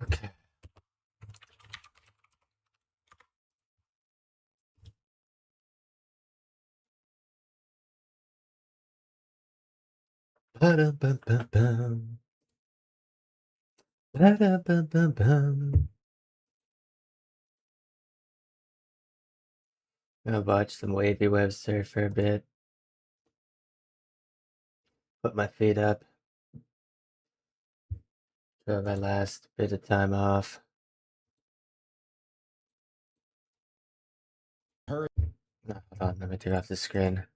Okay. Ba-dum-bum-bum-bum. Ba-dum-bum-bum-bum. Gonna watch some wavy web surf for a bit. Put my feet up. For my last bit of time off. Hurry. No, hold on, let me turn off the screen.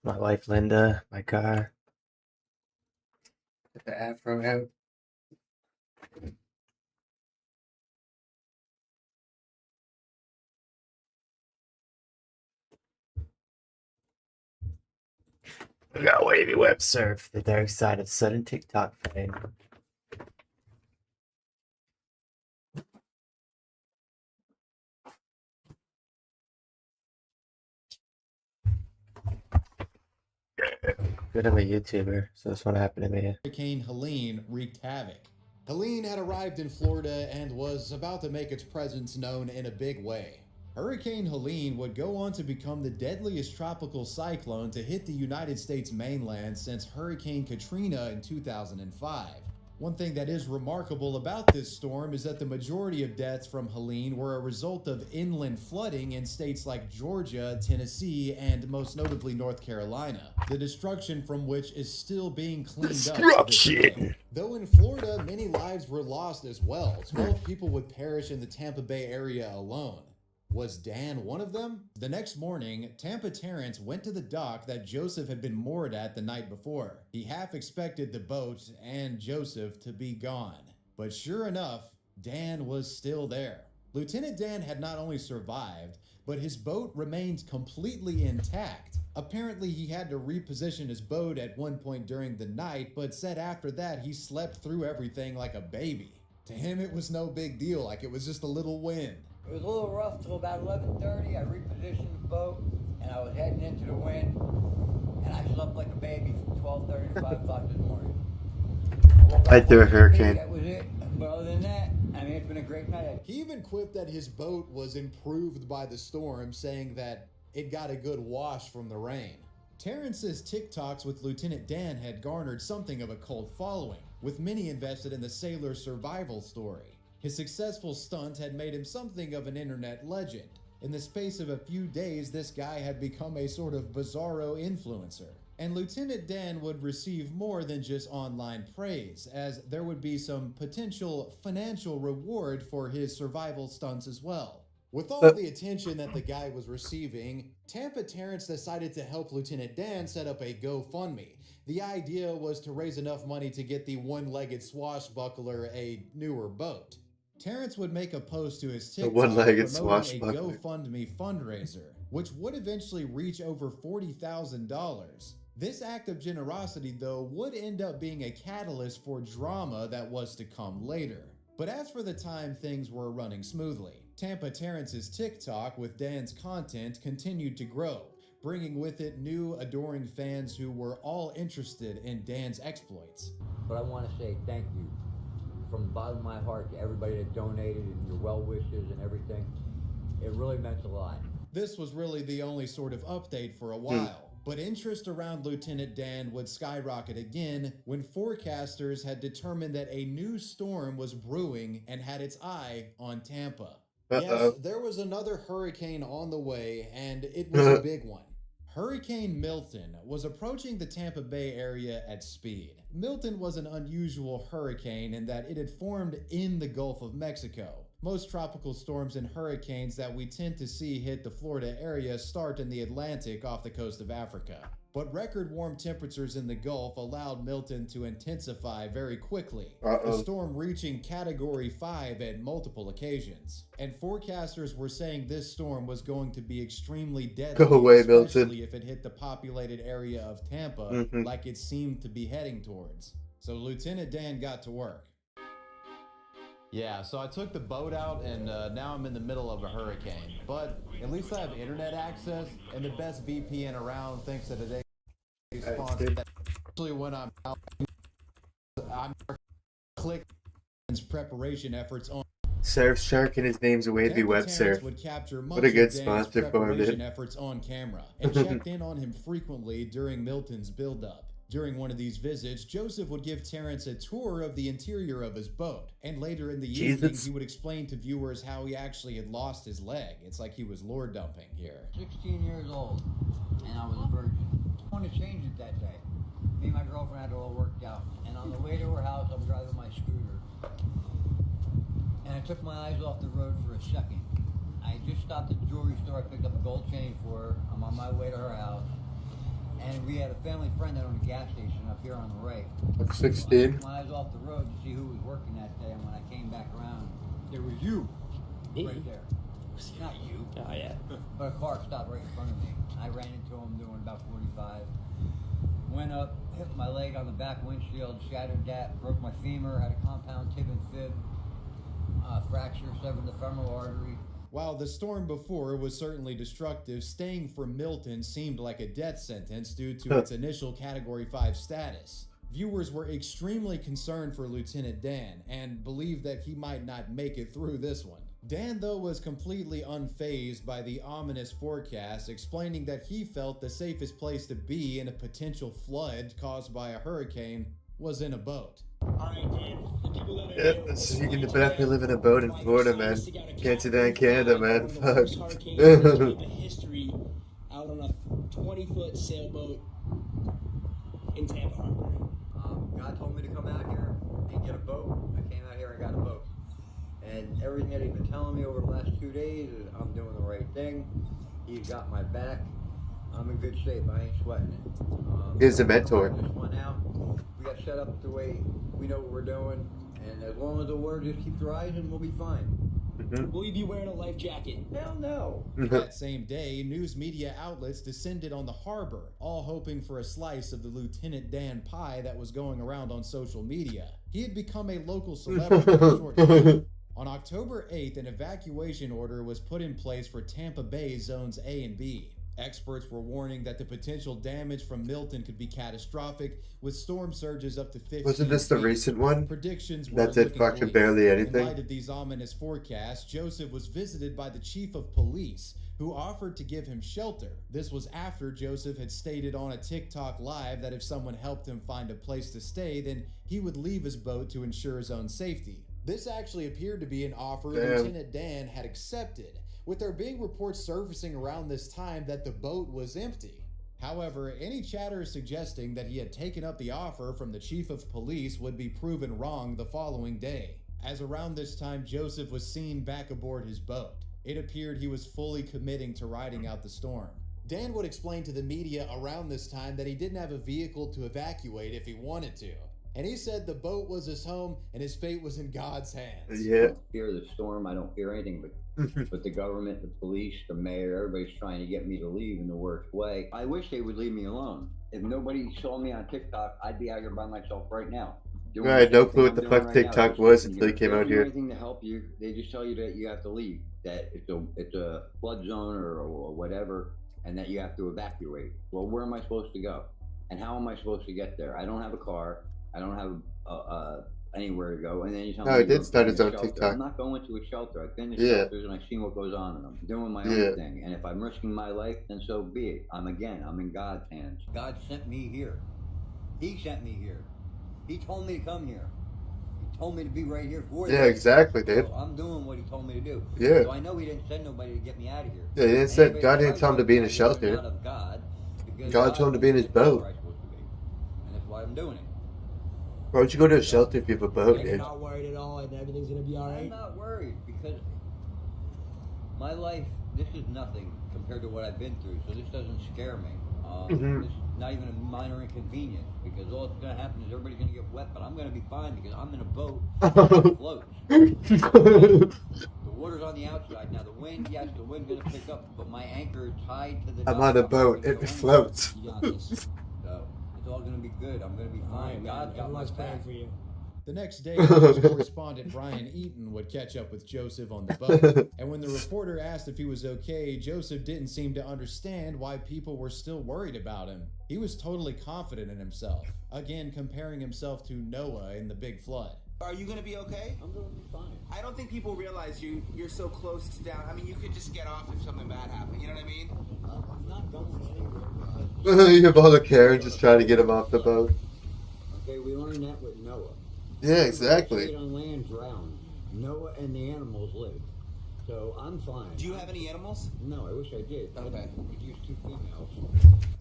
My wife Linda, my car. Get the afro out. We got wavy web surf, the dark side of sudden TikTok fame. Good, I'm a YouTuber, so this won't happen to me. Hurricane Helene wreaked havoc. Helene had arrived in Florida and was about to make its presence known in a big way. Hurricane Helene would go on to become the deadliest tropical cyclone to hit the United States mainland since Hurricane Katrina in 2005. One thing that is remarkable about this storm is that the majority of deaths from Helene were a result of inland flooding in states like Georgia, Tennessee, and most notably North Carolina, the destruction from which is still being cleaned up to this day. Though in Florida, many lives were lost as well. 12 people would perish in the Tampa Bay area alone. Was Dan one of them? The next morning, Tampa Terrence went to the dock that Joseph had been moored at the night before. He half expected the boat and Joseph to be gone. But sure enough, Dan was still there. Lieutenant Dan had not only survived, but his boat remained completely intact. Apparently, he had to reposition his boat at one point during the night, but said after that he slept through everything like a baby. To him, it was no big deal, like it was just a little wind. It was a little rough till about 11:30. I repositioned the boat and I was heading into the wind, and I slept like a baby from 12:30 to 5 o'clock this morning. I threw a hurricane. That was it. But other than that, I mean, it's been a great night. He even quipped that his boat was improved by the storm, saying that it got a good wash from the rain. Terrence's TikToks with Lieutenant Dan had garnered something of a cult following, with many invested in the sailor's survival story. His successful stunt had made him something of an internet legend. In the space of a few days, this guy had become a sort of bizarro influencer. And Lieutenant Dan would receive more than just online praise, as there would be some potential financial reward for his survival stunts as well. With all the attention that the guy was receiving, Tampa Terrence decided to help Lieutenant Dan set up a GoFundMe. The idea was to raise enough money to get the one-legged swashbuckler a newer boat. Terrence would make a post to his TikTok one-legged promoting a swashbuckler. GoFundMe fundraiser, which would eventually reach over $40,000. This act of generosity, though, would end up being a catalyst for drama that was to come later. But as for the time things were running smoothly, Tampa Terrence's TikTok with Dan's content continued to grow, bringing with it new adoring fans who were all interested in Dan's exploits. But I want to say thank you from the bottom of my heart to everybody that donated and your well wishes and everything. It really meant a lot. This was really the only sort of update for a while, but interest around Lieutenant Dan would skyrocket again when forecasters had determined that a new storm was brewing and had its eye on Tampa. Yes, there was another hurricane on the way, and it was a big one. Hurricane Milton was approaching the Tampa Bay area at speed. Milton was an unusual hurricane in that it had formed in the Gulf of Mexico. Most tropical storms and hurricanes that we tend to see hit the Florida area start in the Atlantic off the coast of Africa. But record warm temperatures in the Gulf allowed Milton to intensify very quickly, the storm reaching Category 5 at multiple occasions. And forecasters were saying this storm was going to be extremely deadly, Go away, especially Milton. if it hit the populated area of Tampa like it seemed to be heading towards. So Lieutenant Dan got to work. Yeah, so I took the boat out and now I'm in the middle of a hurricane. But at least I have internet access and the best VPN around thanks to today's sponsor. Actually, when I'm out, I'm Click preparation efforts on Surfshark and his name's Wavy Tampa Web Terrence Surf. would capture much What a good of Dan's sponsor for him, preparation dude. efforts on camera and checked in on him frequently during Milton's buildup. During one of these visits, Joseph would give Terrence a tour of the interior of his boat, and later in the evening, he would explain to viewers how he actually had lost his leg. It's like he was lore dumping here. 16 years old, and I was a virgin. I wanted to change it that day. Me and my girlfriend had it all worked out, and on the way to her house, I'm driving my scooter, and I took my eyes off the road for a second. I just stopped at the jewelry store. I picked up a gold chain for her. I'm on my way to her house. And we had a family friend that owned a gas station up here on the right. I'm I 16. took my eyes off the road to see who was working that day, and when I came back around, there was you right there. Not you, Oh, yeah. but a car stopped right in front of me. I ran into him doing about 45. Went up, hit my leg on the back windshield, shattered that, broke my femur, had a compound tib and fib, fracture, severed the femoral artery. While the storm before was certainly destructive, staying for Milton seemed like a death sentence due to its initial Category 5 status. Viewers were extremely concerned for Lieutenant Dan and believed that he might not make it through this one. Dan, though, was completely unfazed by the ominous forecast, explaining that he felt the safest place to be in a potential flood caused by a hurricane was in a boat. Alright, Dan. The people that are Yeah, there so will you can find definitely out live in a boat in why Florida, they man. decided to stick out a Can't do that in Category Canada, 5, man. one of the worst Fuck. hurricanes in the history out on a 20-foot sailboat in Tampa Harbor. God told me to come out here and get a boat. I came out here and got a boat. And everything that he's been telling me over the last 2 days is I'm doing the right thing. He's got my back. I'm in good shape. I ain't sweating it. He's a mentor. Just went out. We got set up the way we know what we're doing. And as long as the water just keeps rising, we'll be fine. Will you be wearing a life jacket? Hell no. That same day, news media outlets descended on the harbor, all hoping for a slice of the Lieutenant Dan pie that was going around on social media. He had become a local celebrity in a short time. On October 8th, an evacuation order was put in place for Tampa Bay Zones A and B. Experts were warning that the potential damage from Milton could be catastrophic, with storm surges up to 50 Wasn't this the feet. recent one? Predictions were That did looking fucking bleak. barely In anything. light of these ominous forecasts, Joseph was visited by the chief of police, who offered to give him shelter. This was after Joseph had stated on a TikTok live that if someone helped him find a place to stay, then he would leave his boat to ensure his own safety. This actually appeared to be an offer Damn. Lieutenant Dan had accepted, with there being reports surfacing around this time that the boat was empty. However, any chatter suggesting that he had taken up the offer from the chief of police would be proven wrong the following day, as around this time Joseph was seen back aboard his boat. It appeared he was fully committing to riding out the storm. Dan would explain to the media around this time that he didn't have a vehicle to evacuate if he wanted to, and he said the boat was his home and his fate was in God's hands. Yeah. Fear the storm. I don't fear anything but the government, the police, the mayor, everybody's trying to get me to leave in the worst way. I wish they would leave me alone. If nobody saw me on TikTok, I'd be out here by myself right now. doing I had no the clue same what the thing I'm fuck doing right now. TikTok There's was nothing until you came They out don't do here. anything to help you. They just tell you that you have to leave, that it's a flood zone or whatever, and that you have to evacuate. Well, where am I supposed to go? And how am I supposed to get there? I don't have a car. I don't have anywhere to go. And then you tell No, me he to did go start find his a own shelter. TikTok. I'm not going to a shelter. I've been to Yeah. shelters and I've seen what goes on in them. I'm doing my Yeah. own thing. And if I'm risking my life, then so be it. I'm in God's hands. God sent me here. He sent me here. He told me to come here. He told me to be right here for you. Yeah, exactly, dude. So I'm doing what he told me to do. Yeah. So I know he didn't send nobody to get me out of here. Yeah, he didn't say, Anybody God that didn't tell him to I be in a thought was shelter. not of God, because God told him to be in his told me boat. where I'm supposed to be. And that's why I'm doing it. Why would you go to a shelter if you have a boat, And you're dude? not worried at all, and everything's gonna be I'm alright. not worried because my life, this is nothing compared to what I've been through, so this doesn't scare me. Mhm. This is not even a minor inconvenience because all that's going to happen is everybody's going to get wet, but I'm going to be fine because I'm in a boat that floats. The water's on the outside. Now, the wind, yes, the wind's going to pick up, but my anchor is tied to the I'm dock. on a not boat, gonna it go floats. You got this. anywhere. So it's all going to be good. I'm going to be fine. Alright, man. God's got my Everyone's praying back. for you. The next day, news correspondent Brian Eaton would catch up with Joseph on the boat. And when the reporter asked if he was okay, Joseph didn't seem to understand why people were still worried about him. He was totally confident in himself, again comparing himself to Noah in the big flood. Are you gonna be okay? I'm gonna be fine. I don't think people realize you're so close to down. I mean, you could just get off if something bad happened. You know what I mean? I'm not going anywhere. You have all the Karen just trying to get him off the boat. Okay, we learned that with Noah. Yeah, exactly. Stayed on land drowned. Noah and the animals lived. So I'm fine. Do you have any animals? No, I wish I did. Okay. We could use 2 females.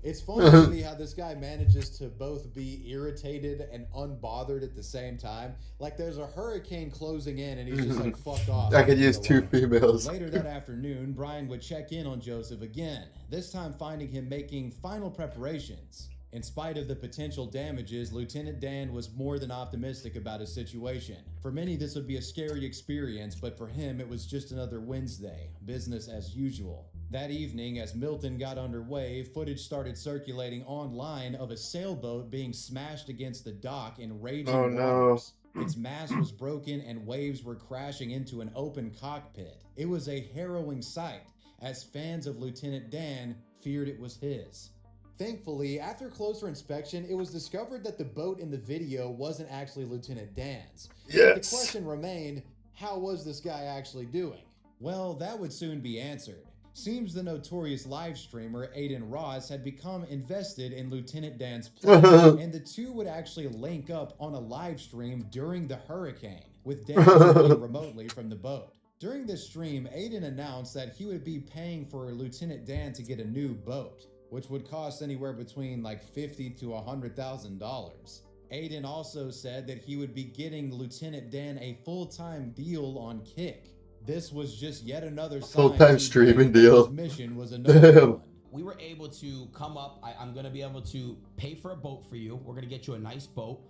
It's funny to me how this guy manages to both be irritated and unbothered at the same time. Like there's a hurricane closing in and he's just like, fuck off. I could use leave 2 me alone. females. Later that afternoon, Brian would check in on Joseph again, this time finding him making final preparations. In spite of the potential damages, Lieutenant Dan was more than optimistic about his situation. For many, this would be a scary experience, but for him, it was just another Wednesday, business as usual. That evening, as Milton got underway, footage started circulating online of a sailboat being smashed against the dock in raging Oh, no. waters. Its mast was broken and waves were crashing into an open cockpit. It was a harrowing sight, as fans of Lieutenant Dan feared it was his. Thankfully, after closer inspection, it was discovered that the boat in the video wasn't actually Lieutenant Dan's. But the Yes. question remained, how was this guy actually doing? Well, that would soon be answered. Seems the notorious live streamer Aiden Ross had become invested in Lieutenant Dan's plan, and the two would actually link up on a live stream during the hurricane, with Dan working remotely from the boat. During this stream, Aiden announced that he would be paying for Lieutenant Dan to get a new boat, which would cost anywhere between like $50,000 to $100,000. Aiden also said that he would be getting Lieutenant Dan a full-time deal on Kick. This was just yet another sign Full-time to streaming Dan that deal. his mission was another Damn. one. We were able to come up. I'm going to be able to pay for a boat for you. We're going to get you a nice boat.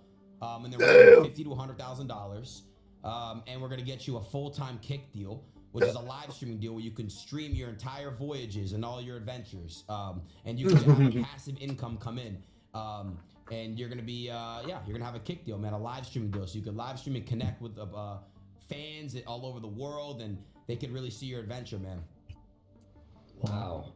And then we're going to $50,000 to $100,000. And we're going to get you a full-time Kick deal, which is a live streaming deal where you can stream your entire voyages and all your adventures. And you can have a passive income come in. And you're going to be, you're going to have a Kick deal, man, a live streaming deal. So you can live stream and connect with fans all over the world, and they can really see your adventure, man. Wow.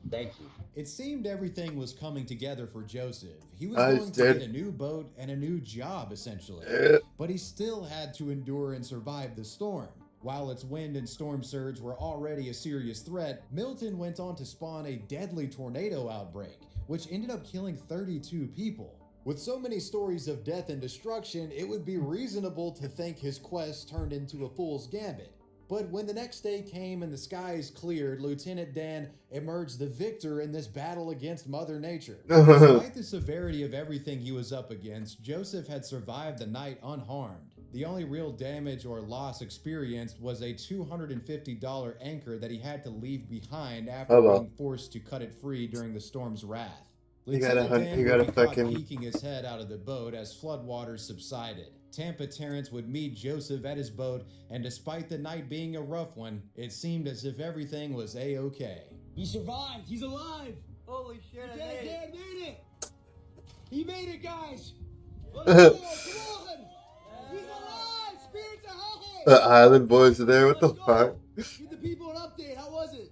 Thank you. It seemed everything was coming together for Joseph. He was Nice, going to dude. get a new boat and a new job, essentially. Yeah. But he still had to endure and survive the storm. While its wind and storm surge were already a serious threat, Milton went on to spawn a deadly tornado outbreak, which ended up killing 32 people. With so many stories of death and destruction, it would be reasonable to think his quest turned into a fool's gambit. But when the next day came and the skies cleared, Lieutenant Dan emerged the victor in this battle against Mother Nature. Despite the severity of everything he was up against, Joseph had survived the night unharmed. The only real damage or loss experienced was a $250 anchor that he had to leave behind after Oh, well. being forced to cut it free during the storm's wrath. You gotta Lieutenant Dan you gotta would be caught fucking peeking his head out of the boat as floodwaters subsided. Tampa Terrence would meet Joseph at his boat, and despite the night being a rough one, it seemed as if everything was a-okay. He survived. He's alive. Holy shit, I Dad, made it. Dad made it. He made it, guys. Let's go. Come on. He's alive. Spirits are high. the island boys are there. What the Let's go. fuck? Give the people an update. How was it?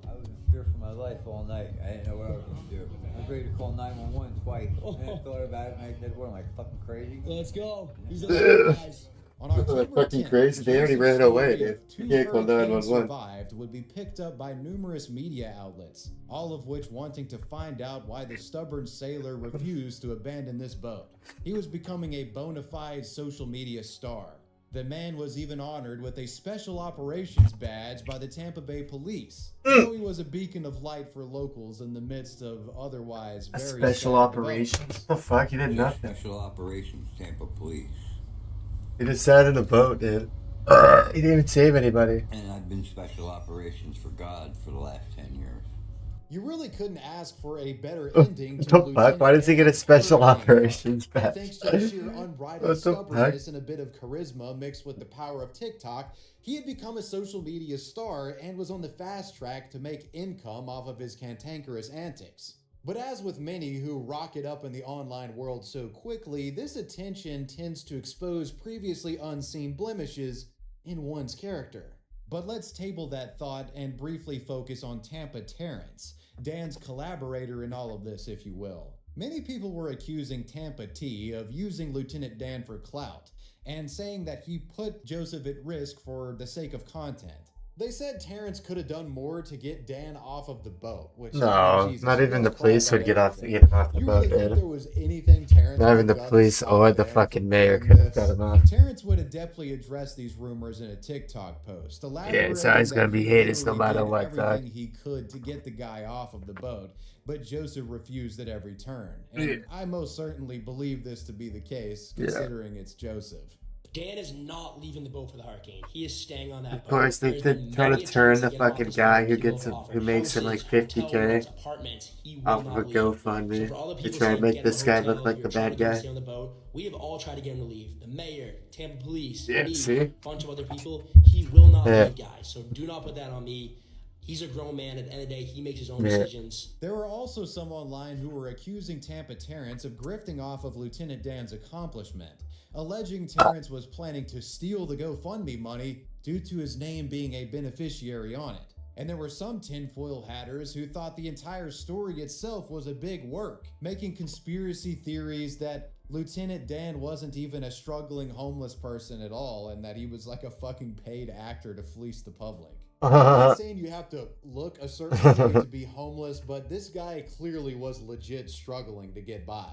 I was in fear for my life all night. I didn't know what I was going to do. I was ready to call 911 twice. And I thought about it and I said, what am I, fucking crazy? Let's go. He's alive, guys. On October Fucking 10th, crazy. They already ran Joseph's away, story dude. of two You can't call hurricanes 911. survived would be picked up by numerous media outlets, all of which wanting to find out why the stubborn sailor refused to abandon this boat. He was becoming a bona fide social media star. The man was even honored with a special operations badge by the Tampa Bay Police, though he was a beacon of light for locals in the midst of otherwise A very special sad operations. developments. What the fuck? He did nothing. Special Operations Tampa Police. He just sat in a boat, dude. He didn't even save anybody. And I've been Special Operations for God for the last 10 years. You really couldn't ask for a better ending to What the fuck? Why does he get a Lieutenant special Hurricane. operations And badge? thanks to his sheer unbridled What the stubbornness and a bit of charisma mixed with the power of TikTok, he had become a social media star and was on the fast track to make income off of his cantankerous antics. But as with many who rocket up in the online world so quickly, this attention tends to expose previously unseen blemishes in one's character. But let's table that thought and briefly focus on Tampa Terrence, Dan's collaborator in all of this, if you will. Many people were accusing Tampa T of using Lieutenant Dan for clout and saying that he put Joseph at risk for the sake of content. They said Terrence could have done more to get Dan off of the boat, which No, Jesus, not he even the was police quiet would about get everything. him off the You boat, really think dude. there was anything Terrence Not even would the have police done or to the stop fucking Dan mayor from could have this? got him off. Terrence would have definitely addressed these rumors in a TikTok post. Yeah, so he's gonna be haters no matter what, dog. Everything he could to get the guy off of the boat, but Joseph refused at every turn. And Yeah. I most certainly believe this to be the case, Yeah. considering it's Joseph. Dan is not leaving the boat for the Hurricane. He is staying on that boat. Of course, they There's could been try to many turn attempts the to get him off fucking this guy boat. who People gets have who offered makes him like houses, 50K hotel rooms, apartments. He will off of not a leave. GoFundMe So for all the to people try and saying, make get him a this guy hotel, look like you're the trying bad to get him to guy. stay on the boat. We have all tried to get him to leave. The mayor, Tampa Police, Yeah, me, see? a bunch of other people. He will not Yeah. leave, guys. So do not put that on me. He's a grown man. At the end of the day, he makes his own Yeah. decisions. There were also some online who were accusing Tampa Terrence of grifting off of Lieutenant Dan's accomplishment, alleging Terrence was planning to steal the GoFundMe money due to his name being a beneficiary on it. And there were some tinfoil hatters who thought the entire story itself was a big work, making conspiracy theories that Lieutenant Dan wasn't even a struggling homeless person at all and that he was like a fucking paid actor to fleece the public. I'm not saying you have to look a certain way to be homeless, but this guy clearly was legit struggling to get by.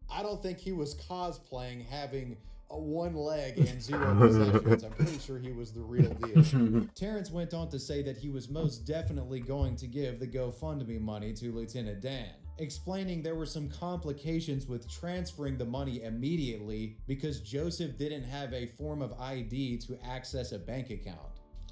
I don't think he was cosplaying having a one leg and zero possessions. I'm pretty sure he was the real deal. Terrence went on to say that he was most definitely going to give the GoFundMe money to Lieutenant Dan, explaining there were some complications with transferring the money immediately because Joseph didn't have a form of ID to access a bank account.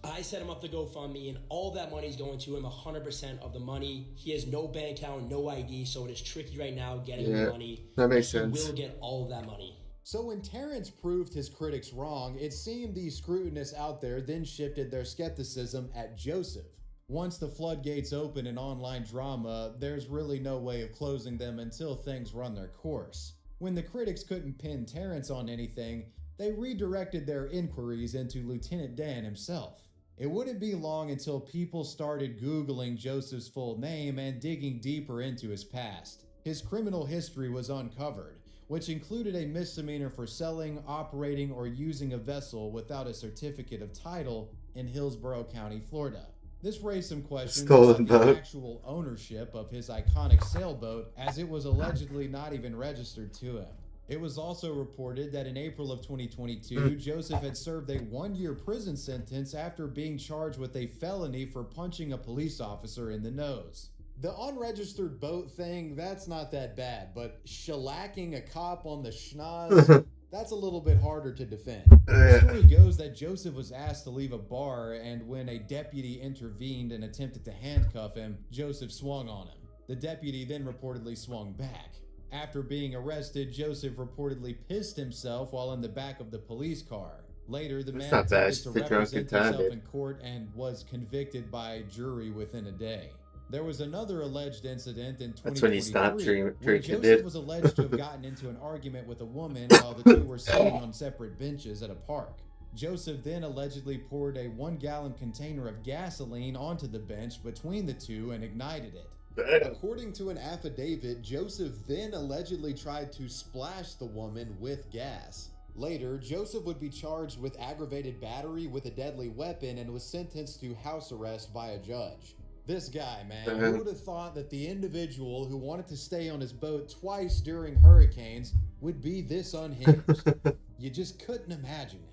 I set him up to GoFundMe, and all that money is going to him, 100% of the money. He has no bank account, no ID, so it is tricky right now getting the money. that makes He sense. will get all of that money. So when Terrence proved his critics wrong, it seemed the scrutinists out there then shifted their skepticism at Joseph. Once the floodgates open in online drama, there's really no way of closing them until things run their course. When the critics couldn't pin Terrence on anything, they redirected their inquiries into Lieutenant Dan himself. It wouldn't be long until people started Googling Joseph's full name and digging deeper into his past. His criminal history was uncovered, which included a misdemeanor for selling, operating, or using a vessel without a certificate of title in Hillsborough County, Florida. This raised some questions Stolen about the boat. actual ownership of his iconic sailboat, as it was allegedly not even registered to him. It was also reported that in April of 2022, Joseph had served a 1-year prison sentence after being charged with a felony for punching a police officer in the nose. The unregistered boat thing, that's not that bad, but shellacking a cop on the schnoz, that's a little bit harder to defend. The story goes that Joseph was asked to leave a bar, and when a deputy intervened and attempted to handcuff him, Joseph swung on him. The deputy then reportedly swung back. After being arrested, Joseph reportedly pissed himself while in the back of the police car. Later, the man not bad. attempted to It's a drunken represent time, himself dude. in court and was convicted by a jury within a day. There was another alleged incident in 2023 That's when you stopped when drinking, Joseph dude. was alleged to have gotten into an argument with a woman while the two were sitting on separate benches at a park. Joseph then allegedly poured a 1-gallon container of gasoline onto the bench between the two and ignited it. According to an affidavit, Joseph then allegedly tried to splash the woman with gas. Later, Joseph would be charged with aggravated battery with a deadly weapon and was sentenced to house arrest by a judge. This guy, man, who would have thought that the individual who wanted to stay on his boat twice during hurricanes would be this unhinged? You just couldn't imagine it.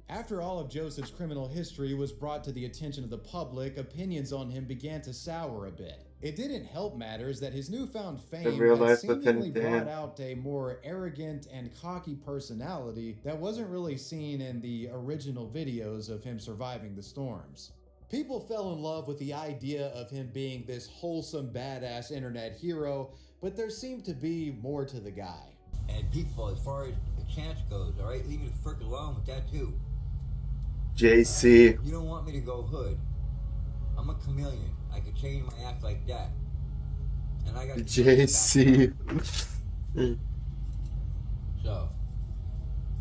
After all of Joseph's criminal history was brought to the attention of the public, opinions on him began to sour a bit. It didn't help matters that his newfound fame real had life seemingly Lieutenant Dan. brought out a more arrogant and cocky personality that wasn't really seen in the original videos of him surviving the storms. People fell in love with the idea of him being this wholesome, badass internet hero, but there seemed to be more to the guy. And people, as far as the chance goes, all right, leave me the frick alone with that too. JC. You don't want me to go hood. I'm a chameleon. I could change my act like that. And I got JC. So,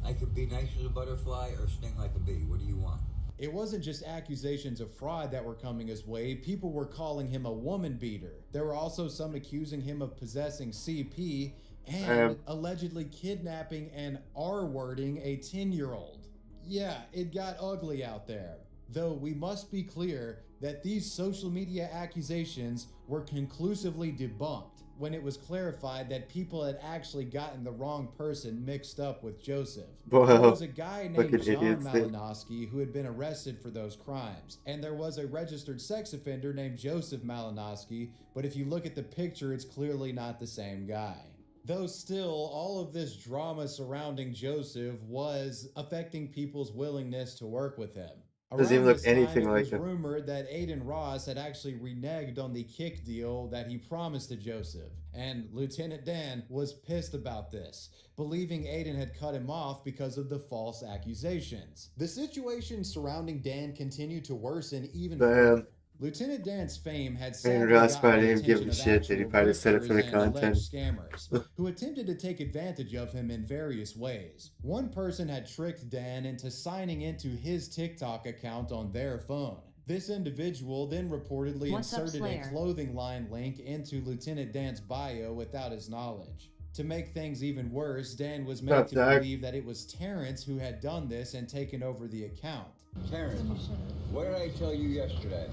I could be nice as a butterfly or sting like a bee. What do you want? It wasn't just accusations of fraud that were coming his way, people were calling him a woman beater. There were also some accusing him of possessing CP and allegedly kidnapping and R-wording a 10-year-old. Yeah, it got ugly out there. Though we must be clear that these social media accusations were conclusively debunked when it was clarified that people had actually gotten the wrong person mixed up with Joseph. Whoa, There was a guy named fucking John idiots, dude. Malinowski who had been arrested for those crimes, and there was a registered sex offender named Joseph Malinowski, but if you look at the picture, it's clearly not the same guy. Though still, all of this drama surrounding Joseph was affecting people's willingness to work with him. Doesn't even Around look this time, anything it like was him. rumored that Aiden Ross had actually reneged on the kick deal that he promised to Joseph, and Lieutenant Dan was pissed about this, believing Aiden had cut him off because of the false accusations. The situation surrounding Dan continued to worsen even further. Lieutenant Dan's fame had sadly Ross gotten probably the didn't give attention a of shit that he actual probably set it for the grifters and content. alleged scammers who attempted to take advantage of him in various ways. One person had tricked Dan into signing into his TikTok account on their phone. This individual then reportedly What's up, inserted a Slayer? clothing line link into Lieutenant Dan's bio without his knowledge. To make things even worse, Dan was made What's to up, Doug? believe that it was Terrence who had done this and taken over the account. Terrence, what did I tell you yesterday?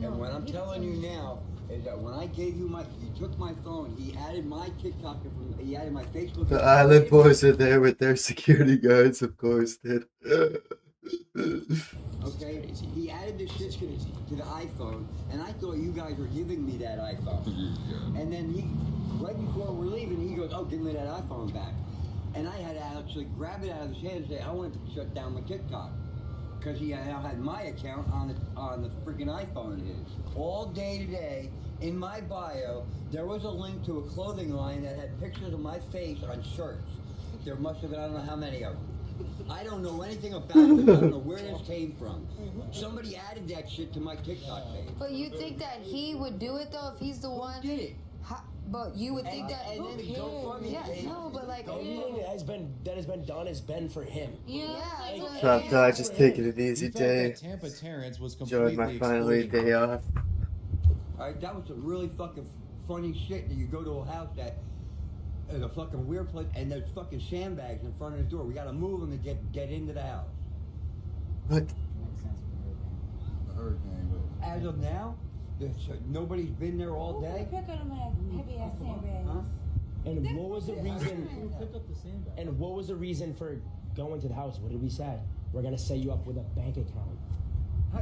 And what I'm telling you now is that when I gave you you took my phone, he added my TikTok, he added my Facebook. The Island Boys are there with their security guards, of course, dude. Okay, he added this shit to the iPhone, and I thought you guys were giving me that iPhone. And then right before we're leaving, he goes, "Oh, give me that iPhone back." And I had to actually grab it out of his hand and say, "I want to shut down my TikTok." Because he now had my account on the freaking iPhone of his. All day today, in my bio, there was a link to a clothing line that had pictures of my face on shirts. There must have been, I don't know how many of them. I don't know anything about this. I don't know where this came from. Somebody added that shit to my TikTok page. But you think that he would do it though if he's the one? Did it? But you would think that. And then the GoFundMe Yeah, page. no, but like. Everything that has been done has been for him. Yeah. Like, Top dog, just taking it easy The fact day. that Tampa Terrence was completely Enjoyed my finally excluding day off. Alright, that was some really fucking funny shit that you go to a house that is a fucking weird place and there's fucking sandbags in front of the door. We gotta move them to get into the house. What? As of now, nobody's been there all day. And what was the reason? And what was the reason for going to the house? What did we say? We're gonna set you up with a bank account.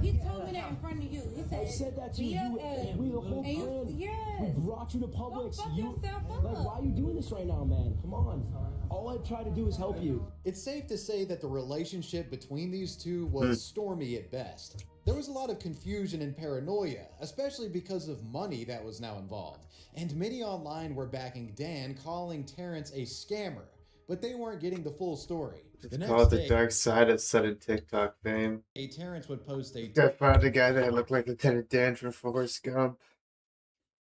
He told me that in front of you. He said, I said that to you. Yeah, We the whole and you- brand. yes. We brought you to Publix. Go fuck You yourself like up. why are you doing this right now, man? Come on. All I try to do is help you. It's safe to say that the relationship between these two was stormy at best. There was a lot of confusion and paranoia, especially because of money that was now involved. And many online were backing Dan, calling Terrence a scammer, but they weren't getting the full story. The It's next called the day, dark side of sudden TikTok fame. Terrence would post a I found a guy that looked like Lieutenant Dan from Forrest Gump,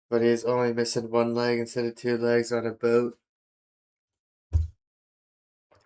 but he's only missing one leg instead of two legs on a boat.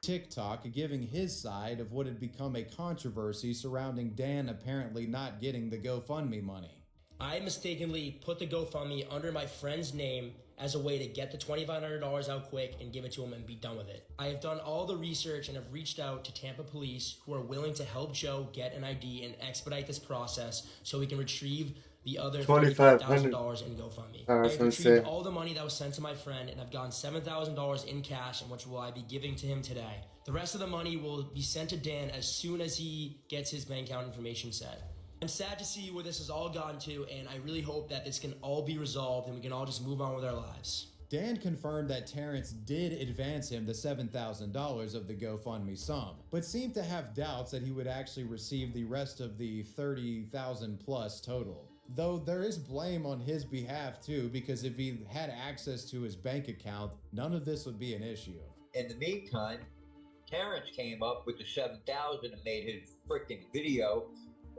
TikTok giving his side of what had become a controversy surrounding Dan apparently not getting the GoFundMe money. I mistakenly put the GoFundMe under my friend's name as a way to get the $2,500 out quick and give it to him and be done with it. I have done all the research and have reached out to Tampa police who are willing to help Joe get an ID and expedite this process so we can retrieve the other $25,000 in GoFundMe. I I was have gonna retrieved say. all the money that was sent to my friend and I've gotten $7,000 in cash, and which will I be giving to him today. The rest of the money will be sent to Dan as soon as he gets his bank account information set. I'm sad to see where this has all gone to, and I really hope that this can all be resolved and we can all just move on with our lives. Dan confirmed that Terrence did advance him the $7,000 of the GoFundMe sum, but seemed to have doubts that he would actually receive the rest of the $30,000 plus total. Though there is blame on his behalf too, because if he had access to his bank account, none of this would be an issue. In the meantime, Terrence came up with the 7,000 and made his freaking video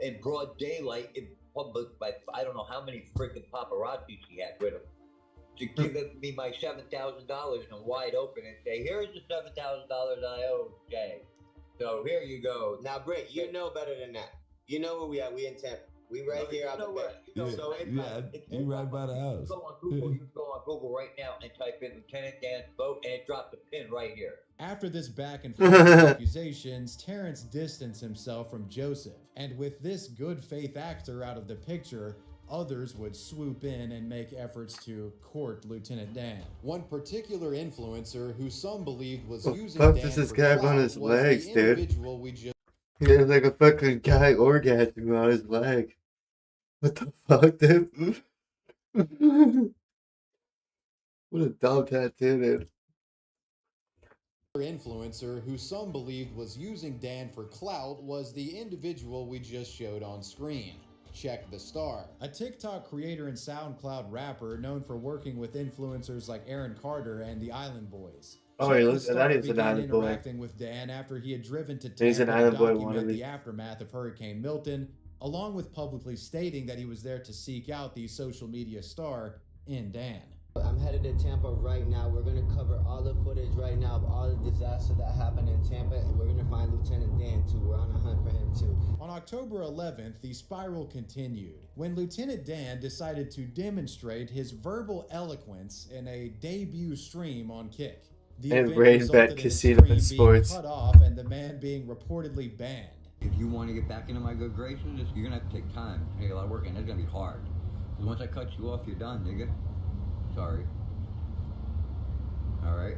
in broad daylight in public by I don't know how many freaking paparazzis he had with him to give me my $7,000 in wide open and say, "Here's the $7,000 I owe Jay. So here you go." Now, Britt, you know better than that. You know where we at? We in Tampa. We right here out the back. So it's you right by the house. Go on Google. You can go on Google right now and type in Lieutenant Dan's boat, and it dropped the pin right here. After this back and forth accusations, Terrence distanced himself from Joseph, and with this good faith actor out of the picture, others would swoop in and make efforts to court Lieutenant Dan. One particular influencer who some believed was using Dan Does this for guy clout on his was the legs, dude? individual we just He has like a fucking guy orgasm on his leg. What the fuck, dude? What a dumb tattoo, dude. influencer who some believed was using Dan for clout was the individual we just showed on screen. Check the Star, a TikTok creator and SoundCloud rapper known for working with influencers like Aaron Carter and the Island Boys. Oh, he Check the looks. Star That is an began island boy. interacting with Dan after he had driven to He's an Tampa to island boy document wannabe. the aftermath of Hurricane Milton, along with publicly stating that he was there to seek out the social media star in Dan. I'm headed to Tampa right now. We're going to cover all the footage right now of all the disaster that happened in Tampa, and we're going to find Lieutenant Dan too. We're on a hunt for him too. On October 11th, the spiral continued when Lieutenant Dan decided to demonstrate his verbal eloquence in a debut stream on Kick. The And event Rain resulted Bet in Casino the and stream being Sports. cut off and the man being reportedly banned. If you want to get back into my good graces, you're gonna have to take time. Take a lot of work, and it's gonna be hard. Because once I cut you off, you're done, nigga. Sorry. All right.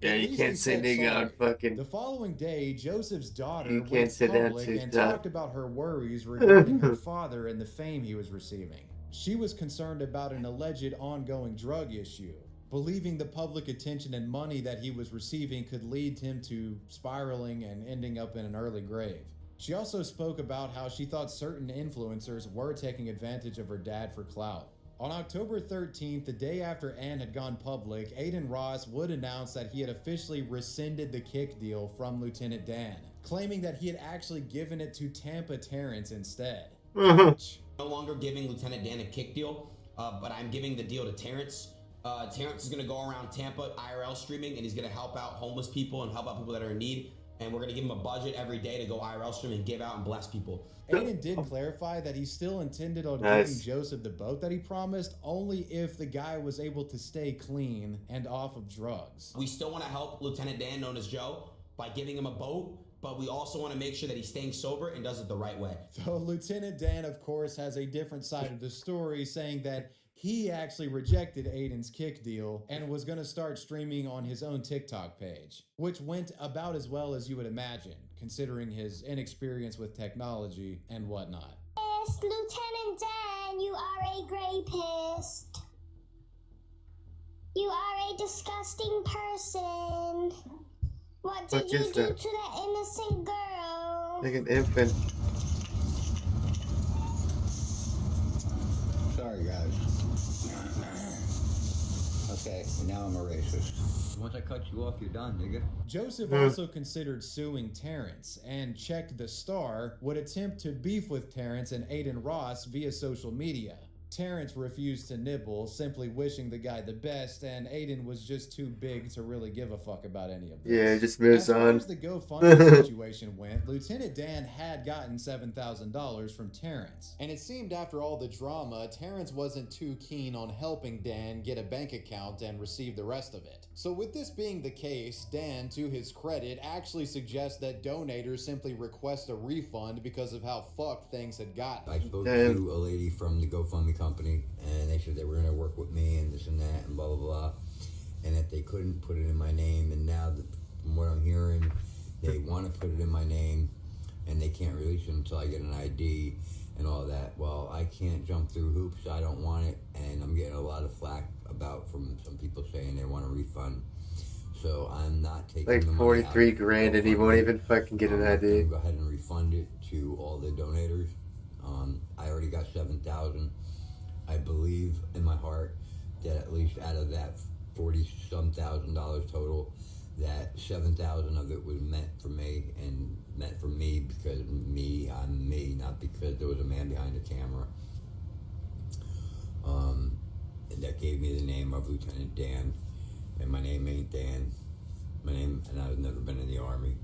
Yeah, At you least can't he say said nigga sorry. on fucking. The following day, Joseph's daughter You can't went say that public to and Doc. talked about her worries regarding her father and the fame he was receiving. She was concerned about an alleged ongoing drug issue, believing the public attention and money that he was receiving could lead him to spiraling and ending up in an early grave. She also spoke about how she thought certain influencers were taking advantage of her dad for clout. On October 13th, the day after Ann had gone public, Aiden Ross would announce that he had officially rescinded the Kick deal from Lieutenant Dan, claiming that he had actually given it to Tampa Terrence instead. No longer giving Lieutenant Dan a Kick deal, but I'm giving the deal to Terrence. Terrence is going to go around Tampa IRL streaming, and he's going to help out homeless people and help out people that are in need. And we're going to give him a budget every day to go IRL stream and give out and bless people. Aiden did clarify that he still intended on giving Joseph the boat that he promised, only if the guy was able to stay clean and off of drugs. We still want to help Lieutenant Dan, known as Joe, by giving him a boat, but we also want to make sure that he's staying sober and does it the right way. Though Lieutenant Dan, of course, has a different side of the story, saying that he actually rejected Aiden's Kick deal and was going to start streaming on his own TikTok page, which went about as well as you would imagine, considering his inexperience with technology and whatnot. Yes, Lieutenant Dan, you are a rapist. You are a disgusting person. What did you do to that innocent girl? Like an infant. Sorry, guys. Okay, now I'm a racist. Once I cut you off, you're done, nigga. Joseph also considered suing Terrence, and Check the Star would attempt to beef with Terrence and Aiden Ross via social media. Terrence refused to nibble, simply wishing the guy the best, and Aiden was just too big to really give a fuck about any of this. Yeah, he just moves as far on. as the GoFundMe situation went, Lieutenant Dan had gotten $7,000 from Terrence. And it seemed after all the drama, Terrence wasn't too keen on helping Dan get a bank account and receive the rest of it. So with this being the case, Dan, to his credit, actually suggests that donators simply request a refund because of how fucked things had gotten. I spoke to a lady from the GoFundMe company, and they said they were going to work with me and this and that and blah blah blah, and that they couldn't put it in my name, and now that, from what I'm hearing, they want to put it in my name and they can't release it until I get an ID and all that. Well, I can't jump through hoops. I don't want it, and I'm getting a lot of flack about from some people saying they want a refund. So I'm not taking Like the money 43 out of grand and he won't even fucking get an I'm ID. gonna go ahead and refund it to all the donators. I already got $7,000. I believe in my heart that at least out of that $40-some thousand total, that 7,000 of it was meant for me, and meant for me because I'm me, not because there was a man behind the camera. And that gave me the name of Lieutenant Dan, and my name ain't Dan. My name, and I've never been in the Army,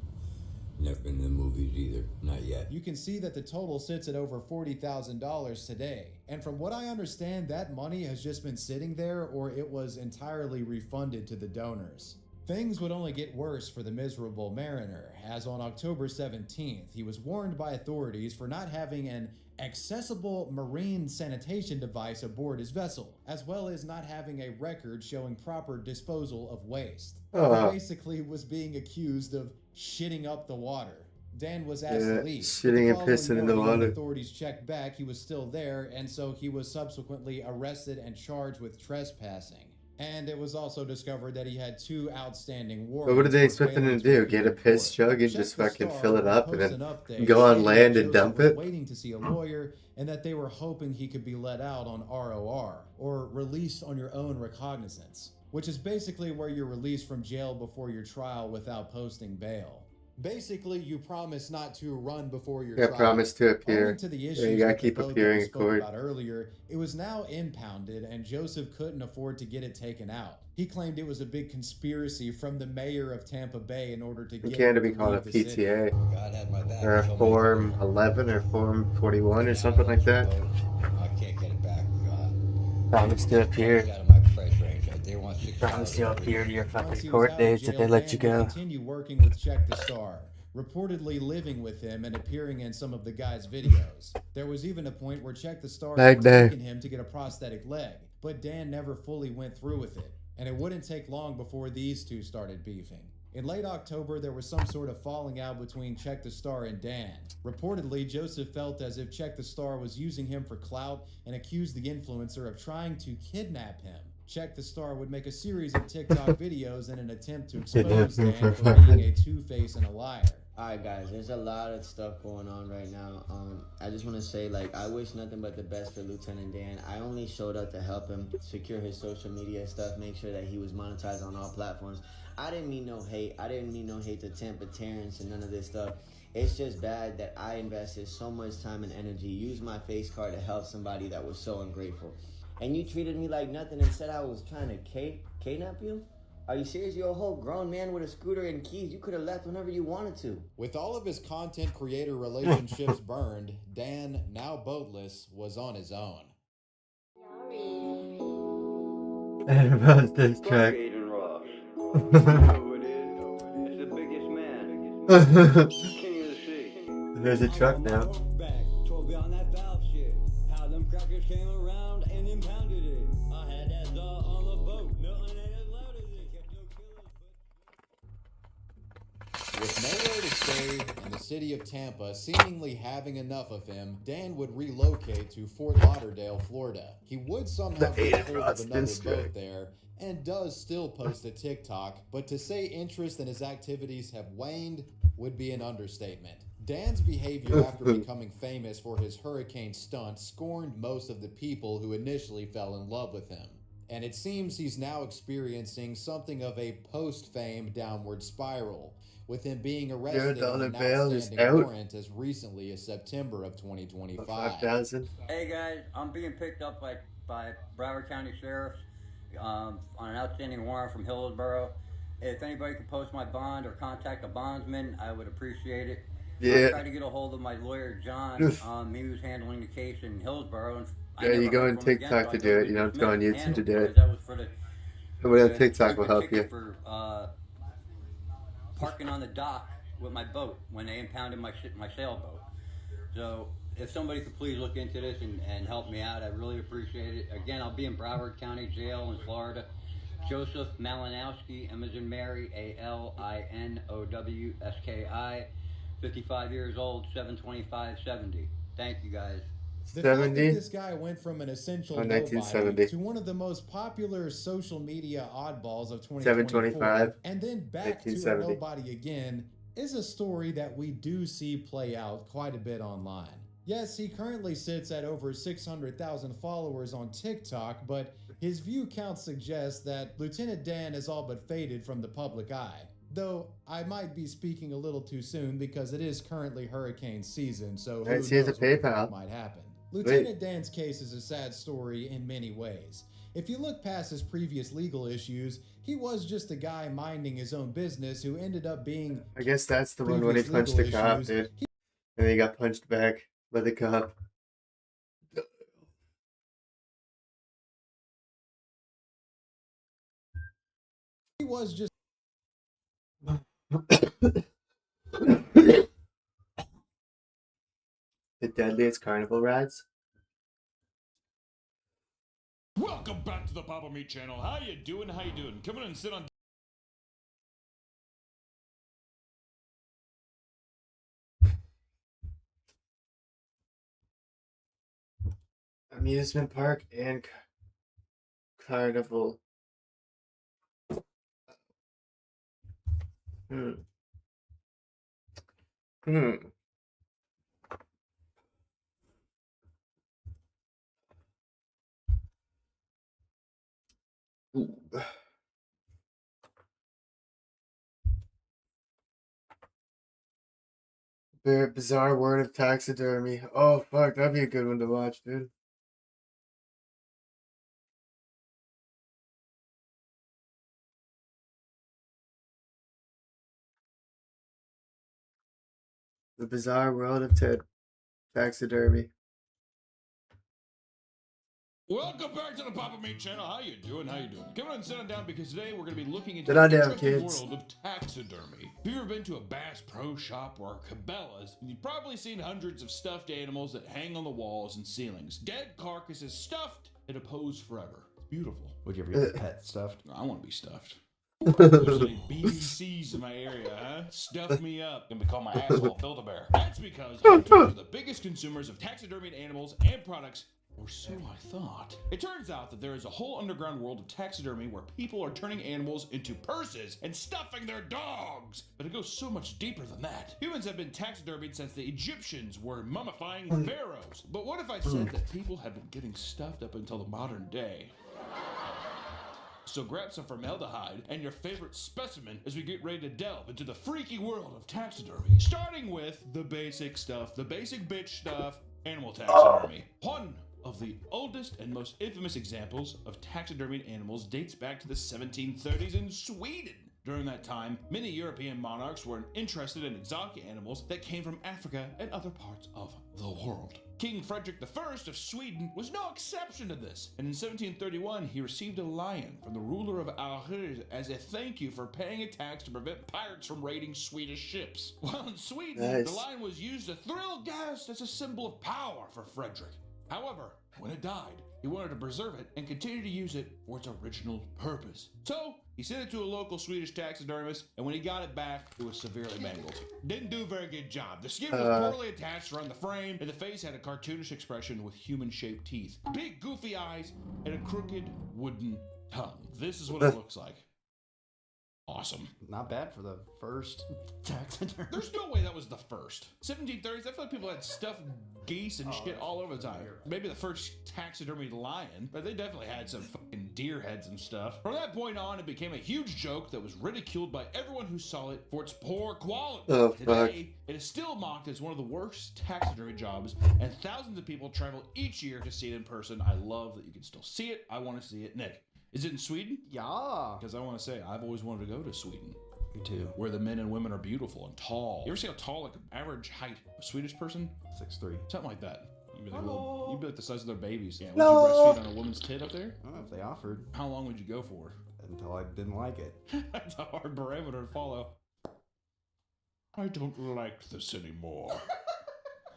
never been in the movies, used either. Not yet. You can see that the total sits at over $40,000 today. And from what I understand, that money has just been sitting there, or it was entirely refunded to the donors. Things would only get worse for the miserable mariner, as on October 17th, he was warned by authorities for not having an accessible marine sanitation device aboard his vessel, as well as not having a record showing proper disposal of waste. He basically was being accused of shitting up the water. Dan was asked to leave. Shitting and pissing in the water. Authorities checked back, he was still there, and so he was subsequently arrested and charged with trespassing. And it was also discovered that he had 2 outstanding warrants. But what did they expect him to do? Get a piss jug and just fucking fill it up and then go on land and dump it? Waiting to see a lawyer, and that they were hoping he could be let out on ROR, or released on your own recognizance, which is basically where you're released from jail before your trial without posting bail. Basically, you promise not to run before your trial. Promise to appear. Owing to the issues You gotta with keep the boat appearing that we in spoke court. about earlier, it was now impounded, and Joseph couldn't afford to get it taken out. He claimed it was a big conspiracy from the mayor of Tampa Bay in order to It get can't him be to called a leave the city. PTA. God had my back. Or a Form 11 or Form 41 or something like that. I can't get it back. Promise to appear. Out of my price range. They want Promise you'll appear to your Once fucking he was court out of dates if jail, they let Dan you would go. continue working with Check the Star, reportedly living with him and appearing in some of the guy's videos. There was even a point where Check the Star Leg had day. taken him to get a prosthetic leg, but Dan never fully went through with it, and it wouldn't take long before these two started beefing. In late October, there was some sort of falling out between Check the Star and Dan. Reportedly, Joseph felt as if Check the Star was using him for clout and accused the influencer of trying to kidnap him. Check the Star would make a series of TikTok videos in an attempt to expose Dan for being a two-face and a liar. Alright guys, there's a lot of stuff going on right now. I just want to say, like, I wish nothing but the best for Lieutenant Dan. I only showed up to help him secure his social media stuff, make sure that he was monetized on all platforms. I didn't mean no hate. I didn't mean no hate to Tampa Terrence and none of this stuff. It's just bad that I invested so much time and energy, used my face card to help somebody that was so ungrateful. And you treated me like nothing and said I was trying to kidnap you? Are you serious? You're a whole grown man with a scooter and keys. You could have left whenever you wanted to. With all of his content creator relationships burned, Dan, now boatless, was on his own. About this track. Aiden Ross. Who it is? It's the biggest man. King of the sea. There's a truck now. Told me on that valve shit. How them crackers came around and impounded it. I had that on the boat. Milton ain't as loud as it. Kept no killers. With nowhere to stay and the city of Tampa seemingly having enough of him, Dan would relocate to Fort Lauderdale, Florida. He would somehow get hold of another boat there, and does still post a TikTok, but to say interest in his activities have waned would be an understatement. Dan's behavior after becoming famous for his hurricane stunt scorned most of the people who initially fell in love with him. And it seems he's now experiencing something of a post-fame downward spiral, with him being arrested on an outstanding warrant as recently as September of 2025. 5,000. Hey guys, I'm being picked up by Broward County Sheriff's on an outstanding warrant from Hillsborough. If anybody could post my bond or contact a bondsman, I would appreciate it. Yeah. I tried to get a hold of my lawyer, John. He was handling the case in Hillsborough. And Yeah, you go on TikTok to do it. You don't go on YouTube to do it. That was for the Somebody on TikTok will help you. for parking on the dock with my boat when they impounded my sailboat. So if somebody could please look into this and help me out, I really appreciate it. Again, I'll be in Broward County Jail in Florida. Joseph Malinowski, M as in Mary, Alinowski, 55 years old, 7/25/70. Thank you guys. The fact that this guy went from an essential nobody 1970 to one of the most popular social media oddballs of 725 and then back to a 1970. nobody again is a story that we do see play out quite a bit online. Yes, he currently sits at over 600,000 followers on TikTok, but his view count suggests that Lieutenant Dan has all but faded from the public eye. Though I might be speaking a little too soon because it is currently hurricane season, so who Nice, here's a knows what the PayPal. fuck might happen. Lieutenant Dan's case is a sad story in many ways. If you look past his previous legal issues, He was just a guy minding his own business who ended up being... I guess that's the one when he punched the cop, dude. And then he got punched back by the cop. He was just... The deadliest carnival rides? Welcome back to the Papa Meat channel. How you doing? How you doing? Come on and sit on... Amusement park and carnival. Hmm. Ooh. Bizarre World of Taxidermy. Oh fuck, that'd be a good one to watch, dude. The Bizarre World of Taxidermy. Welcome back to the Papa Meat channel. How you doing? How you doing? Come on and sit on down because today we're going to be looking into Sit the on down, interesting kids. world of taxidermy. Have you ever been to a Bass Pro Shop or Cabela's? You've probably seen hundreds of stuffed animals that hang on the walls and ceilings. Dead carcasses stuffed in a pose forever. It's beautiful. Would you ever get a pet stuffed? I want to be stuffed. There's any BBCs in my area, huh? Stuff me up and become my asshole Build-A-Bear. That's because I'm one of the biggest consumers of taxidermied animals and products, or so I thought. It turns out that there is a whole underground world of taxidermy where people are turning animals into purses and stuffing their dogs. But it goes so much deeper than that. Humans have been taxidermied since the Egyptians were mummifying pharaohs. But what if I said that people have been getting stuffed up until the modern day? So grab some formaldehyde and your favorite specimen as we get ready to delve into the freaky world of taxidermy. Starting with the basic stuff, the basic bitch stuff, animal taxidermy. One of the oldest and most infamous examples of taxidermied animals dates back to the 1730s in Sweden. During that time, many European monarchs were interested in exotic animals that came from Africa and other parts of the world. King Frederick I of Sweden was no exception to this, and in 1731 he received a lion from the ruler of Aarhus as a thank you for paying a tax to prevent pirates from raiding Swedish ships. While in Sweden, the lion was used to thrill guests as a symbol of power for Frederick. However, when it died, he wanted to preserve it and continue to use it for its original purpose. So, he sent it to a local Swedish taxidermist, and when he got it back, it was severely mangled. Didn't do a very good job. The skin was poorly attached around the frame, and the face had a cartoonish expression with human-shaped teeth, big goofy eyes, and a crooked wooden tongue. This is what it looks like. Awesome. Not bad for the first taxidermy. There's no way that was the first. 1730s, I feel like people had stuffed geese and shit all over the time. Maybe the first taxidermied lion, but they definitely had some fucking deer heads and stuff. From that point on, it became a huge joke that was ridiculed by everyone who saw it for its poor quality. Oh, Today, it is still mocked as one of the worst taxidermy jobs, and thousands of people travel each year to see it in person. I love that you can still see it. I want to see it. Nick, is it in Sweden? Yeah. Because I want to say, I've always wanted to go to Sweden. Me too. Where the men and women are beautiful and tall. You ever see how tall, like, average height a Swedish person? 6'3". Something like that. You'd be like the size of their babies. Yeah, would No. you breastfeed on a woman's tit up there? I don't know if they offered. How long would you go for? Until I didn't like it. That's a hard parameter to follow. I don't like this anymore.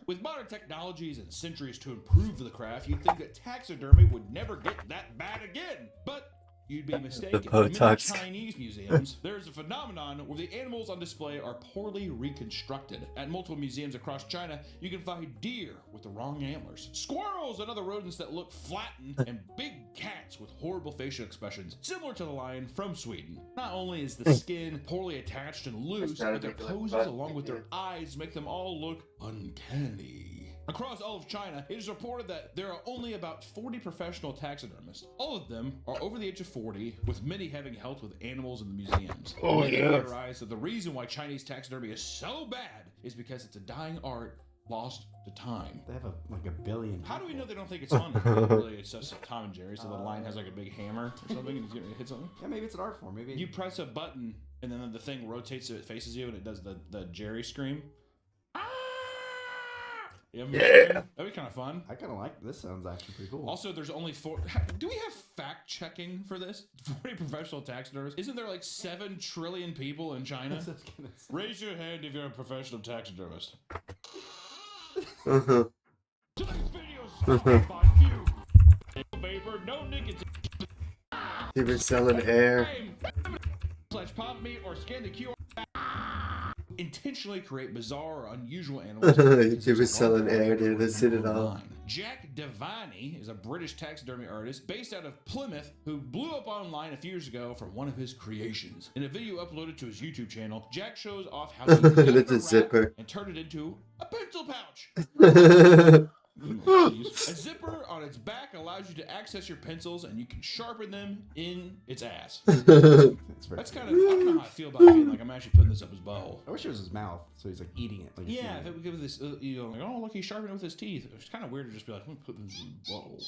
With modern technologies and centuries to improve the craft, you'd think that taxidermy would never get that bad again. But you'd be mistaken. In many Botox. Chinese museums, there's a phenomenon where the animals on display are poorly reconstructed. At multiple museums across China, you can find deer with the wrong antlers, squirrels and other rodents that look flattened, and big cats with horrible facial expressions, similar to the lion from Sweden. Not only is the skin poorly attached and loose, but their poses along with their eyes make them all look uncanny. Across all of China, it is reported that there are only about 40 professional taxidermists. All of them are over the age of 40, with many having helped with animals in the museums. Oh, Many yeah. theorize that the reason why Chinese taxidermy is so bad is because it's a dying art lost to time. They have like a billion. How do we know they don't think it's funny? Really, it's just Tom and Jerry, so the lion has like a big hammer or something and he's going to hit something? Yeah, maybe it's an art form. Maybe you press a button and then the thing rotates so it faces you and it does the Jerry scream. Yeah. That'd be kind of fun. I kind of like this. Sounds actually pretty cool. Also, there's only 4. Do we have fact checking for this? 40 professional taxidermists. Isn't there like 7 trillion people in China? Raise your hand if you're a professional taxidermist. Today's video is sponsored by you. Vapor, no nicotine. He was selling air. / pop meat or scan the QR. Intentionally create bizarre or unusual animals. He was selling air, dude. Let's see it all. Jack Devani is a British taxidermy artist based out of Plymouth who blew up online a few years ago for one of his creations. In a video uploaded to his YouTube channel, Jack shows off how he That's a zipper. and turned it into a pencil pouch. A zipper on its back allows you to access your pencils and you can sharpen them in its ass. That's kind of, I don't know how I feel about being like I'm actually putting this up his butthole. I wish it was his mouth, so he's like eating it. Like Yeah, if it would give this, you know, like, oh look, he's sharpening it with his teeth. It's kind of weird to just be like, I'm gonna put this in his butthole.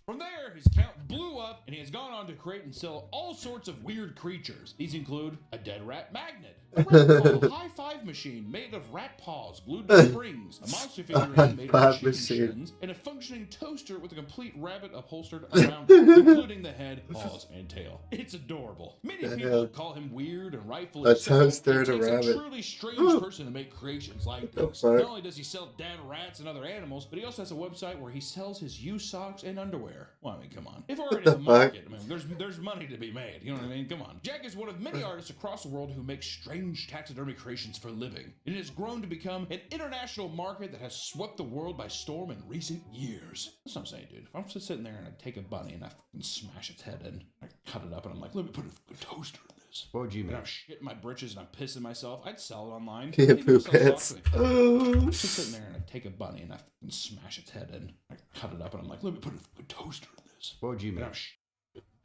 From there, his account blew up, and he has gone on to create and sell all sorts of weird creatures. These include a dead rat magnet, a rat high five machine made of rat paws glued to springs, a monster figurine made of chicken shins, and a functioning toaster with a complete rabbit upholstered around it, including the head, paws, and tail. It's adorable. Many people call him weird and rightfully so. toaster and a It takes a rabbit. truly strange person to make creations like the this. fuck? Not only does he sell dead rats and other animals, but he also has a website where he sells his used socks and underwear. Well, I mean, come on. If we're already in the market, I mean, there's money to be made. You know what I mean? Come on. Jack is one of many artists across the world who make strange taxidermy creations for a living. It has grown to become an international market that has swept the world by storm in recent years. That's what I'm saying, dude. If I'm just sitting there and I take a bunny and I fucking smash its head in, I cut it up and I'm like, let me put a toaster in this. What would you And make? I'm shitting my britches and I'm pissing myself. I'd sell it online. Yeah, I think I'd poop sell heads. socks with it. I'm just sitting there and I take a bunny and I fucking smash its head in, I cut it up and I'm like, let me put a toaster in this. What would you And make? I'm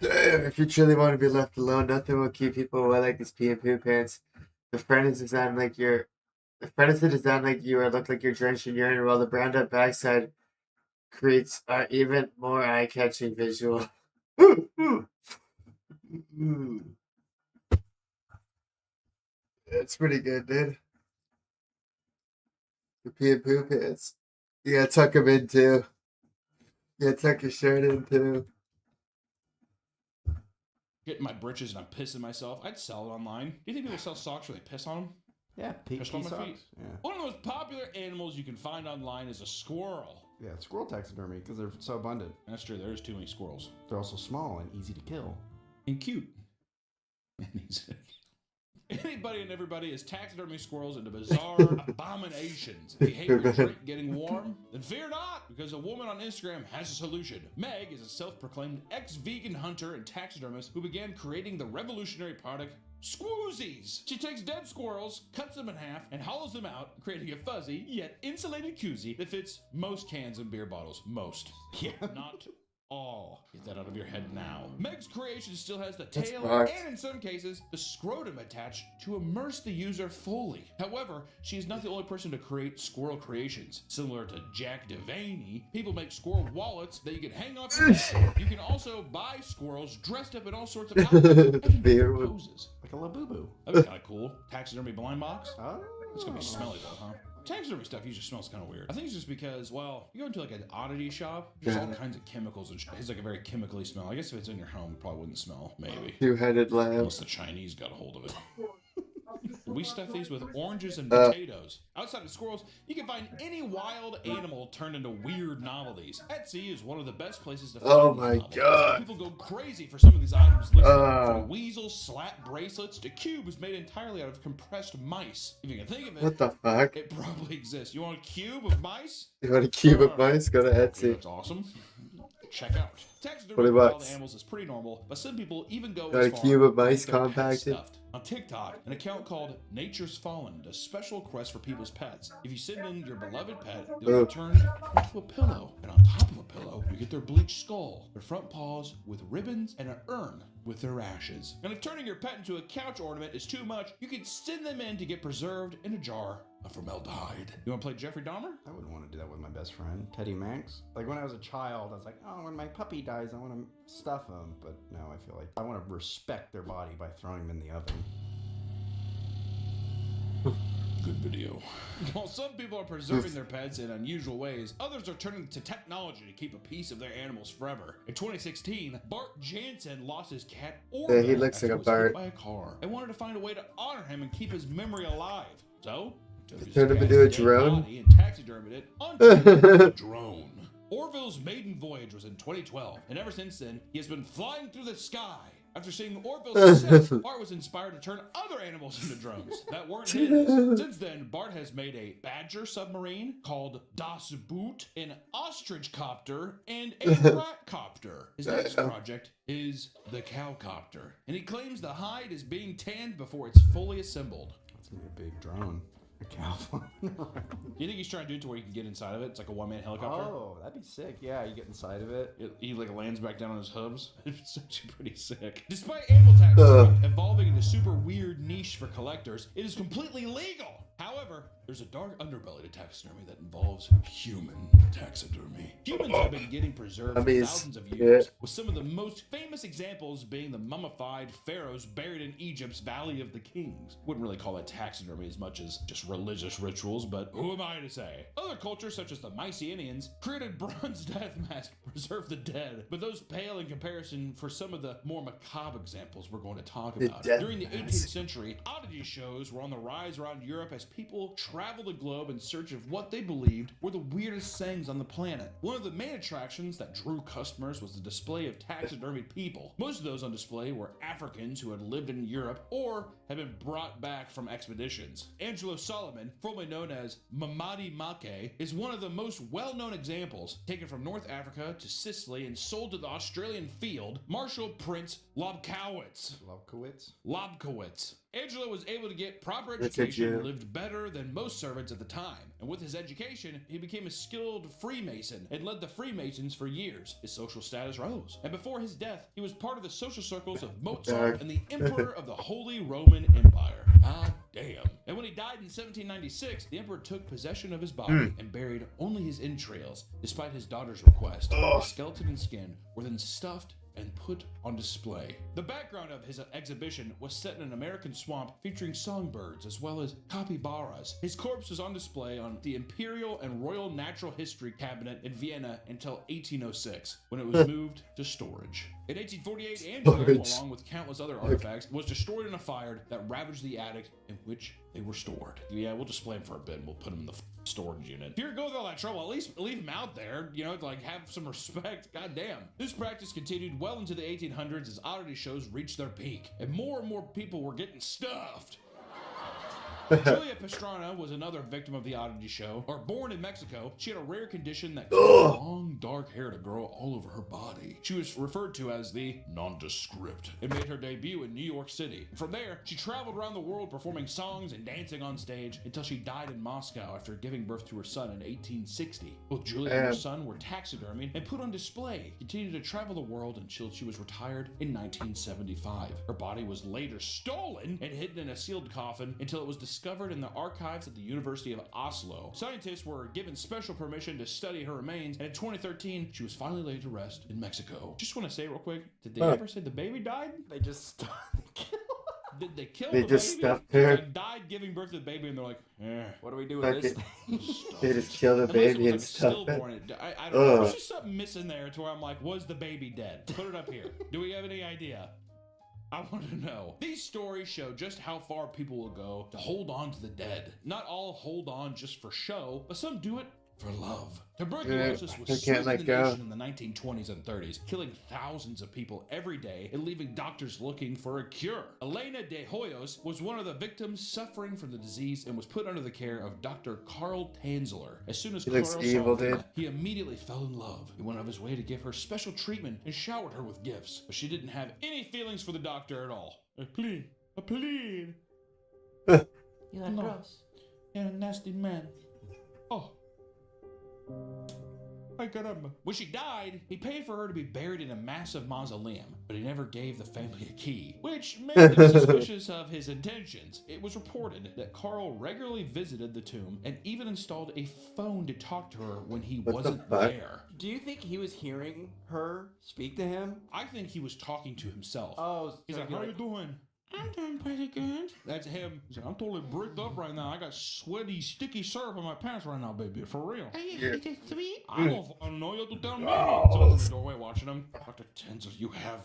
Damn, if you truly want to be left alone, nothing will keep people away like these pee and poo pants. The front is designed like you are look like you're drenched in urine, while the browned up backside creates an even more eye-catching visual. It's pretty good, dude. The pee and poo pants. You gotta tuck them in too. You gotta tuck your shirt in too. getting my britches and I'm pissing myself. I'd sell it online. Do you think people sell socks where they piss on them? Yeah, Piss on my socks. feet. Yeah. One of the most popular animals you can find online is a squirrel. Yeah, squirrel taxidermy because they're so abundant. That's true. There's too many squirrels. They're also small and easy to kill. And cute. Anybody and everybody is taxidermy squirrels into bizarre abominations. If you hate your drink getting warm, then fear not, because a woman on Instagram has a solution. Meg is a self-proclaimed ex-vegan hunter and taxidermist who began creating the revolutionary product Squoozies. She takes dead squirrels, cuts them in half, and hollows them out, creating a fuzzy yet insulated koozie that fits most cans and beer bottles. Most. Yeah. Not all. Get that out of your head now. Meg's creation still has the tail smart. and in some cases the scrotum attached to immerse the user fully. However, she is not the only person to create squirrel creations. Similar to Jack Devani, people make squirrel wallets that you can hang off your wall. You can also buy squirrels dressed up in all sorts of outfits and Beer one. poses. Like a labubu. That'd be kind of cool. Taxidermy blind box. Oh. It's gonna be smelly though, huh? Taxidermy stuff usually smells kind of weird. I think it's just because, well, you go into like an oddity shop, there's all kinds of chemicals and shit. It's like a very chemically smell. I guess if it's in your home, it probably wouldn't smell. Maybe. Two-headed lamb. Unless the Chinese got a hold of it. We stuff these with oranges and potatoes. Outside of squirrels, you can find any wild animal turned into weird novelties. Etsy is one of the best places to find Oh these my novelties. God. People go crazy for some of these items listed, from weasel slap bracelets to cubes made entirely out of compressed mice. If you can think of it, What the fuck? it probably exists. You want a cube of mice? You want a cube of mice? Go to Etsy. That's awesome. Check out $20 taxidermy with wild animals is pretty normal, but some people even go Got a as far cube of as mice their pets compacted. stuffed. On TikTok, an account called Nature's Fallen does special requests for people's pets. If you send in your beloved pet, you'll be turned into a pillow, and on top of a pillow, you get their bleached skull, their front paws with ribbons, and an urn with their ashes. And if turning your pet into a couch ornament is too much, you can send them in to get preserved in a jar of formaldehyde. You want to play Jeffrey Dahmer? I wouldn't want to do that with my best friend, Teddy Manx. Like when I was a child, I was like, oh, when my puppy dies, I want to stuff him. But now I feel like I want to respect their body by throwing them in the oven. Good video. While some people are preserving their pets in unusual ways, others are turning to technology to keep a piece of their animals forever. In 2016, Bart Jansen lost his cat Orville Yeah, he looks after like a he was Bart. hit by a car and wanted to find a way to honor him and keep his memory alive. So, took his Turned him cat's into a dead drone? body and taxidermied it onto a drone. Orville's maiden voyage was in 2012, and ever since then, he has been flying through the sky. After seeing Orville's success, Bart was inspired to turn other animals into drones that weren't his. Since then, Bart has made a badger submarine called Das Boot, an ostrich copter, and a rat copter. His next project is the cowcopter, and he claims the hide is being tanned before it's fully assembled. That's gonna be a big drone. A cow. You think he's trying to do it to where you can get inside of it? It's like a one-man helicopter. Oh, that'd be sick. Yeah, you get inside of it. He like lands back down on his hooves. It's actually pretty sick. Despite animal taxidermy evolving into super weird niche for collectors, it is completely legal. However, there's a dark underbelly to taxidermy that involves human taxidermy. Humans have been getting preserved for thousands of years, with some of the most famous examples being the mummified pharaohs buried in Egypt's Valley of the Kings. Wouldn't really call it taxidermy as much as just religious rituals, but who am I to say? Other cultures, such as the Mycenaeans, created bronze death masks to preserve the dead, but those pale in comparison for some of the more macabre examples we're going to talk about. During the 18th century, oddity shows were on the rise around Europe as people traveled the globe in search of what they believed were the weirdest things on the planet. One of the main attractions that drew customers was the display of taxidermied people. Most of those on display were Africans who had lived in Europe or had been brought back from expeditions. Angelo Solomon, formerly known as Mamadi Make, is one of the most well-known examples, taken from North Africa to Sicily and sold to the Australian field, Marshal Prince Lobkowitz. Lobkowitz. Angelo was able to get proper education and lived better than most servants at the time. And with his education, he became a skilled Freemason and led the Freemasons for years. His social status rose. And before his death, he was part of the social circles of Mozart and the Emperor of the Holy Roman Empire. Ah, damn. And when he died in 1796, the emperor took possession of his body and buried only his entrails, despite his daughter's request. His skeleton and skin were then stuffed and put on display. The background of his exhibition was set in an American swamp featuring songbirds as well as capybaras. His corpse was on display on the Imperial and Royal Natural History Cabinet in Vienna until 1806, when it was moved to storage. In 1848, Angelo, along with countless other artifacts, was destroyed in a fire that ravaged the attic in which they were stored. Yeah, we'll display them for a bit and we'll put them in the storage unit. If you're going through all that trouble, at least leave them out there, you know, like have some respect. God damn. This practice continued well into the 1800s as oddity shows reached their peak, and more people were getting stuffed. Julia Pastrana was another victim of the oddity show. Born in Mexico, she had a rare condition that caused long dark hair to grow all over her body. She was referred to as the nondescript and made her debut in New York City. From there, she traveled around the world performing songs and dancing on stage until she died in Moscow after giving birth to her son in 1860. Both Julia and her son were taxidermied and put on display, continued to travel the world until she was retired in 1975. Her body was later stolen and hidden in a sealed coffin until it was discovered in the archives at the University of Oslo. Scientists were given special permission to study her remains, and in 2013, she was finally laid to rest in Mexico. Just want to say real quick, did they ever say the baby died? They just Did they kill They the just baby? stuffed She, her. like, died giving birth to the baby, and they're like, what do we do with this Fuck thing? They just kill the Unless it baby and was like stuff stillborn, it. I don't know. There's just something missing there to where I'm like, was the baby dead? Put it up here. Do we have any idea? I want to know. These stories show just how far people will go to hold on to the dead. Not all hold on just for show, but some do it for love. Tuberculosis was I sweeping can't the let go. nation in the 1920s and 30s, killing thousands of people every day and leaving doctors looking for a cure. Elena de Hoyos was one of the victims suffering from the disease and was put under the care of Dr. Carl Tanzler. As soon as He Carl looks saw evil, Elena, dude. he immediately fell in love. He went out of his way to give her special treatment and showered her with gifts, but she didn't have any feelings for the doctor at all. A plead. You like No. gross. You're a nasty man. Oh. Ay, caramba. When she died, he paid for her to be buried in a massive mausoleum, but he never gave the family a key, which made them suspicious of his intentions. It was reported that Carl regularly visited the tomb and even installed a phone to talk to her when he What the wasn't fuck? there. Do you think he was hearing her speak to him? I think he was talking to himself. Oh, He's so like, you're how you doing? I'm doing pretty good. That's him. He's like, I'm totally bricked up right now. I got sweaty, sticky syrup in my pants right now, baby. For real. Yeah. I don't know. You have to tell me. Someone's in the doorway watching him. Dr. Tenzel, you have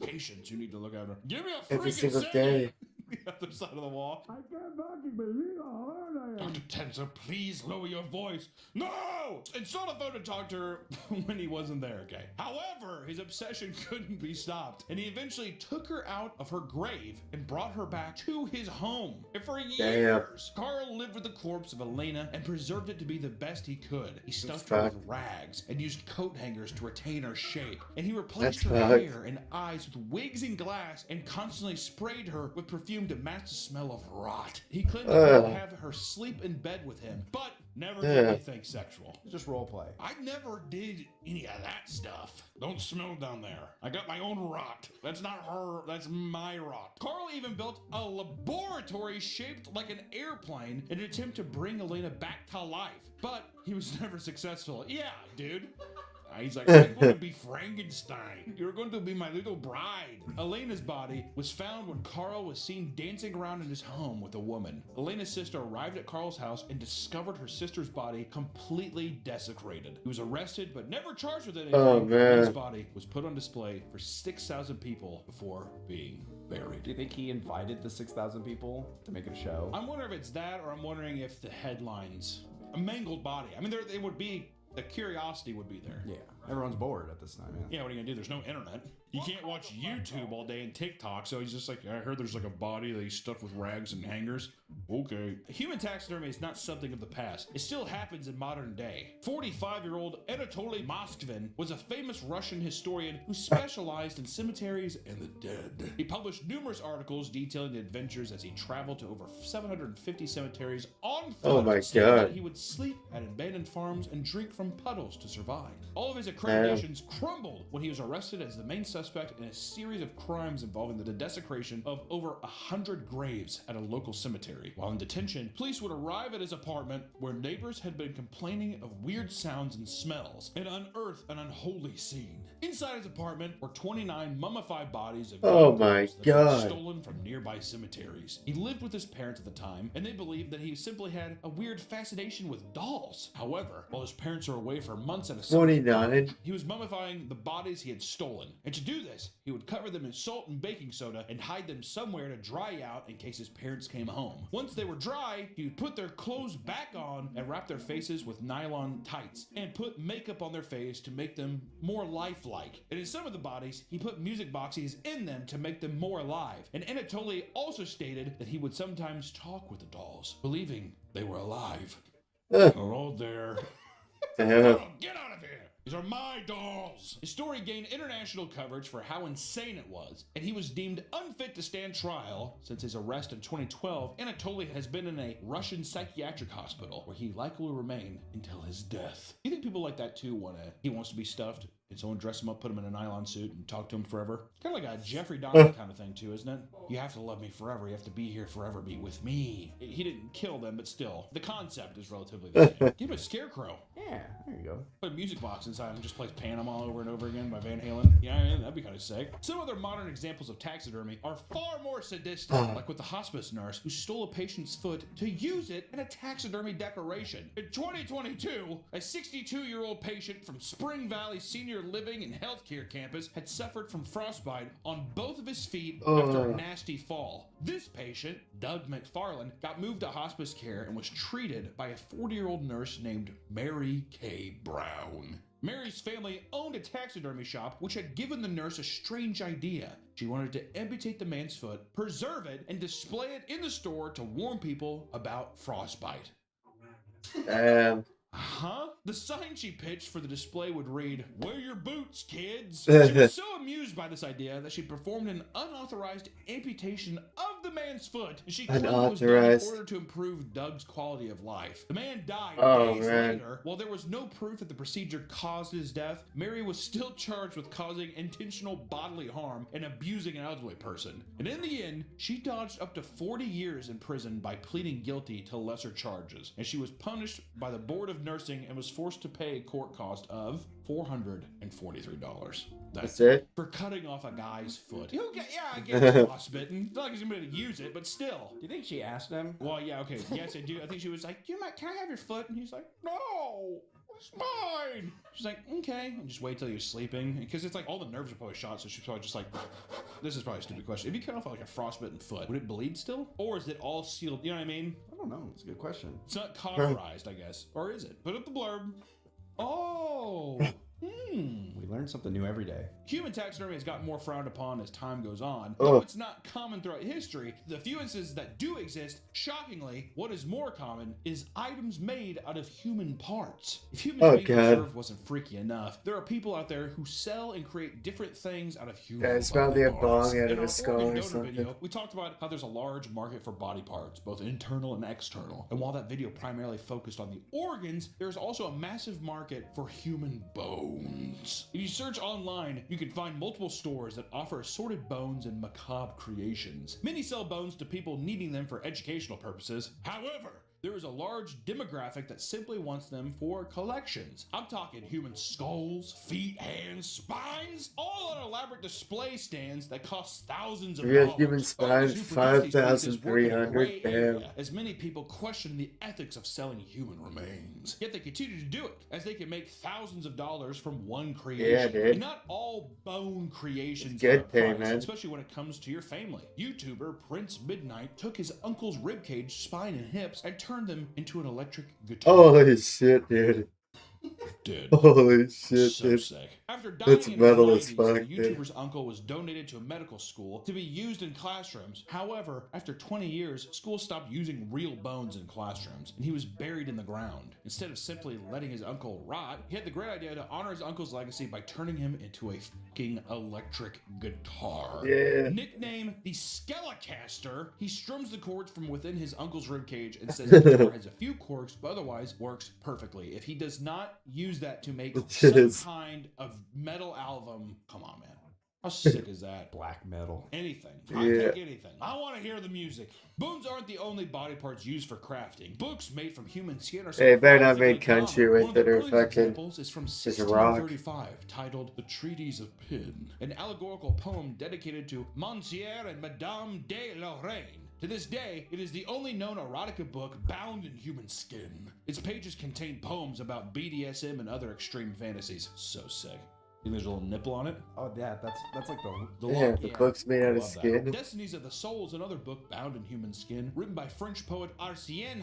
patience. You need to look at her. Give me a Every freaking single second. day. The other side of the wall. I can't fucking believe how hard I am. Dr. Tenzer, please lower your voice. No! Install the phone to talk to her when he wasn't there, okay? However, his obsession couldn't be stopped, and he eventually took her out of her grave and brought her back to his home. And for years, Carl lived with the corpse of Elena and preserved it to be the best he could. He stuffed her with rags and used coat hangers to retain her shape, and he replaced her That's fucked. hair and eyes with wigs and glass and constantly sprayed her with perfume to match the smell of rot. He claimed to have her sleep in bed with him, but never did anything sexual. Just role play. I never did any of that stuff. Don't smell down there. I got my own rot. That's not her, that's my rot. Carl even built a laboratory shaped like an airplane in an attempt to bring Elena back to life, but he was never successful. Yeah, dude. He's like, I'm going to be Frankenstein. You're going to be my little bride. Elena's body was found when Carl was seen dancing around in his home with a woman. Elena's sister arrived at Carl's house and discovered her sister's body completely desecrated. He was arrested but never charged with anything. Oh, man. His body was put on display for 6,000 people before being buried. Do you think he invited the 6,000 people to make it a show? I'm wondering if it's that, or I'm wondering if the headlines, a mangled body. I mean, they would be, the curiosity would be there. Yeah, everyone's bored at this time. Yeah, what are you gonna do? There's no internet. You can't watch YouTube all day and TikTok, so he's just like, I heard there's like a body that he's stuffed with rags and hangers. Okay. Human taxidermy is not something of the past. It still happens in modern day. 45-year-old Anatoly Moskvin was a famous Russian historian who specialized in cemeteries and the dead. He published numerous articles detailing the adventures as he traveled to over 750 cemeteries on foot. Oh my stating God. that he would sleep at abandoned farms and drink from puddles to survive. All of his accreditations crumbled when he was arrested as the main suspect in a series of crimes involving the desecration of over 100 graves at a local cemetery. While in detention, police would arrive at his apartment where neighbors had been complaining of weird sounds and smells and unearth an unholy scene. Inside his apartment were 29 mummified bodies of Oh young my girls that had been God. stolen from nearby cemeteries. He lived with his parents at the time, and they believed that he simply had a weird fascination with dolls. However, while his parents were away for months at a 29. he was mummifying the bodies he had stolen. And to do this, he would cover them in salt and baking soda and hide them somewhere to dry out in case his parents came home. Once they were dry, he would put their clothes back on and wrap their faces with nylon tights and put makeup on their face to make them more lifelike. And in some of the bodies, he put music boxes in them to make them more alive. And Anatoly also stated that he would sometimes talk with the dolls, believing they were alive. Hello there. Damn. Get out of here! These are my dolls! His story gained international coverage for how insane it was, and he was deemed unfit to stand trial. Since his arrest in 2012, Anatoly has been in a Russian psychiatric hospital where he likely will remain until his death. You think people like that too he wants to be stuffed? And someone dress him up, put him in a nylon suit, and talk to him forever? Kind of like a Jeffrey Dahmer kind of thing too, isn't it? You have to love me forever. You have to be here forever. Be with me. He didn't kill them, but still, the concept is relatively the same. Give him a scarecrow. Yeah, there you go. Put a music box inside and just plays Panama all over and over again by Van Halen. Yeah, that'd be kind of sick. Some other modern examples of taxidermy are far more sadistic, like with the hospice nurse who stole a patient's foot to use it in a taxidermy decoration. In 2022, a 62-year-old patient from Spring Valley Senior senior living and healthcare campus had suffered from frostbite on both of his feet Oh. after a nasty fall. This patient, Doug McFarland, got moved to hospice care and was treated by a 40-year-old nurse named Mary K. Brown. Mary's family owned a taxidermy shop, which had given the nurse a strange idea. She wanted to amputate the man's foot, preserve it, and display it in the store to warn people about frostbite. Huh? The sign she pitched for the display would read, "Wear your boots, kids." She was so amused by this idea that she performed an unauthorized amputation of the man's foot. And she claimed it was done in Unauthorized. order to improve Doug's quality of life. The man died Oh, days man. later. While there was no proof that the procedure caused his death, Mary was still charged with causing intentional bodily harm and abusing an elderly person. And in the end, she dodged up to 40 years in prison by pleading guilty to lesser charges. And she was punished by the Board of Nursing and was forced to pay a court cost of $443. That's it? For cutting off a guy's foot. Yeah, I guess he's frostbitten. It's not like he's gonna be able to use it, but still. Do you think she asked him? Well, yeah, okay. Yes, I do. I think she was like, can I have your foot? And he's like, no, it's mine. She's like, okay. And just wait till you're sleeping. Because it's like all the nerves are probably shot, so she's probably just like, this is probably a stupid question. If you cut off like a frostbitten foot, would it bleed still? Or is it all sealed? You know what I mean? I don't know. It's a good question. It's not cauterized, I guess. Or is it? Put up the blurb. Oh. We learn something new every day. Human taxidermy has gotten more frowned upon as time goes on. Oh. Though it's not common throughout history, the few instances that do exist, shockingly, what is more common is items made out of human parts. If humans Oh, being God. preserved wasn't freaky enough, there are people out there who sell and create different things out of human Yeah, it's probably a body bong parts. out In of our a skull organ or donor something. video, we talked about how there's a large market for body parts, both internal and external. And while that video primarily focused on the organs, there's also a massive market for human bones. If you search online, you can find multiple stores that offer assorted bones and macabre creations. Many sell bones to people needing them for educational purposes. However, there is a large demographic that simply wants them for collections. I'm talking human skulls, feet, hands, spines, all on elaborate display stands that cost thousands of Real dollars. human spine, Owners who produce these pieces work in a 5,300. gray area, Damn. as many people question the ethics of selling human remains. Yet they continue to do it, as they can make thousands of dollars from one creation. Yeah, dude. And not all bone creations Good are pay, priced, man. especially when it comes to your family. YouTuber Prince Midnight took his uncle's ribcage, spine, and hips and turned them into an electric guitar. Holy shit, dude. Dude. Holy shit, So dude. sick. After dying That's in metal the as 90s, fuck, the dude. YouTuber's uncle was donated to a medical school to be used in classrooms. However, after 20 years, schools stopped using real bones in classrooms, and he was buried in the ground. Instead of simply letting his uncle rot, he had the great idea to honor his uncle's legacy by turning him into a fucking electric guitar. Yeah. Nicknamed the Skelecaster, he strums the chords from within his uncle's ribcage and says the guitar has a few quirks, but otherwise works perfectly. If he does not use that to make some Jeez. kind of metal album, come on, man. How sick is that? Black metal. Anything. I Yeah. take anything. I want to hear the music. Bones aren't the only body parts used for crafting. Books made from human skin are Hey, better not surprisingly make country common. with One of the it or earliest fucking examples is from just rock. 1635, titled The Treatise of Pin, an allegorical poem dedicated to Monsieur and Madame de Lorraine. To this day, it is the only known erotica book bound in human skin. Its pages contain poems about BDSM and other extreme fantasies. So sick. Think there's a little nipple on it? Oh yeah, that's like the Yeah, the book's made out of Love that. skin. Destinies of the Soul is another book bound in human skin, written by French poet Arsène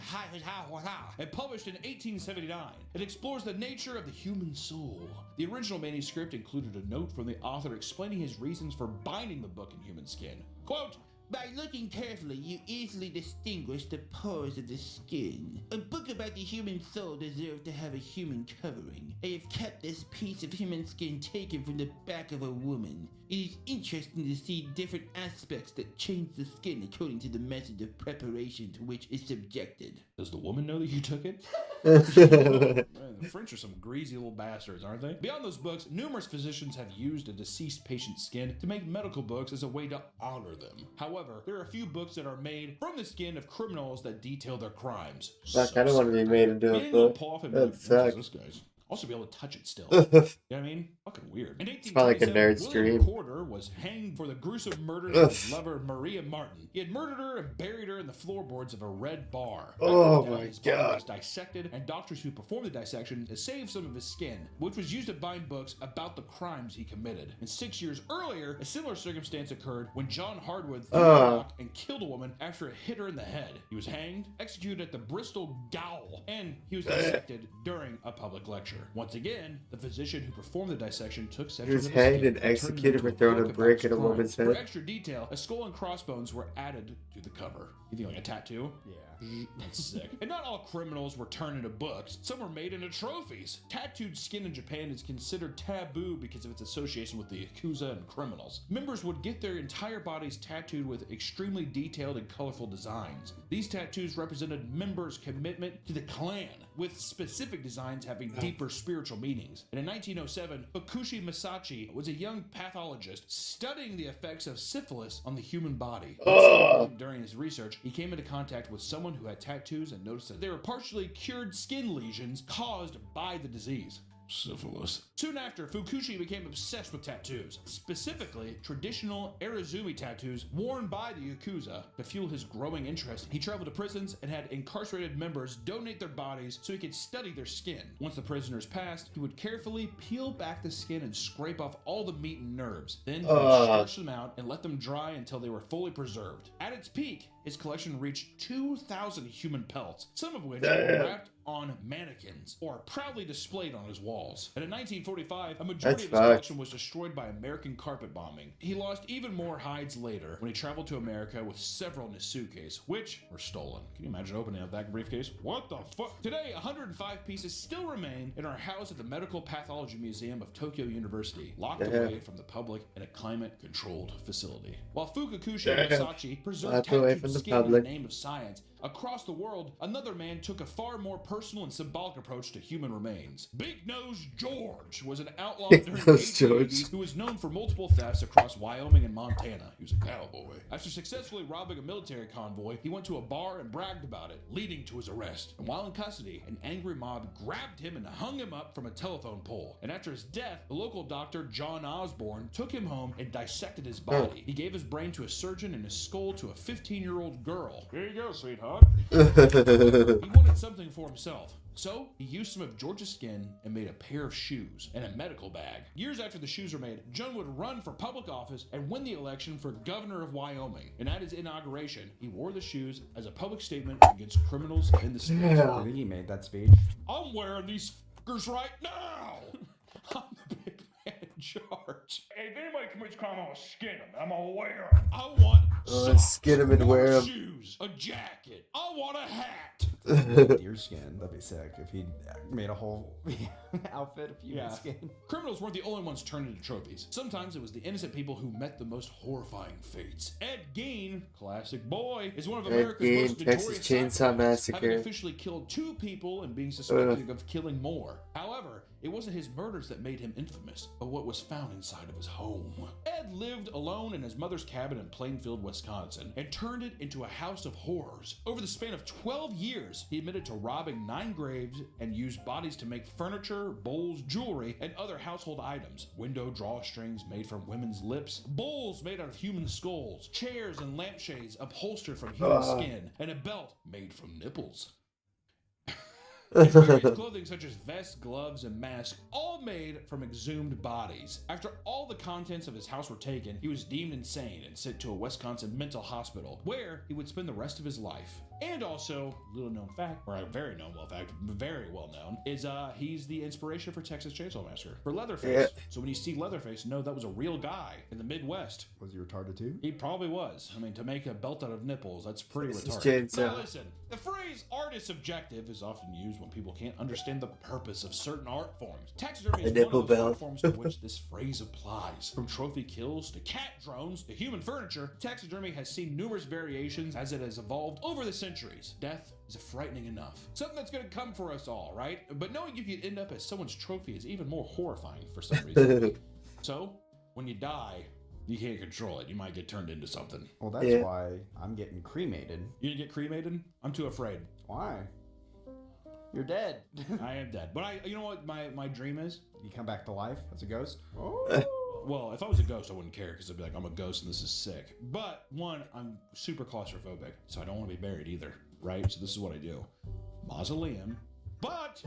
and published in 1879. It explores the nature of the human soul. The original manuscript included a note from the author explaining his reasons for binding the book in human skin. Quote, "By looking carefully, you easily distinguish the pores of the skin. A book about the human soul deserves to have a human covering. I have kept this piece of human skin taken from the back of a woman. It is interesting to see different aspects that change the skin according to the method of preparation to which it's subjected." Does the woman know that you took it? Man, the French are some greasy little bastards, aren't they? Beyond those books, numerous physicians have used a deceased patient's skin to make medical books as a way to honor them. However, there are a few books that are made from the skin of criminals that detail their crimes. Fuck, I don't want to be made into a Being able to book. pull off and That be like, "What is sucks. this guy's Also be able to touch it still. You know what I mean? Fucking weird. In It's probably like a 1827, nerd William stream. Porter was hanged for the gruesome murder of his lover Maria Martin. He had murdered her and buried her in the floorboards of a red bar. Oh After death, my his body God. was dissected, and doctors who performed the dissection saved some of his skin, which was used to bind books about the crimes he committed. And 6 years earlier, a similar circumstance occurred when John Hardwood threw a rock and killed a woman after it hit her in the head. He was hanged, executed at the Bristol Gaol, and he was dissected during a public lecture. Once again, the physician who performed the dissection took He sections was of his hanged skin and turned it executed into for throwing book a of brick Max at a crimes. woman's For head. extra detail, a skull and crossbones were added to the cover. You think like a tattoo? Yeah. That's sick. And not all criminals were turned into books. Some were made into trophies. Tattooed skin in Japan is considered taboo because of its association with the Yakuza and criminals. Members would get their entire bodies tattooed with extremely detailed and colorful designs. These tattoos represented members' commitment to the clan, with specific designs having deeper spiritual meanings. And in 1907, Fukushi Masashi was a young pathologist studying the effects of syphilis on the human body. During his research, he came into contact with someone who had tattoos and noticed that they were partially cured skin lesions caused by the disease. Syphilis. Soon after, Fukushi became obsessed with tattoos, specifically traditional Arizumi tattoos worn by the Yakuza. To fuel his growing interest, he traveled to prisons and had incarcerated members donate their bodies so he could study their skin. Once the prisoners passed, he would carefully peel back the skin and scrape off all the meat and nerves. Then he would stretch them out and let them dry until they were fully preserved. At its peak, his collection reached 2,000 human pelts, some of which were wrapped on mannequins or proudly displayed on his walls. And in 1945, a majority of his collection was destroyed by American carpet bombing. He lost even more hides later when he traveled to America with several in his suitcase, which were stolen. Can you imagine opening up that briefcase? What the fuck? Today, 105 pieces still remain in our house at the Medical Pathology Museum of Tokyo University, locked away from the public in a climate-controlled facility. While Fukushi Masashi preserved tattooed skin in the name of science, across the world, another man took a far more personal and symbolic approach to human remains. Big Nose George was an outlaw during the 1880s who was known for multiple thefts across Wyoming and Montana. He was a cowboy. After successfully robbing a military convoy, he went to a bar and bragged about it, leading to his arrest. And while in custody, an angry mob grabbed him and hung him up from a telephone pole. And after his death, the local doctor, John Osborne, took him home and dissected his body. He gave his brain to a surgeon and his skull to a 15-year-old girl. Here you go, sweetheart. He wanted something for himself, so he used some of George's skin and made a pair of shoes and a medical bag. Years after the shoes were made, John would run for public office and win the election for governor of Wyoming. And at his inauguration, he wore the shoes as a public statement against criminals in the state. I think he made that speech. I'm wearing these fuckers right now. I'm the big man in charge. Hey, if anybody commits crime, I'm gonna skin them. I'm gonna wear them. I want skin him and wear him. shoes, a jacket. I want a hat. Deer skin. That'd be sick if he made a whole outfit of human skin. Criminals weren't the only ones turned into trophies. Sometimes it was the innocent people who met the most horrifying fates. Ed Gein, classic boy, is one of America's most notorious Texas Chainsaw having Massacre. officially killed 2 people and being suspected of killing more. However, it wasn't his murders that made him infamous, but what was found inside of his home. Ed lived alone in his mother's cabin in Plainfield, Wisconsin, and turned it into a house of horrors. Over the span of 12 years, he admitted to robbing 9 graves and used bodies to make furniture, bowls, jewelry, and other household items. Window drawstrings made from women's lips, bowls made out of human skulls, chairs and lampshades upholstered from human skin, and a belt made from nipples. And various clothing such as vests, gloves, and masks, all made from exhumed bodies. After all the contents of his house were taken, he was deemed insane and sent to a Wisconsin mental hospital, where he would spend the rest of his life. And also, little known fact, or a very known fact, very well known, is he's the inspiration for Texas Chainsaw Massacre, for Leatherface. Yeah. So when you see Leatherface, know that was a real guy in the Midwest. Was he retarded too? He probably was. I mean, to make a belt out of nipples, that's pretty Texas retarded. Chainsaw. Now listen, the phrase art is subjective is often used when people can't understand the purpose of certain art forms. Taxidermy is A one nipple of those art belt. forms to which this phrase applies. From trophy kills to cat drones to human furniture, taxidermy has seen numerous variations as it has evolved over the centuries. Death is frightening enough. Something that's gonna come for us all, right? But knowing you could end up as someone's trophy is even more horrifying for some reason. So, when you die, you can't control it. You might get turned into something. Well, that's why I'm getting cremated. You didn't get cremated? I'm too afraid. Why? You're dead. I am dead. But you know what my dream is? You come back to life as a ghost? Well, if I was a ghost, I wouldn't care because I'd be like, I'm a ghost and this is sick. But one, I'm super claustrophobic, so I don't want to be buried either, right? So this is what I do. Mausoleum, but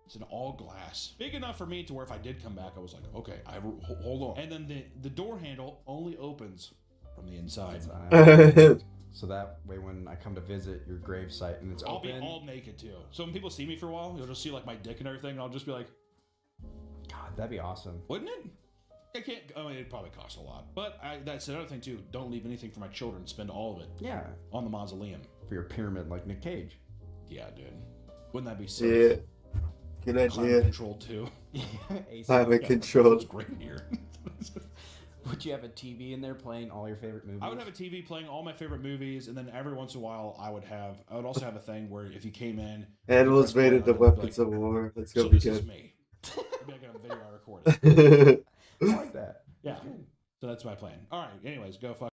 it's an all glass. Big enough for me to where if I did come back, I was like, okay, hold on. And then the door handle only opens from the inside. So that way when I come to visit your grave site and it's I'll open. be all naked too. So when people see me for a while, you'll just see like my dick and everything, and I'll just be like, God, that'd be awesome. Wouldn't it? I can't. I mean, it'd probably cost a lot. But that's another thing too. Don't leave anything for my children. Spend all of it. Yeah. On the mausoleum. For your pyramid, like Nick Cage. Yeah, dude. Wouldn't that be sick? Yeah. Good idea. Climate control too. Climate control. It's great in here. Would you have a TV in there playing all your favorite movies? I would have a TV playing all my favorite movies, and then every once in a while, I would also have a thing where if you came in, Animals rated the weapons of war. That's gonna so be this is good. me. It'd be like a video I recorded. I like that. Yeah. So that's my plan. All right. Anyways, go fuck.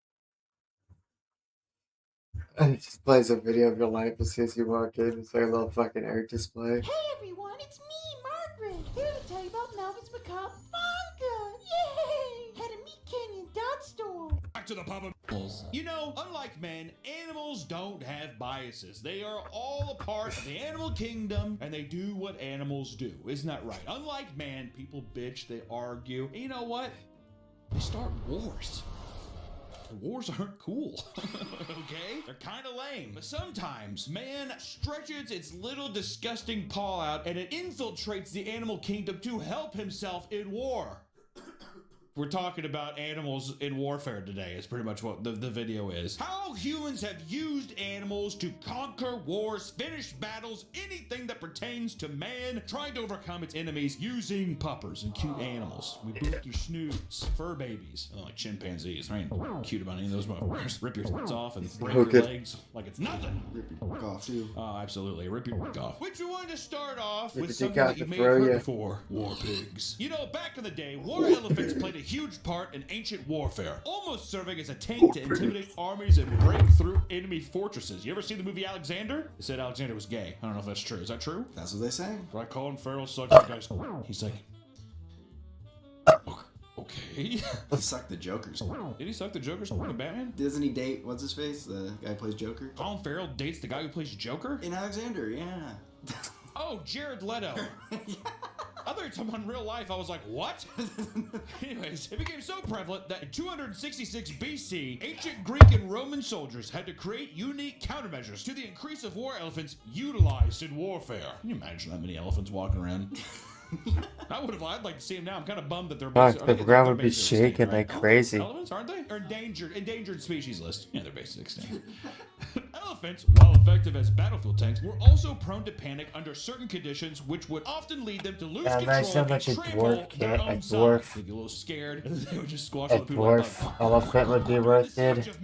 It just plays a video of your life as soon as you walk in. It's like a little fucking art display. Hey everyone, it's me, Margaret. Here to tell you about Melvin's Macabre manga. Yay! Had a Meat Canyon dot store. Back to the puppet. You know, unlike men, animals don't have biases. They are all a part of the animal kingdom, and they do what animals do. Isn't that right? Unlike man, people bitch, they argue. And you know what? They start wars. Wars aren't cool, okay? They're kind of lame. But sometimes, man stretches its little disgusting paw out and it infiltrates the animal kingdom to help himself in war. We're talking about animals in warfare today. Is pretty much what the video is. How humans have used animals to conquer wars, finish battles, anything that pertains to man trying to overcome its enemies using puppers and cute animals. We boot your snoots, fur babies, like chimpanzees. There ain't cute about any of those motherfuckers. Rip your tits off and break your legs like it's nothing. Rip your dick off too. Oh, absolutely. Rip your dick off. Which we wanted to start off Rip with your dick something off that you to may throw have heard ya. before. War pigs. You know, back in the day, war elephants played a huge part in ancient warfare, almost serving as a tank to intimidate armies and break through enemy fortresses. You ever see the movie Alexander? They said Alexander was gay. I don't know if that's true. Is that true? That's what they say. Right, Colin Farrell sucks the guy's. He's like, okay. He sucked the Joker's. Did he suck the Joker's in Batman? Doesn't he date, what's his face? The guy who plays Joker? Colin Farrell dates the guy who plays Joker? In Alexander, yeah. Oh, Jared Leto. I thought you were talking about in real life. I was like, what? Anyways, it became so prevalent that in 266 BC, ancient Greek and Roman soldiers had to create unique countermeasures to the increase of war elephants utilized in warfare. Can you imagine that many elephants walking around? I'd like to see them now. I'm kind of bummed that they're Fuck, basically, the ground would they're be basically shaking extinct, like right? crazy. Elephants, aren't they? Or endangered species list. Yeah, they're basically extinct. Elephants, while effective as battlefield tanks, were also prone to panic under certain conditions, which would often lead them to lose Yeah, control that sounds like and a trample dwarf their cat, a own dwarf. side. They'd get a little scared, and they would just squash A other people like dwarf bugs. elephant would be worth it.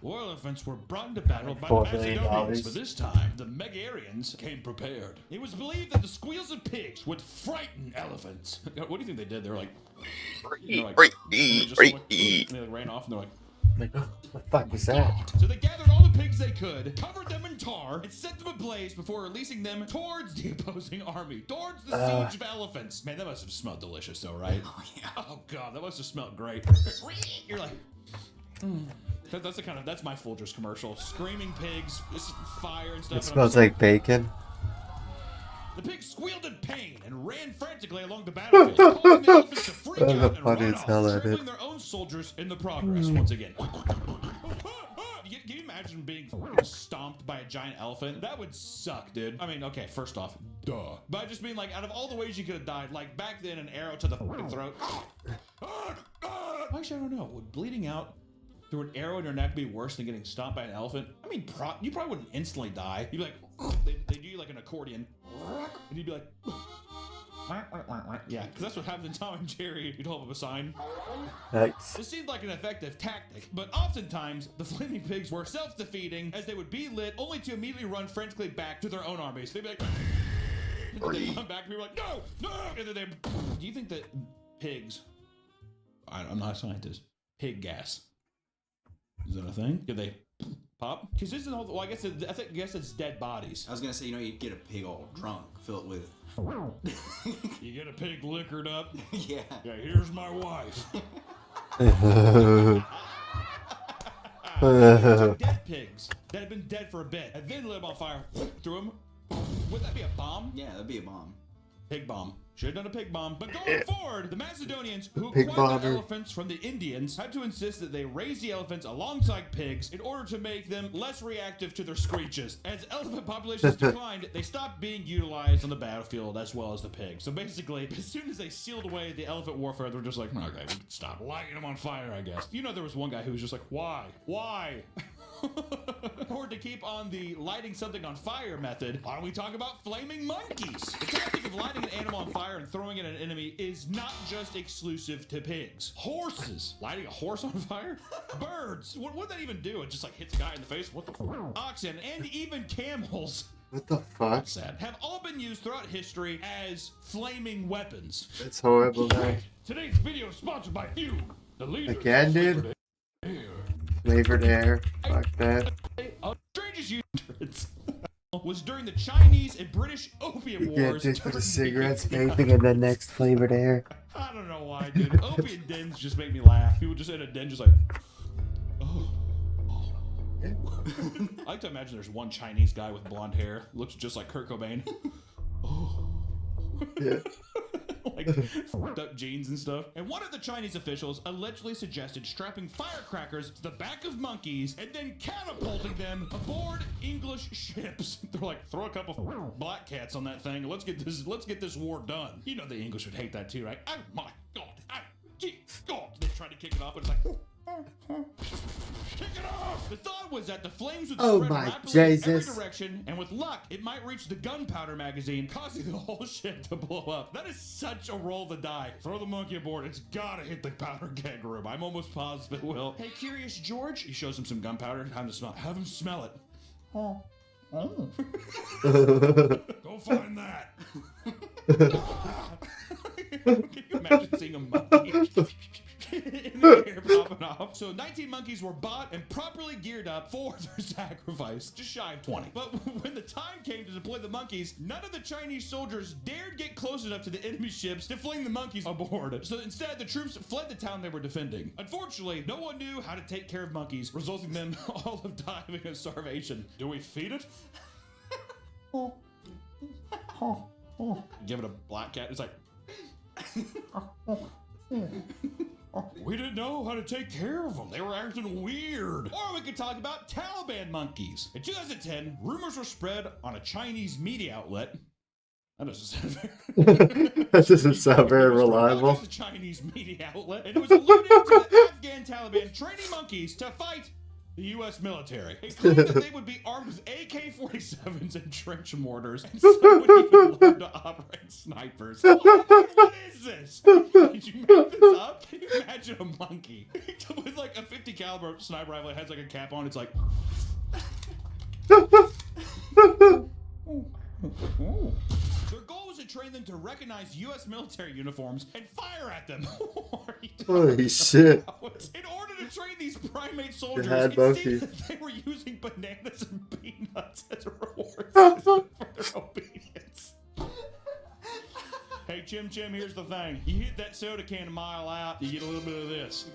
War elephants were brought into battle by $4 the billion. Macedonians, but this time the Megarians came prepared. It was believed that the squeals of pigs would frighten elephants. What do you think they did? They were like, they ran off and they're like, Like, what the fuck is that? so they gathered all the pigs they could, covered them in tar, and set them ablaze before releasing them towards the opposing army, towards the siege of elephants. Man, that must have smelled delicious, though, right? Oh yeah. Oh god, that must have smelled great. You're like, that's my Folgers commercial. Screaming pigs, fire and stuff. It smells like bacon. The pigs squealed in pain and ran frantically along the battlefield, causing the elephants to freak That was out the and run funniest off, hell of it. trampling their own soldiers in the progress once again. Can you imagine being fucking stomped by a giant elephant? That would suck, dude. I mean, okay, first off, duh. But I just mean, like, out of all the ways you could have died, like, back then, an arrow to the fucking throat. Actually, I don't know. Would bleeding out through an arrow in your neck be worse than getting stomped by an elephant? I mean, you probably wouldn't instantly die. You'd be like, they do you like an accordion. And you'd be like, yeah, because that's what happened in Tom and Jerry. You'd hold up a sign. Nice. This seemed like an effective tactic, but oftentimes the flaming pigs were self-defeating as they would be lit only to immediately run frantically back to their own armies. They'd be like, and then they'd run back and be like, no, no, and then they. Do you think that pigs? I'm not a scientist. Pig gas. Is that a thing? Do they Pop? Because this is the whole. Well, I guess it's dead bodies. I was gonna say, you know, you get a pig all drunk, fill it with. You get a pig liquored up. Yeah. Yeah. Here's my wife. Dead pigs that had been dead for a bit, and then lit them on fire. Threw them. Would that be a bomb? Yeah, that'd be a bomb. Pig bomb. Should have done a pig bomb. But going forward, the Macedonians, who Pig acquired the bomber. elephants from the Indians, had to insist that they raise the elephants alongside pigs in order to make them less reactive to their screeches. As elephant populations declined, they stopped being utilized on the battlefield as well as the pigs. So basically, as soon as they sealed away the elephant warfare, they were just like, okay, we can stop lighting them on fire, I guess. You know, there was one guy who was just like, why? Why? Or to keep on the lighting something on fire method, why don't we talk about flaming monkeys? The tactic of lighting an animal on fire and throwing it at an enemy is not just exclusive to pigs. Horses. Lighting a horse on fire? Birds. What would that even do? It just like hits a guy in the face? What the fuck? Oxen and even camels. What the fuck? Sad. Have all been used throughout history as flaming weapons. That's horrible, man. Today's video is sponsored by Fugue, the leader. Again, dude? Flavored air. Fuck that. Strangest use was during the Chinese and British Opium You get Wars. this for the cigarettes, vaping, and then next flavored air. I don't know why, dude. Opium dens just make me laugh. People just in a den just like, oh. I like to imagine there's one Chinese guy with blonde hair, looks just like Kurt Cobain. Oh. Yeah. Like fucked up jeans and stuff. And one of the Chinese officials allegedly suggested strapping firecrackers to the back of monkeys and then catapulting them aboard English ships. They're like, throw a couple black cats on that thing. Let's get this war done. You know the English would hate that too, right? Oh my god. Oh, gee, god. They tried to kick it off, but it's like, kick it off! The thought was that the flames would Oh spread my rapidly in every Jesus. direction, and with luck, it might reach the gunpowder magazine, causing the whole ship to blow up. That is such a roll to die. Throw the monkey aboard. It's gotta hit the powder keg room. I'm almost positive it will. Hey, Curious George. He shows him some gunpowder. Time to smell. Have him smell it. Oh. Go find that. Can you imagine seeing a monkey in the air popping off? So 19 monkeys were bought and properly geared up for their sacrifice, just shy of 20. But when the time came to deploy the monkeys, none of the Chinese soldiers dared get close enough to the enemy ships to fling the monkeys aboard. So instead, the troops fled the town they were defending. Unfortunately, no one knew how to take care of monkeys, resulting in them all of dying of starvation. Do we feed it? Give it a black cat. It's like, we didn't know how to take care of them. They were acting weird. Or we could talk about Taliban monkeys. In 2010, rumors were spread on a Chinese media outlet. That doesn't sound very reliable. It's a Chinese media outlet, and it was alluding to the Afghan Taliban training monkeys to fight the U.S. military. It claimed that they would be armed with AK-47s and trench mortars, and some would even learn to operate snipers. What is this? Did you make this up? Can you imagine a monkey with like a 50 caliber sniper rifle that has like a cap on? It's like, their goal was to train them to recognize U.S. military uniforms and fire at them. Holy shit. In order to train these primate soldiers, had it both seemed you. that they were using bananas and peanuts as a reward system for their obedience. Hey, Chim Chim, here's the thing. You hit that soda can a mile out, you get a little bit of this.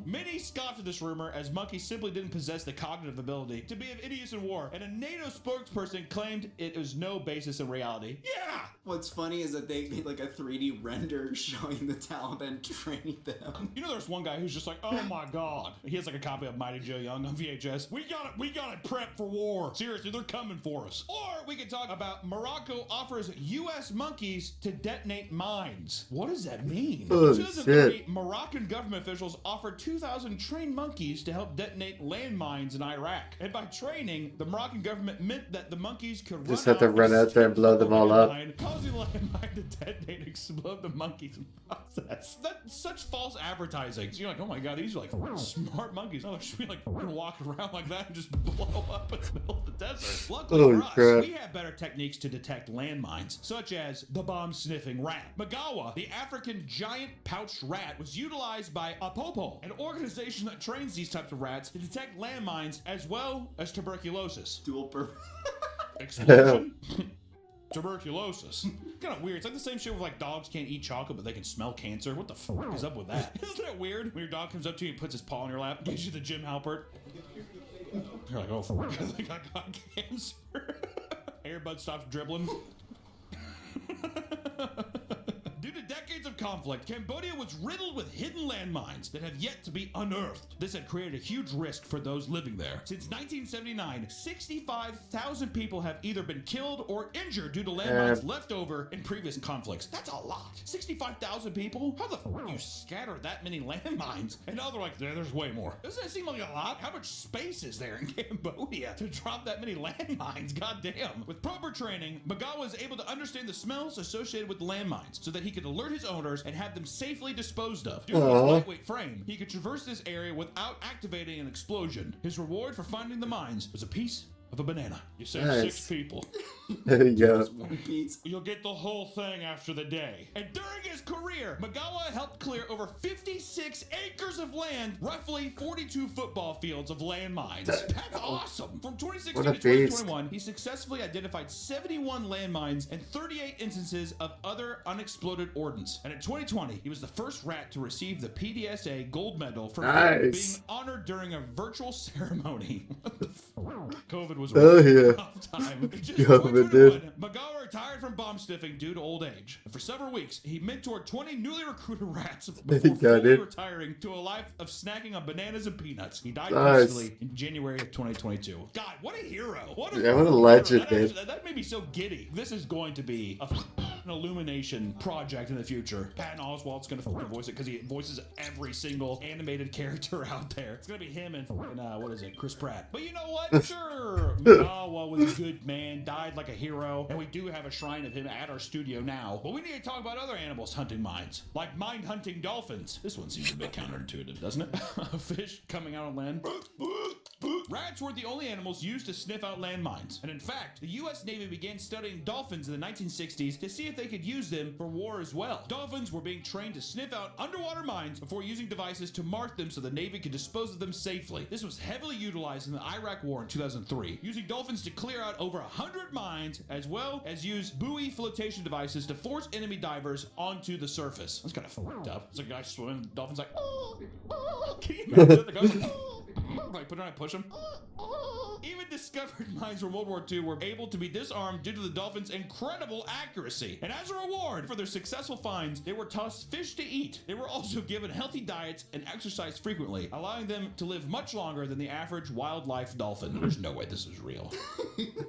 Many scoffed at this rumor, as monkeys simply didn't possess the cognitive ability to be of any use in war, and a NATO spokesperson claimed it was no basis in reality. Yeah! What's funny is that they made like a 3D render showing the Taliban training them. You know, there's one guy who's just like, oh my god. He has like a copy of Mighty Joe Young on VHS. We got it prepped for war. Seriously, they're coming for us. Or we could talk about Morocco offers U.S. monkeys to detonate mines. What does that mean? In Holy 2003, shit. Moroccan government officials offered 2,000 trained monkeys to help detonate landmines in Iraq. And by training, the Moroccan government meant that the monkeys could Just run have to out run and out there and blow them all up. causing the landmine to detonate and explode the monkeys in the process. That's such false advertising. So you're like, oh my god, these are like smart monkeys. Oh, they should be like gonna walk around like that and just blow up in the middle of the desert. Luckily Holy for us, crap. we have better techniques to detect landmines, such as the bomb-sniffing rat. Magawa, the African giant pouched rat, was utilized by Apopo, an organization that trains these types of rats to detect landmines as well as tuberculosis. Dual purpose. Explosion? Tuberculosis. Kind of weird. It's like the same shit with like dogs can't eat chocolate, but they can smell cancer. What the fuck is up with that? Isn't that weird? When your dog comes up to you and puts his paw on your lap, gives you the Jim Halpert. You're like, oh, fuck, I think I got cancer. Airbud stops dribbling. Due to decades of conflict, Cambodia was riddled with hidden landmines that have yet to be unearthed. This had created a huge risk for those living there. Since 1979, 65,000 people have either been killed or injured due to landmines left over in previous conflicts. That's a lot. 65,000 people? How the fuck do you scatter that many landmines? And now they're like, there's way more. Doesn't that seem like a lot? How much space is there in Cambodia to drop that many landmines? Goddamn. With proper training, Magawa was able to understand the smells associated with landmines so that he could alert his owners and have them safely disposed of. Due to his lightweight frame, he could traverse this area without activating an explosion. His reward for finding the mines was a piece of a banana. You saved Nice. 6 people. There you go. You'll get the whole thing after the day. And during his career, Magawa helped clear over 56 acres of land, roughly 42 football fields of landmines. That's awesome. From 2016 What to a beast. 2021, he successfully identified 71 landmines and 38 instances of other unexploded ordnance. And in 2020, he was the first rat to receive the PDSA gold medal for Nice. being honored during a virtual ceremony. What the fuck? COVID was Oh, a yeah. tough time. Just COVID did. Magawa retired from bomb sniffing due to old age. And for several weeks, he mentored 20 newly recruited rats before There you go, fully dude. retiring to a life of snacking on bananas and peanuts. He died Nice. peacefully in January of 2022. God, what a hero! What a Yeah, what a hero. legend, that, dude. that made me so giddy. This is going to be an Illumination project in the future. Patton Oswalt's gonna voice it because he voices every single animated character out there. It's gonna be him and what is it, Chris Pratt. But you know what? Sure, Magawa was a good man, died like a hero, and we do have a shrine of him at our studio now. But we need to talk about other animals hunting mines, like mine hunting dolphins. This one seems a bit counterintuitive, doesn't it? A fish coming out on land. Rats weren't the only animals used to sniff out landmines. And in fact, the US Navy began studying dolphins in the 1960s to see if they could use them for war as well. Dolphins were being trained to sniff out underwater mines before using devices to mark them so the Navy could dispose of them safely. This was heavily utilized in the Iraq War in 2003, using dolphins to clear out over 100 mines, as well as use buoy flotation devices to force enemy divers onto the surface. That's kind of fucked up. It's like a guy swimming, the dolphin's like, can you imagine? The guy's like, put it on and push him. Even discovered mines from World War II were able to be disarmed due to the dolphins' incredible accuracy. And as a reward for their successful finds, they were tossed fish to eat. They were also given healthy diets and exercised frequently, allowing them to live much longer than the average wildlife dolphin. There's no way this is real.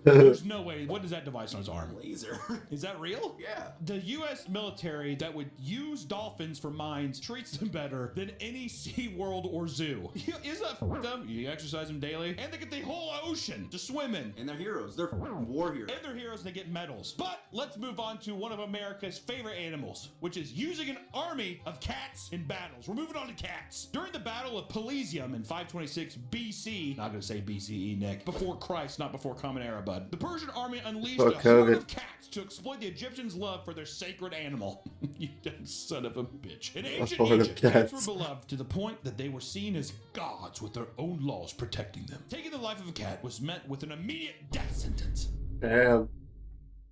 There's no way. What is that device on his arm? Laser. Is that real? Yeah. The U.S. military that would use dolphins for mines treats them better than any SeaWorld or zoo. Is that fucked up? You exercise them daily, and they get the whole ocean to swim in. And they're heroes. They're war heroes. And they're heroes, they get medals. But let's move on to one of America's favorite animals, which is using an army of cats in battles. We're moving on to cats. During the Battle of Pelusium in 526 BC, not gonna say BCE, Nick, before Christ, not before Common Era, bud, the Persian army unleashed a horde of cats to exploit the Egyptians' love for their sacred animal. You dumb son of a bitch. In ancient horde of Egypt, cats cats. were beloved to the point that they were seen as gods with their own laws protecting them. Taking the life of a cat was met with an immediate death sentence. Damn.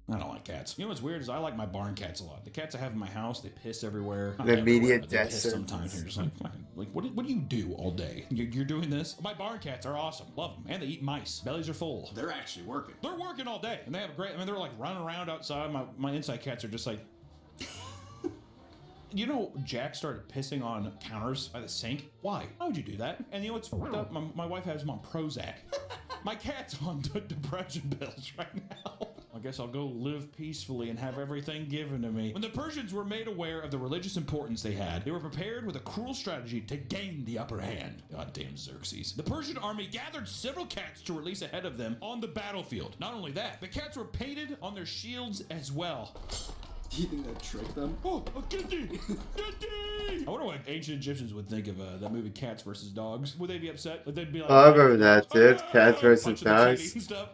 I don't like cats. You know what's weird is I like my barn cats a lot. The cats I have in my house, they piss everywhere. Not The everywhere, immediate but they death piss sentence. sometimes. You're just like, fucking, like what do you do all day? You're doing this? My barn cats are awesome. Love them. And they eat mice. Bellies are full. They're actually working. They're working all day. And they have a great, I mean, they're like running around outside. My inside cats are just like, you know, Jack started pissing on counters by the sink. Why? Why would you do that? And you know what's fucked up? My wife has him on Prozac. My cat's on depression pills right now. I guess I'll go live peacefully and have everything given to me. When the Persians were made aware of the religious importance they had, they were prepared with a cruel strategy to gain the upper hand. Goddamn Xerxes. The Persian army gathered several cats to release ahead of them on the battlefield. Not only that, the cats were painted on their shields as well. Do you think that tricked them? Oh, a kitty! Kitty! I wonder what ancient Egyptians would think of that movie Cats vs. Dogs. Would they be upset? Like, they'd be like, Oh, I remember that, dude. Cats vs. punching the kitty and Dogs. stuff.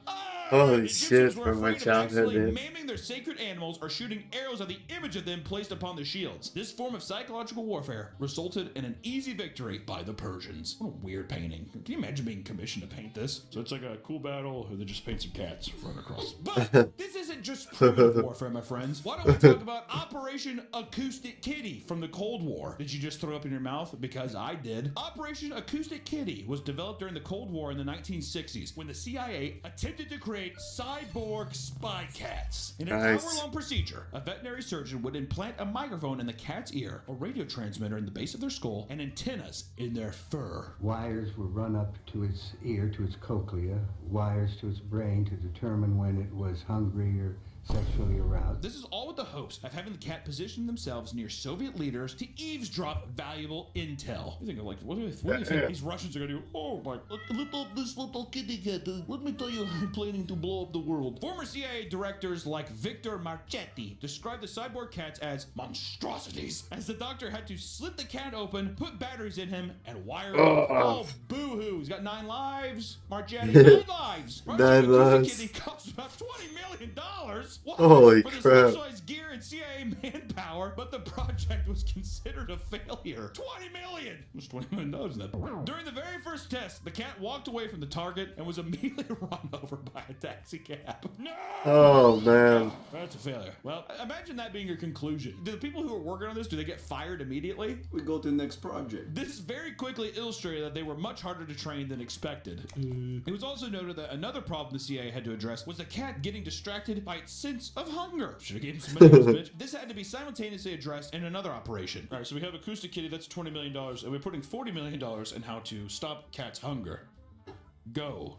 Holy Egyptians shit, were from my afraid of childhood, accidentally dude. maiming their sacred animals or shooting arrows at the image of them placed upon the shields. This form of psychological warfare resulted in an easy victory by the Persians. What a weird painting. Can you imagine being commissioned to paint this? So it's like a cool battle, or they just paint some cats running across. But this isn't just primitive warfare, my friends. Why don't we talk about Operation Acoustic Kitty from the Cold War? Did you just throw up in your mouth? Because I did. Operation Acoustic Kitty was developed during the Cold War in the 1960s when the CIA attempted to create cyborg spy cats. In an hour-long procedure, a veterinary surgeon would implant a microphone in the cat's ear, a radio transmitter in the base of their skull, and antennas in their fur. Wires were run up to its ear, to its cochlea, wires to its brain to determine when it was hungry or sexually aroused. This is all with the hopes of having the cat position themselves near Soviet leaders to eavesdrop valuable intel. You think of like, what do you think these Russians are gonna do? Oh my, this little kitty cat, let me tell you, I'm planning to blow up the world. Former CIA directors like Victor Marchetti described the cyborg cats as monstrosities, as the doctor had to slit the cat open, put batteries in him, and wire it up. Oh, boo-hoo, he's got 9 lives. Marchetti, 9 lives. 9 lives. Kitty costs about $20 million. What? Holy For the crap. specialized gear and CIA manpower, but the project was considered a failure. $20 million! What's $20 million in that? During the very first test, the cat walked away from the target and was immediately run over by a taxi cab. No! Oh, man. That's a failure. Well, imagine that being your conclusion. Do the people who are working on this, do they get fired immediately? We go to the next project. This very quickly illustrated that they were much harder to train than expected. It was also noted that another problem the CIA had to address was the cat getting distracted by its sense of hunger. Should have given him some minutes, bitch. This had to be simultaneously addressed in another operation. All right, so we have Acoustic Kitty, that's $20 million, and we're putting $40 million in how to stop cats' hunger. Go.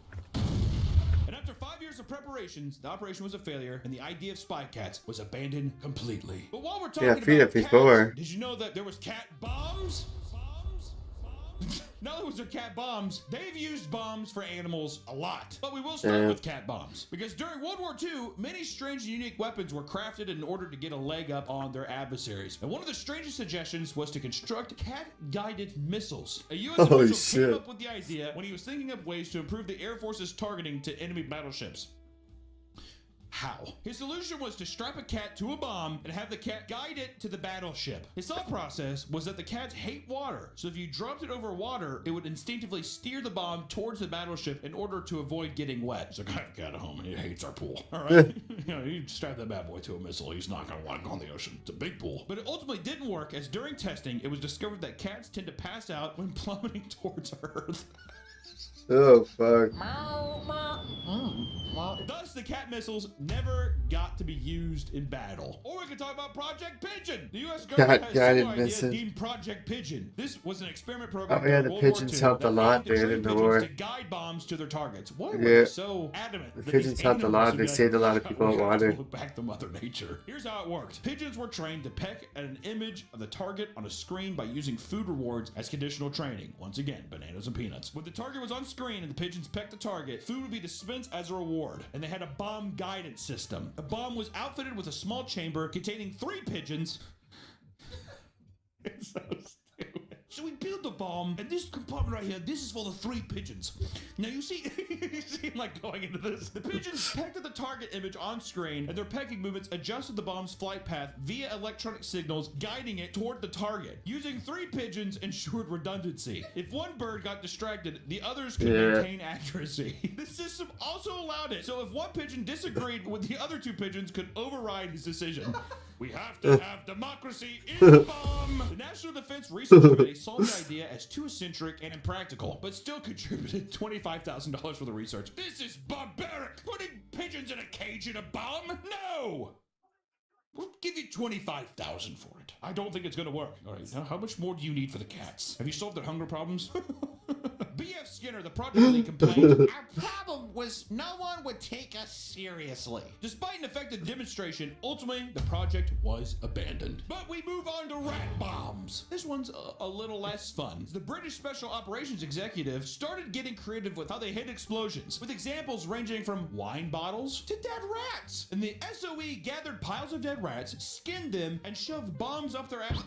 And after 5 years of preparations, the operation was a failure, and the idea of spy cats was abandoned completely. But while we're talking Yeah, feed about it before. cats, did you know that there was cat bombs? Not only was there cat bombs, they've used bombs for animals a lot. But we will start with cat bombs. Because during World War II, many strange and unique weapons were crafted in order to get a leg up on their adversaries. And one of the strangest suggestions was to construct cat-guided missiles. A U.S. Holy official came shit. up with the idea when he was thinking of ways to improve the Air Force's targeting to enemy battleships. How? His solution was to strap a cat to a bomb and have the cat guide it to the battleship. His thought process was that the cats hate water, so if you dropped it over water, it would instinctively steer the bomb towards the battleship in order to avoid getting wet. So I have a cat at home and he hates our pool. All right? You strap that bad boy to a missile, he's not going to want to go in the ocean. It's a big pool. But it ultimately didn't work, as during testing, it was discovered that cats tend to pass out when plummeting towards Earth. Oh, fuck. Thus, the cat missiles never got to be used in battle. Or we could talk about Project Pigeon. The U.S. government has Cat-guided a idea missile. demed Project Pigeon. This was an experiment program Oh, yeah, during the World War pigeons II helped a that lot, aimed to dude, train in the pigeons war. to guide bombs to their targets. Why were Yeah. they so adamant The that pigeons these helped a animals lot. would They be like, saved a lot of people "We in have to water." look back to Mother Nature. Here's how it worked. Pigeons were trained to peck at an image of the target on a screen by using food rewards as conditional training. Once again, bananas and peanuts. When the target was on screen and the pigeons pecked the target, food would be dispensed as a reward. And they had a bomb guidance system. The bomb was outfitted with a small chamber containing 3 pigeons. It's so stupid. So we build the bomb, and this compartment right here, this is for the 3 pigeons. Now you see, you see him like going into this. The pigeons pecked at the target image on screen, and their pecking movements adjusted the bomb's flight path via electronic signals, guiding it toward the target. Using 3 pigeons ensured redundancy. If one bird got distracted, the others could maintain accuracy. The system also allowed it, so if one pigeon disagreed with the other 2 pigeons could override his decision. We have to have democracy in the bomb! The National Defense Research Committee saw the idea as too eccentric and impractical, but still contributed $25,000 for the research. This is barbaric! Putting pigeons in a cage in a bomb? No! We'll give you $25,000 for it. I don't think it's gonna work. All right, now how much more do you need for the cats? Have you solved their hunger problems? B.F. Skinner, the project lead, complained, "Our problem was no one would take us seriously." Despite an effective demonstration, ultimately the project was abandoned. But we move on to rat bombs. This one's a little less fun. The British Special Operations executive started getting creative with how they hid explosions, with examples ranging from wine bottles to dead rats. And the SOE gathered piles of dead rats, skinned them, and shoved bombs up their ass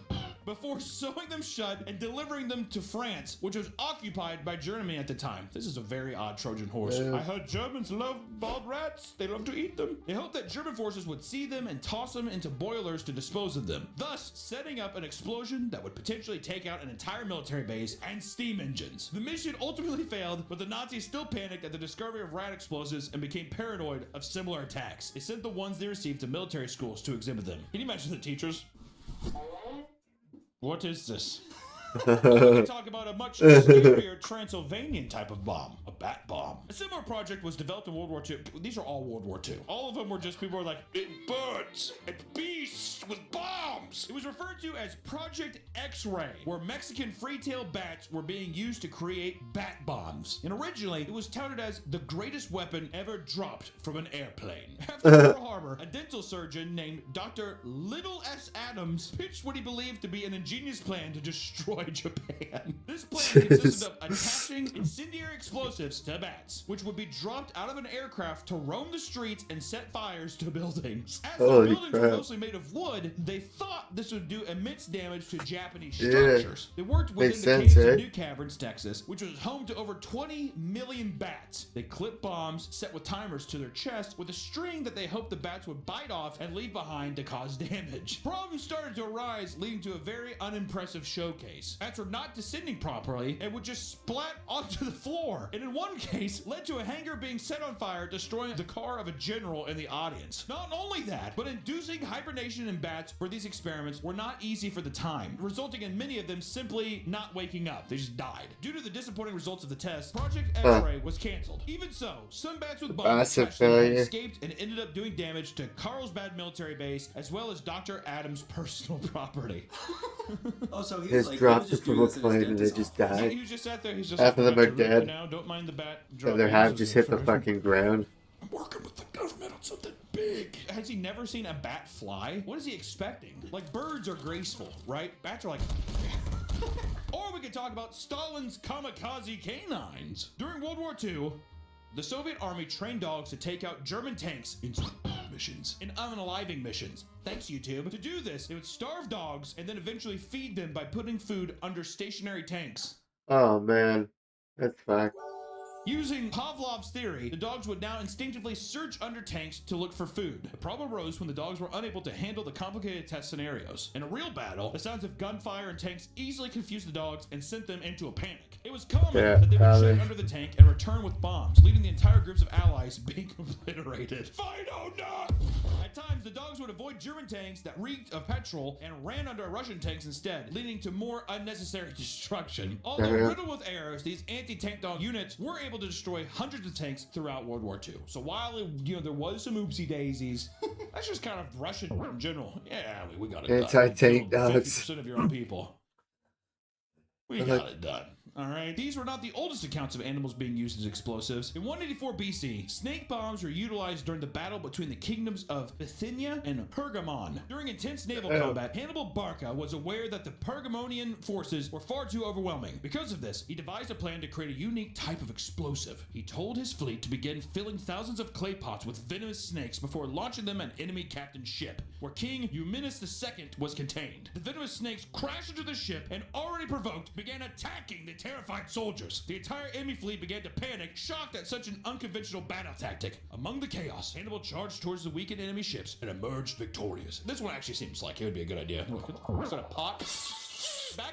before sewing them shut and delivering them to France, which was occupied by Germany at the time. This is a very odd Trojan horse. I heard Germans love bald rats. They love to eat them. They hoped that German forces would see them and toss them into boilers to dispose of them, thus setting up an explosion that would potentially take out an entire military base and steam engines. The mission ultimately failed, but the Nazis still panicked at the discovery of rat explosives and became paranoid of similar attacks. They sent the ones they received to military schools to exhibit them. Can you imagine the teachers? What is this? We talk about a much scarier Transylvanian type of bomb, a bat bomb. A similar project was developed in World War II. These are all World War II. All of them were just people were like, it birds and beasts with bombs. It was referred to as Project X-Ray, where Mexican free-tailed bats were being used to create bat bombs. And originally, it was touted as the greatest weapon ever dropped from an airplane. After Pearl Harbor, a dental surgeon named Dr. Little S. Adams pitched what he believed to be an ingenious plan to destroy Japan. This plan consisted of attaching incendiary explosives to bats, which would be dropped out of an aircraft to roam the streets and set fires to buildings. As the buildings were mostly made of wood, they thought this would do immense damage to Japanese structures. They worked within the caves of New Caverns, Texas, which was home to over 20 million bats. They clipped bombs set with timers to their chest with a string that they hoped the bats would bite off and leave behind to cause damage. Problems started to arise, leading to a very unimpressive showcase. Bats were not descending properly and would just splat onto the floor, and in one case led to a hangar being set on fire, destroying the car of a general in the audience. Not only that, but inducing hibernation in bats for these experiments were not easy for the time, resulting in many of them simply not waking up. They just died. Due to the disappointing results of the test, Project X-Ray was canceled. Even so, some bats with bombs escaped and ended up doing damage to Carlsbad military base as well as Dr. Adams' personal property. Oh, so he was dropped from a plane and they just died. He was just sat there. He's just half of them are dead. Now. Don't mind the bat. The other half just hit the fucking ground. I'm working with the government on something big. Has he never seen a bat fly? What is he expecting? Like, birds are graceful, right? Bats are like... Or we could talk about Stalin's kamikaze canines. During World War II, the Soviet army trained dogs to take out German tanks in missions and unaliving missions. Thanks, YouTube. To do this, they would starve dogs and then eventually feed them by putting food under stationary tanks. Oh man, that's fucked. Using Pavlov's theory, the dogs would now instinctively search under tanks to look for food. The problem arose when the dogs were unable to handle the complicated test scenarios. In a real battle, the sounds of gunfire and tanks easily confused the dogs and sent them into a panic. It was common that they would check under the tank and return with bombs, leaving the entire groups of allies being obliterated. Fido not! At times, the dogs would avoid German tanks that reeked of petrol and ran under Russian tanks instead, leading to more unnecessary destruction. Although riddled with arrows, these anti-tank dog units were able to destroy hundreds of tanks throughout World War II. So while there was some oopsie daisies, that's just kind of Russian in general. Yeah, we got it done. Anti-tank dogs. 50% of your own people. We got it done. All right. These were not the oldest accounts of animals being used as explosives. In 184 BC, snake bombs were utilized during the battle between the kingdoms of Bithynia and Pergamon. During intense naval combat, Hannibal Barca was aware that the Pergamonian forces were far too overwhelming. Because of this, he devised a plan to create a unique type of explosive. He told his fleet to begin filling thousands of clay pots with venomous snakes before launching them at enemy captain's ship, where King Eumenes II was contained. The venomous snakes crashed into the ship and, already provoked, began attacking the terrified soldiers. The entire enemy fleet began to panic, shocked at such an unconventional battle tactic. Among the chaos, Hannibal charged towards the weakened enemy ships and emerged victorious. This one actually seems like it would be a good idea. Is that a pot?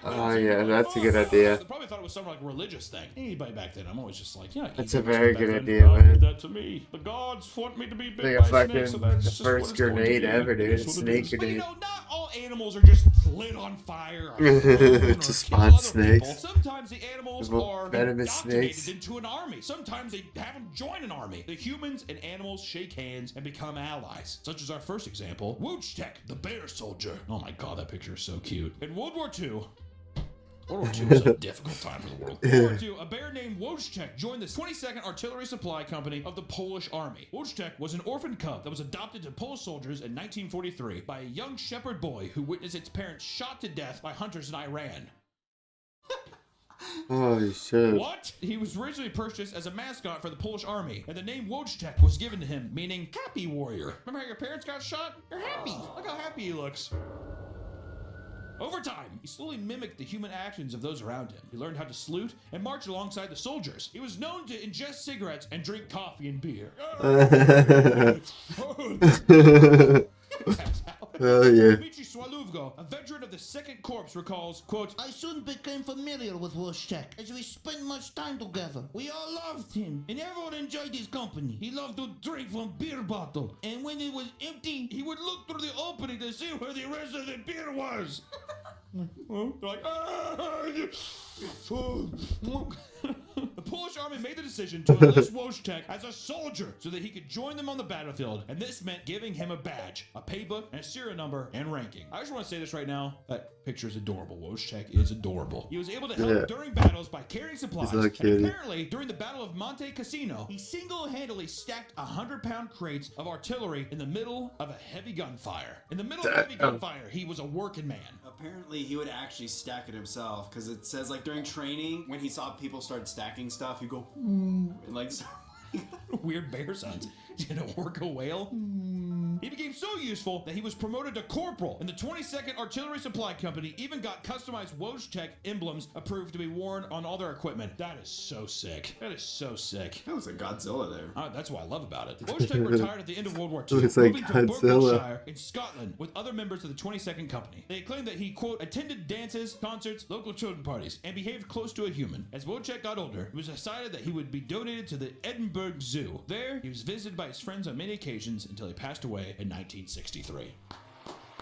Oh yeah, that's a good idea. They probably thought it was some like religious thing. Anybody back then, I'm always just like, yeah. That's a very good idea, man. Did that to me. The gods want me to be bit Like by a snakes, so fucking that's just what first it's going to grenade be. ever, dude. It is what it Snake is. But grenade. not all animals are just lit on fire or To spawn snakes. Sometimes the animals are Venomous indoctrinated snakes. into an army. Sometimes they have them join an army. The humans and animals shake hands and become allies. Such as our first example, Woochtek, the bear soldier. Oh my god, that picture is so cute. In World War II, World War II was a difficult time for the world. World War II, a bear named Wojciech joined the 22nd Artillery Supply Company of the Polish Army. Wojciech was an orphan cub that was adopted to Polish soldiers in 1943 by a young shepherd boy who witnessed its parents shot to death by hunters in Iran. Holy shit. What? He was originally purchased as a mascot for the Polish army, and the name Wojciech was given to him, meaning happy warrior. Remember how your parents got shot? You're happy. Look how happy he looks. Over time, he slowly mimicked the human actions of those around him. He learned how to salute and march alongside the soldiers. He was known to ingest cigarettes and drink coffee and beer. Oh yeah. Dmitry Swaluvgo, a veteran of the 2nd Corps, recalls, quote, I soon became familiar with Wojciech as we spent much time together. We all loved him, and everyone enjoyed his company. He loved to drink from beer bottle, and when it was empty, he would look through the opening to see where the rest of the beer was. Like, the Polish army made the decision to enlist Wojciech as a soldier so that he could join them on the battlefield, and this meant giving him a badge, a pay book, and a serial number and ranking. I just want to say this right now. That picture is adorable. Wojciech is adorable. He was able to help during battles by carrying supplies, and apparently during the Battle of Monte Cassino, he single-handedly stacked 100-pound crates of artillery in the middle of a heavy gunfire. In the middle of heavy gunfire, he was a working man. Apparently, he would actually stack it himself, because it says, like, during training, when he saw people start stacking stuff, he'd go, ooh, and, like, weird bear sounds. You know, work a whale. He became so useful that he was promoted to corporal, and the 22nd Artillery Supply Company even got customized Wojciech emblems approved to be worn on all their equipment. That is so sick. That is so sick. That was like Godzilla there. That's what I love about it. Wojciech retired at the end of World War II, Looks like moving to Godzilla. Berkshire in Scotland with other members of the 22nd Company. They claimed that he, quote, attended dances, concerts, local children parties, and behaved close to a human. As Wojciech got older, it was decided that he would be donated to the Edinburgh Zoo. There, he was visited by his friends on many occasions until he passed away in 1963.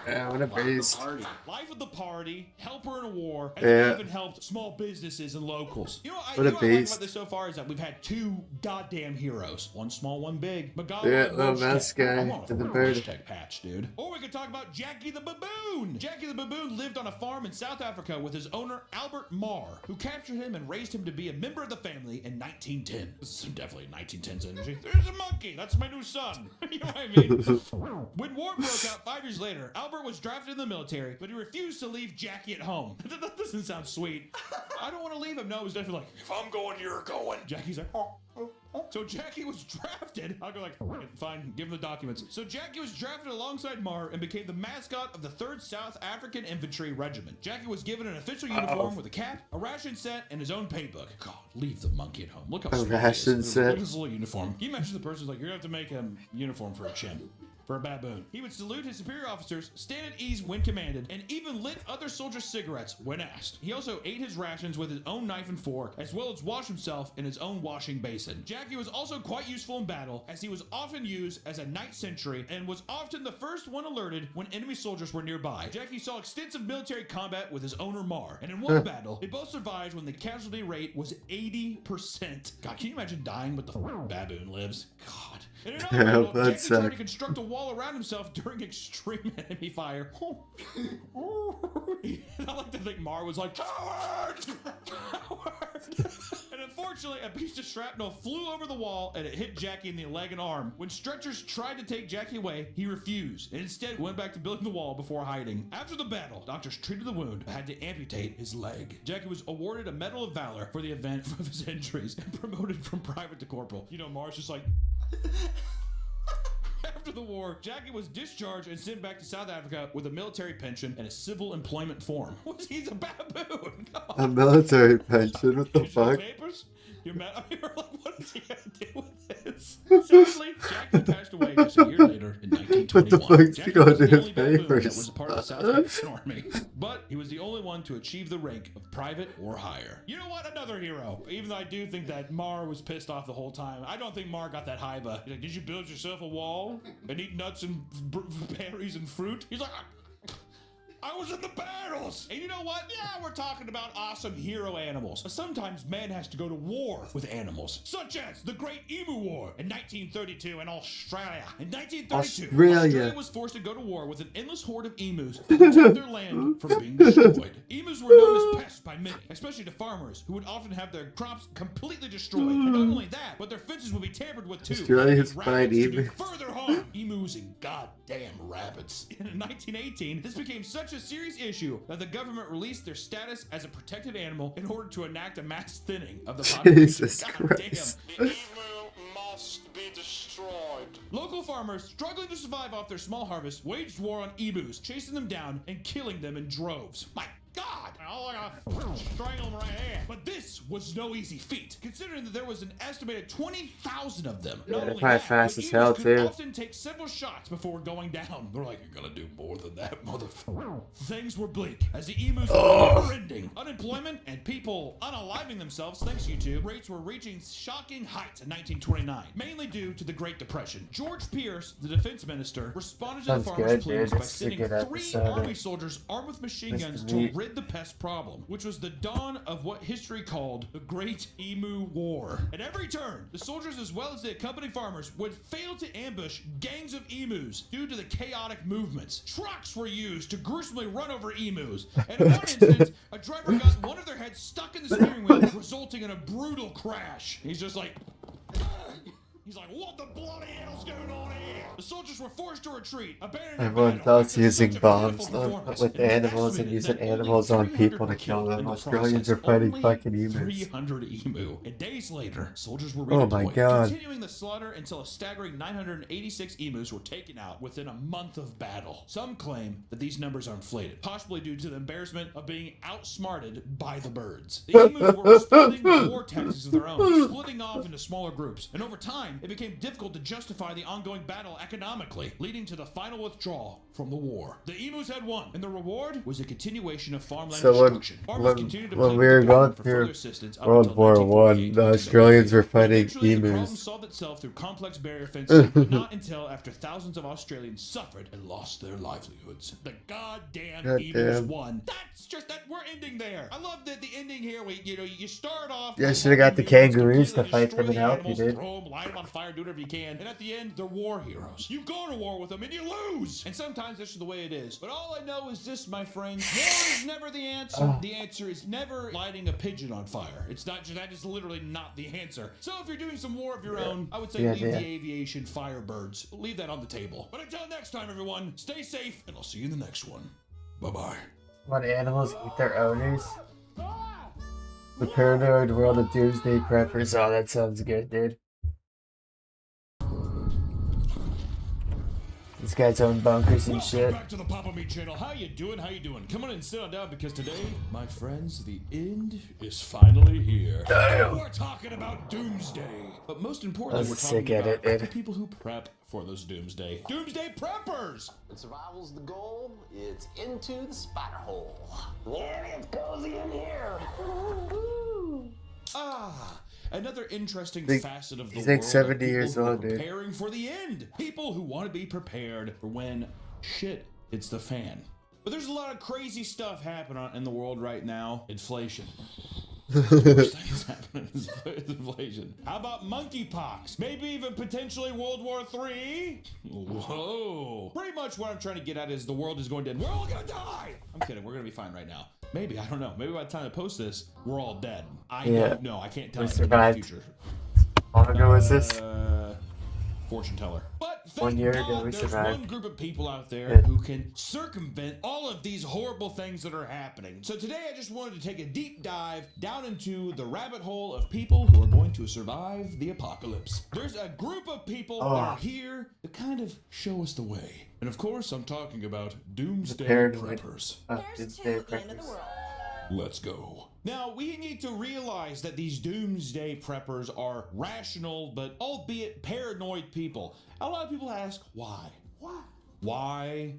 Yeah, what a beast. Life of the party, helper in a war, and Yeah. he even helped small businesses and locals. You know what What a I like beast. about this so far is that we've had 2 goddamn heroes. One small, one big. Magala Yeah, and little Wojciech. mouse guy I want a and the full bird. Wojciech patch, dude. Or we could talk about Jackie the Baboon. Jackie the Baboon lived on a farm in South Africa with his owner, Albert Marr, who captured him and raised him to be a member of the family in 1910. This is definitely 1910s energy. There's a monkey. That's my new son. You know what I mean? When war broke out 5 years later, Albert was drafted in the military, but he refused to leave Jackie at home. That doesn't sound sweet. I don't want to leave him. No, it was definitely like, if I'm going, you're going. Jackie's like, oh. So Jackie was drafted. I'll go like, fine, give him the documents. So Jackie was drafted alongside Marr and became the mascot of the 3rd South African Infantry Regiment. Jackie was given an official uniform with a cap, a ration set, and his own paybook. God, leave the monkey at home. Look how A sweet he is. ration Look set. at his little uniform. Can you imagine the person's like, you're gonna have to make a uniform for a chimp. For a baboon. He would salute his superior officers, stand at ease when commanded, and even lit other soldiers' cigarettes when asked. He also ate his rations with his own knife and fork, as well as washed himself in his own washing basin. Jackie was also quite useful in battle, as he was often used as a night sentry and was often the first one alerted when enemy soldiers were nearby. Jackie saw extensive military combat with his owner Marr, and in one battle, they both survived when the casualty rate was 80%. God, can you imagine dying with the baboon lives? God. In another Yeah, battle, that Jackie tried to sucked. construct a wall around himself during extreme enemy fire. I like to think Marr was like, coward! Coward! And unfortunately, a piece of shrapnel flew over the wall and it hit Jackie in the leg and arm. When stretchers tried to take Jackie away, he refused and instead went back to building the wall before hiding. After the battle, doctors treated the wound but had to amputate his leg. Jackie was awarded a Medal of Valor for the event of his injuries and promoted from private to corporal. You know, Marr's just like... After the war, Jackie was discharged and sent back to South Africa with a military pension and a civil employment form. He's a baboon. A military pension? What the fuck? Papers? You're mad? I mean, we're like, what is he gonna do with this? Sadly, Jackie passed away just a year later in 1921. What the fuck's Jackie he gonna was do the with only baboon that papers? was a part of the South African Army, but he was the only one to achieve the rank of private or higher. You know what? Another hero. Even though I do think that Marr was pissed off the whole time, I don't think Marr got that high. But he's like, did you build yourself a wall and eat nuts and berries and fruit? He's like, I was in the battles. And you know what? Yeah, we're talking about awesome hero animals. But sometimes man has to go to war with animals, such as the Great Emu War in 1932 in Australia. In 1932, Australia was forced to go to war with an endless horde of emus to protect their land from being destroyed. Emus were known as pests by many, especially to farmers who would often have their crops completely destroyed. And not only that, but their fences would be tampered with too. Australia's fine emus. Further harm emus and goddamn rabbits. In 1918, this became such a serious issue that the government released their status as a protected animal in order to enact a mass thinning of the population. Jesus Christ. The emu must be destroyed. Local farmers, struggling to survive off their small harvest, waged war on emus, chasing them down and killing them in droves. My God! I gotta strangle them right here. But this was no easy feat, considering that there was an estimated 20,000 of them. Yeah, they're probably fast as hell too. Often take several shots before going down. They're like, you're gonna do more than that, motherfucker. Things were bleak as the emus were never-ending. Unemployment and people unaliving themselves, thanks YouTube, rates were reaching shocking heights in 1929, mainly due to the Great Depression. George Pierce, the defense minister, responded to the farmers' pleas by sending 3 army soldiers armed with machine guns to rid the pest problem, which was the dawn of what history called the Great Emu War. At every turn, the soldiers as well as the accompanying farmers would fail to ambush gangs of emus due to the chaotic movements. Trucks were used to gruesomely run over emus, and in one instance, a driver got one of their heads stuck in the steering wheel, resulting in a brutal crash. He's just like... He's like, what the bloody hell's going on here? The soldiers were forced to retreat. Everyone thought using bombs with animals and using animals on people to kill them. Australians are fighting fucking emus. 300 emu. And days later, soldiers were redeployed, my God, continuing the slaughter until a staggering 986 emus were taken out within a month of battle. Some claim that these numbers are inflated, possibly due to the embarrassment of being outsmarted by the birds. The emus were responding to war tactics of their own, splitting off into smaller groups, and over time, it became difficult to justify the ongoing battle economically, leading to the final withdrawal from the war. The emus had won, and the reward was a continuation of farmland destruction. When we were going through World War I, the Australians were fighting emus. The problem solved itself through complex barrier fencing, but not until after thousands of Australians suffered and lost their livelihoods. The goddamn emus won. That's just that we're ending there. I love that the ending here. You start off. Yeah, should have got the kangaroos to fight for the help. You did. Light them on fire, do whatever you can, and at the end, they're war heroes. You go to war with them and you lose. And sometimes that's just the way it is. But all I know is this, my friends: war is never the answer. The answer is never lighting a pigeon on fire. It's not just that is literally not the answer. So if you're doing some war of your own, I would say leave the aviation firebirds. Leave that on the table. But until next time, everyone, stay safe, and I'll see you in the next one. Bye-bye. When animals eat their owners. The paranoid world of doomsday preppers. Oh, that sounds good, dude. This guy's own bunkers and shit. Back to the Papa Me channel. How you doing? How you doing? Come on and sit on down because today, my friends, the end is finally here. Damn. We're talking about doomsday. But most importantly, we're sick talking about edit, the people who prep for those doomsday. Doomsday preppers! When survival's the goal, it's into the spider hole. Yeah, it's cozy in here. Another interesting facet of the he's world. Like 70 years old, dude. Preparing for the end. People who want to be prepared for when shit hits the fan. But there's a lot of crazy stuff happening in the world right now. Inflation. Worst things happening is inflation. How about monkeypox? Maybe even potentially World War III? Whoa. Pretty much what I'm trying to get at is the world is going to end. We're all gonna die! I'm kidding, we're gonna be fine right now. Maybe, I don't know. Maybe by the time I post this, we're all dead. I don't know. I can't tell you the future. How long ago was this? Fortune teller. But 1 year ago, we there's survived. one group of people out there who can circumvent all of these horrible things that are happening. So today I just wanted to take a deep dive down into the rabbit hole of people who are going to survive the apocalypse. There's a group of people that are here to kind of show us the way. And of course, I'm talking about doomsday preppers. Doomsday preppers. Let's go. Now, we need to realize that these doomsday preppers are rational, but albeit paranoid people. A lot of people ask, why? Why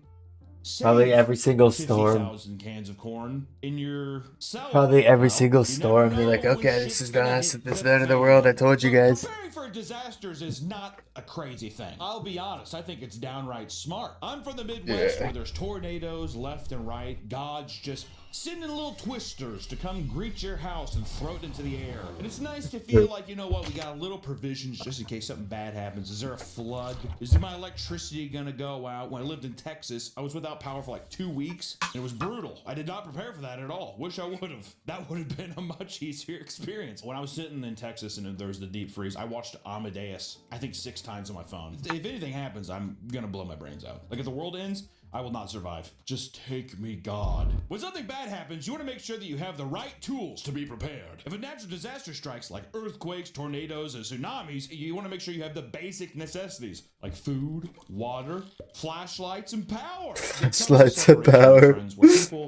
Probably save every single storm. 50,000 cans of corn in your cellar. Probably every Well, single you never storm. They're know like, when okay, this shit's is gonna gonna happen. hit This is the the end of the fan. world. I told you guys. Preparing for disasters is not a crazy thing. I'll be honest, I think it's downright smart. I'm from the Midwest where there's tornadoes left and right. God's just sending little twisters to come greet your house and throw it into the air. And it's nice to feel like, you know what, we got a little provisions just in case something bad happens. Is there a flood? Is my electricity gonna go out? When I lived in Texas, I was without power for like 2 weeks. And it was brutal. I did not prepare for that at all. Wish I would have. That would have been a much easier experience. When I was sitting in Texas and there was the deep freeze, I watched Amadeus, I think 6 times on my phone. If anything happens, I'm gonna blow my brains out. Like if the world ends, I will not survive. Just take me, God. When something bad happens, you want to make sure that you have the right tools to be prepared. If a natural disaster strikes, like earthquakes, tornadoes, and tsunamis, you want to make sure you have the basic necessities, like food, water, flashlights, and power. Flashlights and power.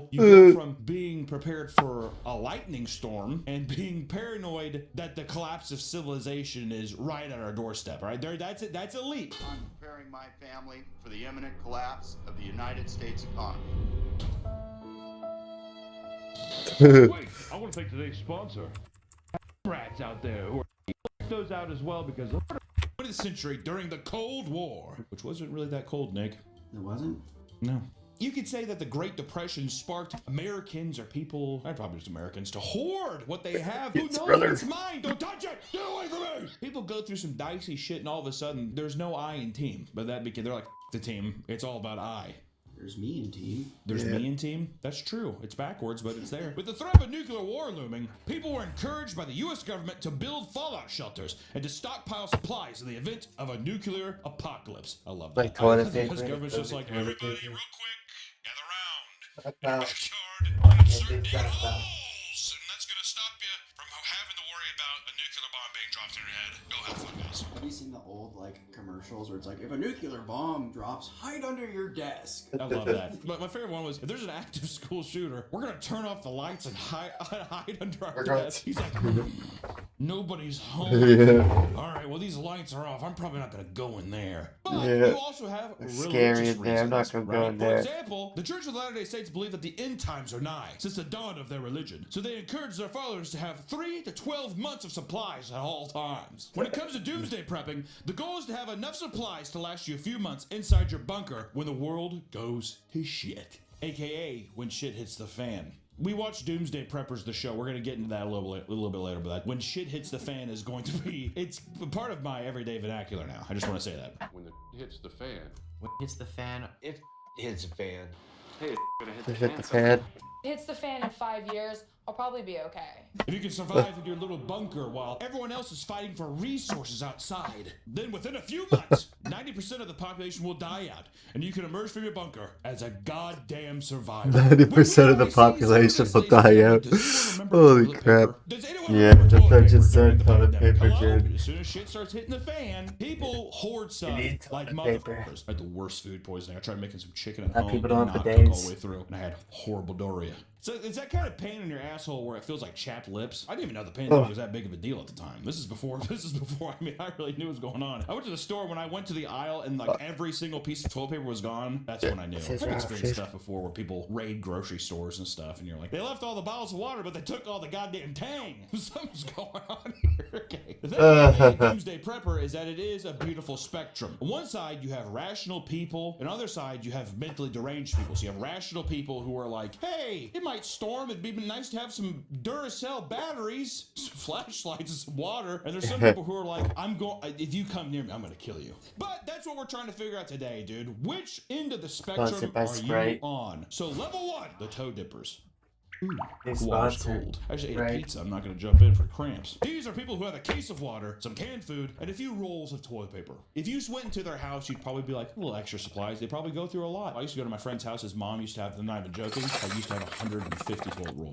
You go from being prepared for a lightning storm and being paranoid that the collapse of civilization is right at our doorstep, right? That's it. That's a leap. I'm preparing my family for the imminent collapse of the United States economy. Wait, I want to thank today's sponsor. Rats out there who are those out as well because 20th century during the Cold War, which wasn't really that cold, Nick. It wasn't? No. You could say that the Great Depression sparked Americans or people, probably just Americans, to hoard what they have. Who knows? It's mine. Don't touch it. Get away from me. People go through some dicey shit and all of a sudden there's no I in team. But that because they're like, the team, it's all about I. There's me in team. There's me in team? That's true. It's backwards, but it's there. With the threat of a nuclear war looming, people were encouraged by the U.S. government to build fallout shelters and to stockpile supplies in the event of a nuclear apocalypse. I love that. Like toilet The paper. U.S. government's just like, everybody real quick, gather round. And that's gonna stop you from having to worry about a nuclear bomb being dropped in your head. Go have fun, guys. Have you seen the old commercials where it's like, if a nuclear bomb drops, hide under your desk? I love that. But my favorite one was, if there's an active school shooter, we're gonna turn off the lights and hide under our desk. He's like, nobody's home. Yeah. All right, well these lights are off. I'm probably not gonna go in there. But Yeah. you also have It's religious scary in there. I'm not reasons, gonna go in For there. example, the Church of the Latter-day Saints believe that the end times are nigh since the dawn of their religion. So they encourage their followers to have 3 to 12 months of supplies at all times. When it comes to doomsday prepping, the goal is to have enough supplies to last you a few months inside your bunker when the world goes to shit. AKA when shit hits the fan. We watched Doomsday Preppers, the show. We're going to get into that a little bit later, but that when shit hits the fan is going to be, it's part of my everyday vernacular now. I just want to say that. When it hits the fan. When it hits the fan, if it hits a fan. Hey, it's gonna hit It hit the fan. Hits the fan in 5 years, I'll probably be okay. If you can survive in your little bunker while everyone else is fighting for resources outside, then within a few months, 90% of the population will die out, and you can emerge from your bunker as a goddamn survivor. 90% of the population will die out. Holy crap. Yeah, I just said toilet paper, dude. As soon as shit starts hitting the fan, people hoard stuff like motherfuckers. I had the worst food poisoning. I tried making some chicken at home. People don't have not cook all bidets. the way through, and I had horrible diarrhea. So is that kind of pain in your asshole where it feels like chapped lips? I didn't even know the pain was that big of a deal at the time. This is before. I mean, I really knew what was going on. I went to the store when I went to the aisle and like every single piece of toilet paper was gone. That's when I knew. I've experienced stuff before where people raid grocery stores and stuff, and you're like, they left all the bottles of water, but they took all the goddamn Tang. Something's going on here. Okay. The thing about Doomsday Prepper is that it is a beautiful spectrum. On one side, you have rational people, and on the other side, you have mentally deranged people. So you have rational people who are like, hey, it might storm. It'd be nice to have some Duracell batteries, some flashlights, and some water. And there's some people who are like, if you come near me, I'm going to kill you. But that's what we're trying to figure out today, dude. Which end of the spectrum are you on? So level 1, the toe dippers. Water's cold. I actually ate a pizza. I'm not going to jump in for cramps. These are people who have a case of water, some canned food, and a few rolls of toilet paper. If you went into their house, you'd probably be like, a little extra supplies. They probably go through a lot. I used to go to my friend's house. His mom used to have, I'm not even joking, I used to have 150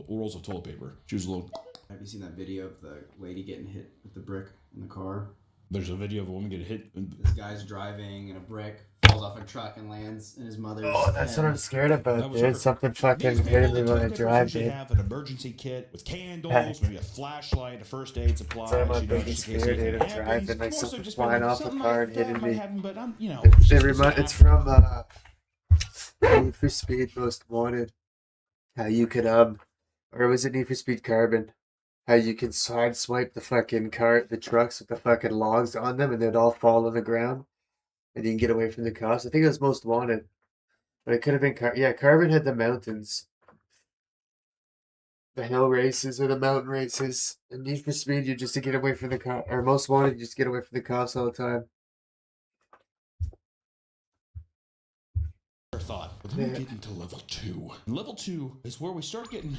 rolls of toilet paper. She was a little... Have you seen that video of the lady getting hit with the brick in the car? There's a video of a woman getting hit. This guy's driving and a brick falls off a truck and lands in his mother's That's head. what I'm scared about, dude. Something fucking hitting me when I drive, You dude. have an emergency kit with candles, maybe a flashlight, a first aid supply. So I'm you on know, baby's just in case fear, dude. anything I'm driving, happens. like Also, something's just be flying like, off the something car like and that hitting might me. happen, but I'm, you know, It's from Need for Speed Most Wanted. How you could or was it Need for Speed Carbon? How you can side swipe the fucking the trucks with the fucking logs on them, and they'd all fall on the ground, and you can get away from the cops. I think it was Most Wanted, but it could have been Carbon had the mountains, the hill races or the mountain races, and Need for Speed you just to get away from the cop, or Most Wanted you just get away from the cops all the time. Thought, but then we get into level 2. And level 2 is where we start getting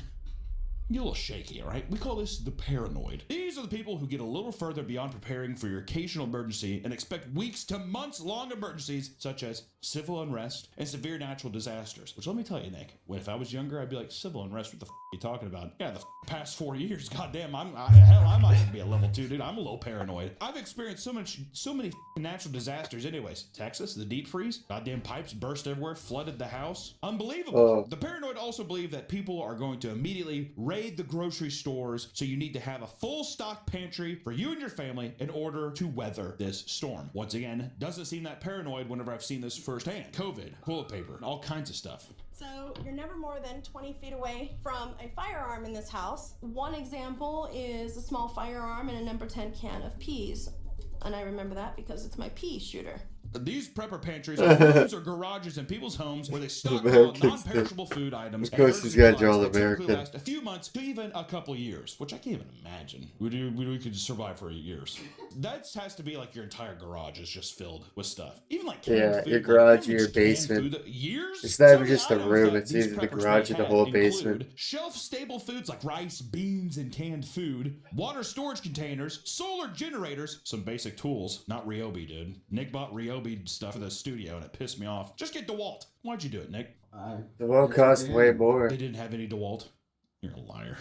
a little shaky, all right? We call this the paranoid. These are the people who get a little further beyond preparing for your occasional emergency and expect weeks to months long emergencies such as civil unrest and severe natural disasters. Which let me tell you, Nick, if I was younger, I'd be like, civil unrest, what the f are you talking about? Yeah, the past 4 years, goddamn, I'm not gonna be a level 2, dude. I'm a little paranoid. I've experienced so many natural disasters anyways. Texas, the deep freeze, goddamn pipes burst everywhere, flooded the house. Unbelievable. The paranoid also believe that people are going to immediately raid the grocery stores, so you need to have a full stock pantry for you and your family in order to weather this storm. Once again, doesn't seem that paranoid whenever I've seen this firsthand. COVID, toilet paper, all kinds of stuff. So you're never more than 20 feet away from a firearm in this house. One example is a small firearm and a number 10 can of peas. And I remember that because it's my pea shooter. These prepper pantries are rooms or garages in people's homes where they stockpile non-perishable food items. Of course, these guys are all American. Last a few months to even a couple years, which I can't even imagine. We could survive for years. That has to be like your entire garage is just filled with stuff. Even like canned food, your garage or your basement. It's not even just a room; it's either the garage or the whole basement. Shelf-stable foods like rice, beans, and canned food, water storage containers, solar generators, some basic tools. Not Ryobi, dude. Nick bought Ryobi stuff for the studio and it pissed me off. Just get DeWalt. Why'd you do it, Nick? DeWalt cost way more. They didn't have any DeWalt. You're a liar.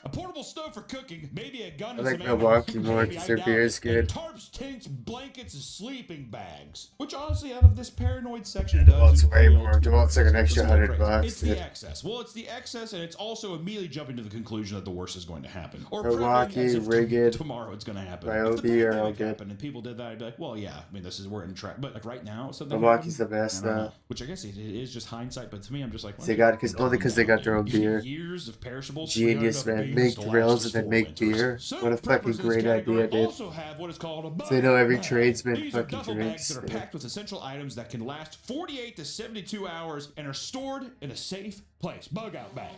A portable stove for cooking, maybe a gun I and like some Milwaukee more because their beer is good. Tarps, tents, blankets, and sleeping bags. Which honestly, out of this paranoid section, DeWalt's way more. DeWalt's like an extra $100. It's the excess. Well, it's the excess, and it's also immediately jumping to the conclusion that the worst is going to happen. Or Milwaukee, Rigid, tomorrow it's going to happen. Ryobi are all good. Happened and people did that, I'd be like, well, yeah. I mean, we're in track. But like right now, something. Milwaukee's the best though. Which I guess it is just hindsight, but to me, I'm just like, they got only because they got their own beer. Years of perishables. Genius, man. Make grills and then make beer. What a fucking great idea, dude. So they know every tradesman fucking drinks. These are bags that are packed with essential items that can last 48 to 72 hours and are stored in a safe place. Bug out bag.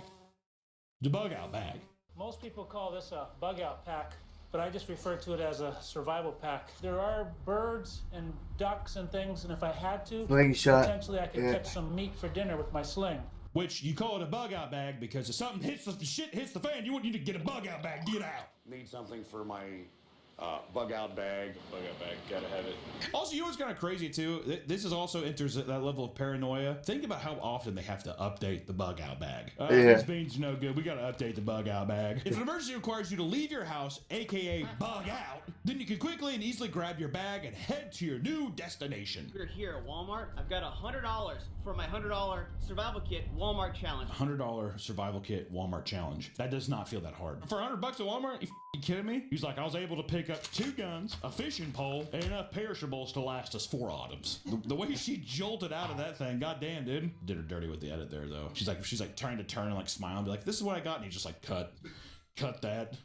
The bug out bag. Most people call this a bug out pack, but I just refer to it as a survival pack. There are birds and ducks and things, and if I had to, potentially I could catch some meat for dinner with my sling. Which you call it a bug out bag because if something hits the shit hits the fan, you want you to get a bug out bag. Get out. Need something for my bug out bag. Bug out bag, gotta have it. Also, you know what's kind of crazy too? This is also enters that level of paranoia. Think about how often they have to update the bug out bag. This beans no good. We gotta update the bug out bag. If an emergency requires you to leave your house, aka bug out, then you can quickly and easily grab your bag and head to your new destination. We're here at Walmart. I've got $100 for my $100 survival kit Walmart challenge. $100 survival kit Walmart challenge. That does not feel that hard. For $100 at Walmart? You kidding me? He's like, I was able to pick up 2 guns, a fishing pole, and enough perishables to last us 4 autumns. The way she jolted out of that thing, goddamn, dude. Did her dirty with the edit there, though. She's like trying to turn and like smile and be like, this is what I got, and he's just like, cut that.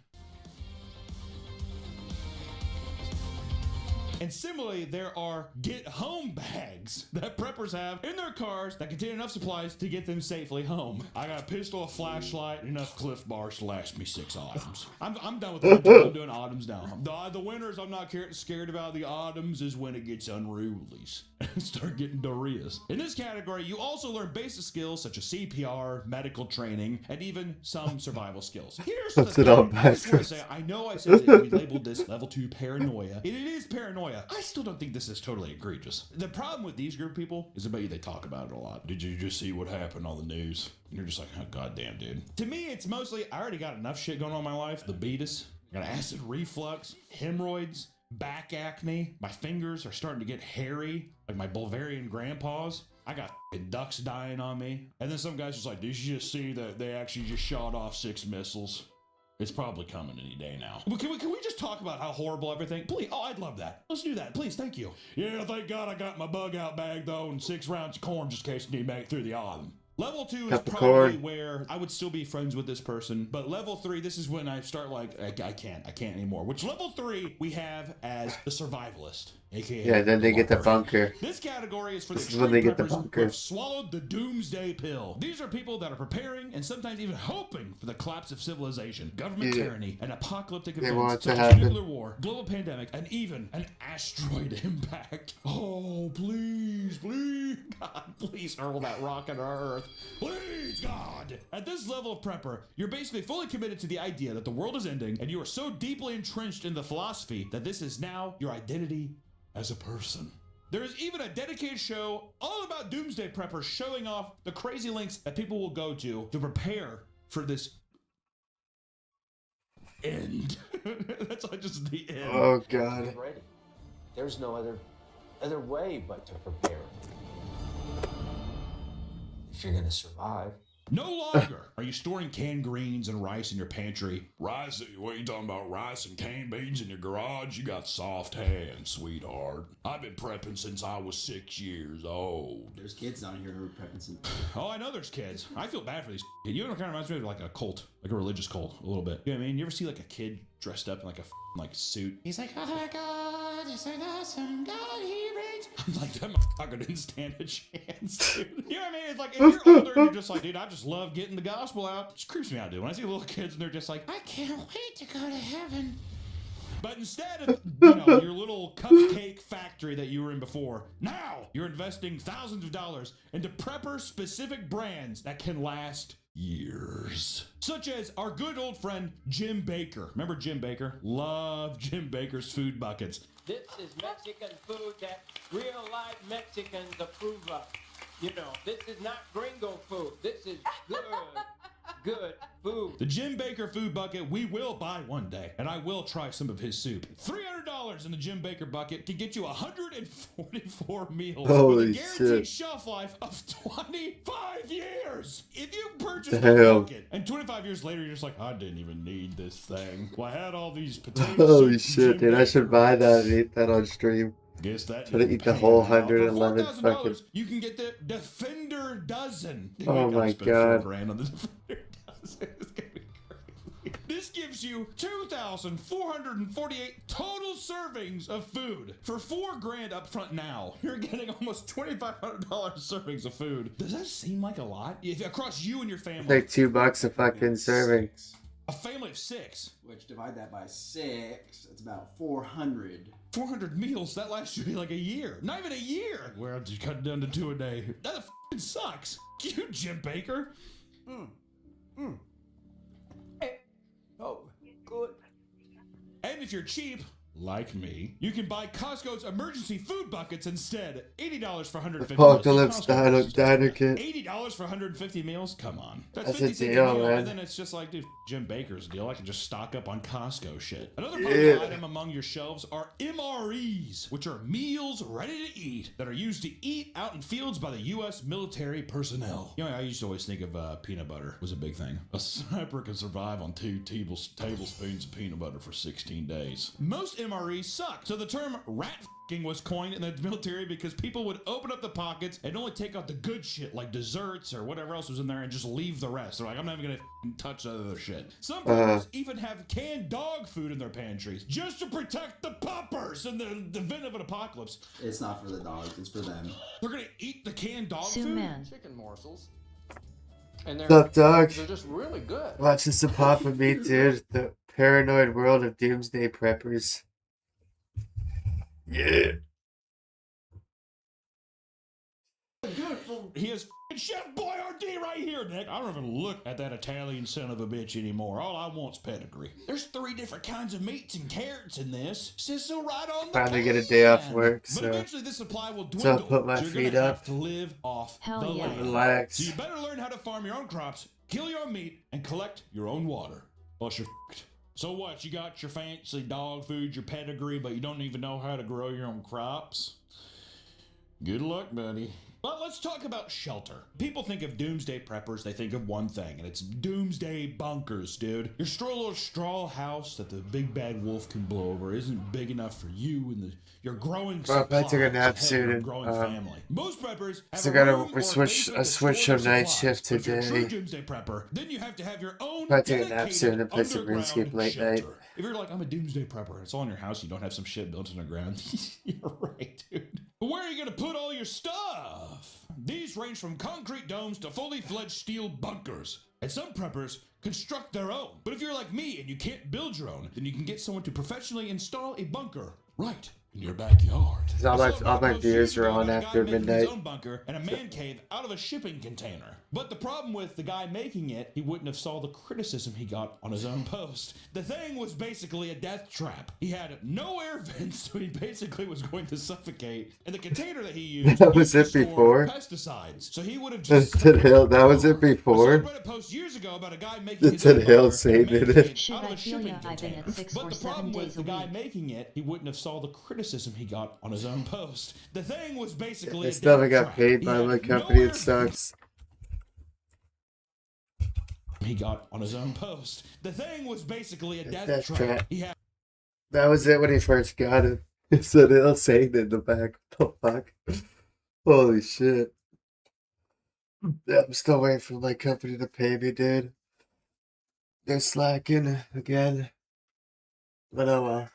And similarly, there are get home bags that preppers have in their cars that contain enough supplies to get them safely home. I got a pistol, a flashlight, and enough Cliff Bars to last me 6 autumns. I'm done with the winter. I'm doing autumns now. The winters I'm not scared about. The autumns is when it gets unruly and start getting diarrheas. In this category, you also learn basic skills such as CPR, medical training, and even some survival skills. Here's the thing. I just want to say, I know I said that we labeled this level 2 paranoia. It is paranoia. I still don't think this is totally egregious. The problem with these group of people is I bet you they talk about it a lot. Did you just see what happened on the news? And you're just like, oh, goddamn, dude. To me, it's mostly, I already got enough shit going on in my life. The beatus, I got acid reflux, hemorrhoids, back acne. My fingers are starting to get hairy, like my Bulgarian grandpa's. I got ducks dying on me. And then some guy's just like, did you just see that they actually just shot off 6 missiles? It's probably coming any day now. Can we just talk about how horrible everything? Please. Oh, I'd love that. Let's do that. Please. Thank you. Yeah, thank God I got my bug out bag, though, and 6 rounds of corn just in case you need to make it through the autumn. Level 2 is probably where I would still be friends with this person, but level 3, this is when I start like, I can't anymore. Which level 3 we have as the survivalist, aka yeah. Then they get the bunker. This category is for the This is when they get the preppers bunker. who have swallowed the doomsday pill. These are people that are preparing and sometimes even hoping for the collapse of civilization, government tyranny, an apocalyptic event such as nuclear war, global pandemic, and even an asteroid impact. Oh, please, God, please hurl that rock at our Earth. Please, God! At this level of prepper, you're basically fully committed to the idea that the world is ending, and you are so deeply entrenched in the philosophy that this is now your identity as a person. There is even a dedicated show all about doomsday preppers showing off the crazy lengths that people will go to prepare for this end. That's not just the end. Oh, God. Get ready. There's no other way but to prepare. If you're gonna survive. No longer are you storing canned greens and rice in your pantry. Rice? What are you talking about? Rice and canned beans in your garage? You got soft hands, sweetheart. I've been prepping since I was 6 years old. There's kids down here who are prepping since. Oh, I know there's kids. I feel bad for these. You know what kind of reminds me of like a cult, like a religious cult, a little bit. You know what I mean? You ever see like a kid dressed up in like a like suit? He's like, oh my God, it's an awesome God, he reigns. I'm like, that motherfucker didn't stand a chance, dude. You know what I mean? It's like, if you're older and you're just like, dude, I just love getting the gospel out. It just creeps me out, dude. When I see little kids and they're just like, I can't wait to go to heaven. But instead of, your little cupcake factory that you were in before, now you're investing thousands of dollars into prepper-specific brands that can last years. Such as our good old friend, Jim Baker. Remember Jim Baker? Love Jim Baker's food buckets. This is Mexican food that real-life Mexicans approve of. You know, this is not gringo food. This is good food. The Jim Baker food bucket we will buy one day, and I will try some of his soup. $300 in the Jim Baker bucket can get you 144 meals Holy with a guaranteed shit. shelf life of 25 years. If you purchase the Damn. bucket, and 25 years later you're just like, I didn't even need this thing. Well, I had all these potatoes. Holy shit, dude! I should buy that and eat that on stream. Guess that Try to eat the whole For 111 $4,000, fucking. you can get the Defender Dozen. Oh We gotta my spend God. $4,000 on the Defender Dozen. It's gonna be crazy. This gives you 2,448 total servings of food for $4,000 up front. Now you're getting almost $2,500 servings of food. Does that seem like a lot? If across you and your It's family, like $2 a fucking serving. a family of 6. Which divide that by 6, it's about 400. 400 meals, that lasts you like a year. Not even a year. Well, just cut it down to 2 a day. That f***ing sucks. You, Jim Baker. Oh, good. And if you're cheap, like me, you can buy Costco's emergency food buckets instead. $80 for 150 Apocalypse meals. Diner Kit. $80 for 150 meals? Come on. That's a 50 deal, meal, man. And then it's just like, dude, Jim Baker's deal. I can just stock up on Costco shit. Another Yeah. popular item among your shelves are MREs, which are meals ready to eat that are used to eat out in fields by the U.S. military personnel. You know, I used to always think of peanut butter was a big thing. A sniper can survive on 2 tablespoons of peanut butter for 16 days. Most MREs suck. So the term rat f***ing was coined in the military because people would open up the pockets and only take out the good shit like desserts or whatever else was in there and just leave the rest. They're like, I'm not even gonna f***ing touch that other shit. Some preppers even have canned dog food in their pantries just to protect the puppers in the event of an apocalypse. It's not for the dogs, it's for them. They're gonna eat the canned dog food? Chicken morsels. And What's up, dog? they're just really good. Watch this a pop of me, dude. The paranoid world of doomsday preppers. Yeah. He has f***ing Chef Boyardee right here, Nick. I don't even look at that Italian son of a bitch anymore. All I want's pedigree. There's 3 different kinds of meats and carrots in this. Says so right on the Finally get a day off can. work, But so. eventually this supply will So I'll dwindle. put my so you're feet gonna up. have to live off the land. Relax. So you better learn how to farm your own crops, kill your own meat, and collect your own water. Else you're f***ed. So what? You got your fancy dog food, your pedigree, but you don't even know how to grow your own crops? Good luck, buddy. But let's talk about shelter. People think of doomsday preppers, they think of one thing, and it's doomsday bunkers, dude. Your little straw house that the big bad wolf can blow over isn't big enough for you and your growing I took a nap supplies soon of and growing family. Most preppers have so a gotta room or switch basement to switch store to their night supplies. shift But if you're a true today. doomsday prepper, then you have to have your own I take a nap soon and play some underground RuneScape late night. shelter. If you're like, I'm a doomsday prepper, it's all in your house, you don't have some shit built in the ground. You're right, dude. But where are you gonna put all your stuff? These range from concrete domes to fully fledged steel bunkers. And some preppers construct their own. But if you're like me and you can't build your own, then you can get someone to professionally install a bunker right in your backyard. All my viewers are on after midnight. His own bunker and a man cave out of a shipping container. But the problem with the guy making it, he wouldn't have saw the criticism he got on his own post. The thing was basically a death trap. He had no air vents, so he basically was going to suffocate. And the container that he used That was it before. Pesticides. So he would have just That was it before. I read a post years ago about a guy making his Did own Hill bunker say and a man did it? cave out of a shipping container. But the problem with the guy making it, he wouldn't have saw the criticism he got on his own post. The thing was basically I still haven't got paid by my company. It sucks. He got on his own post. The thing was basically a death trap. trap. He had That was it when he first got it. It said Hill saying it in the back. What the fuck? Holy shit. Yeah, I'm still waiting for my company to pay me, dude. They're slacking again. But oh well.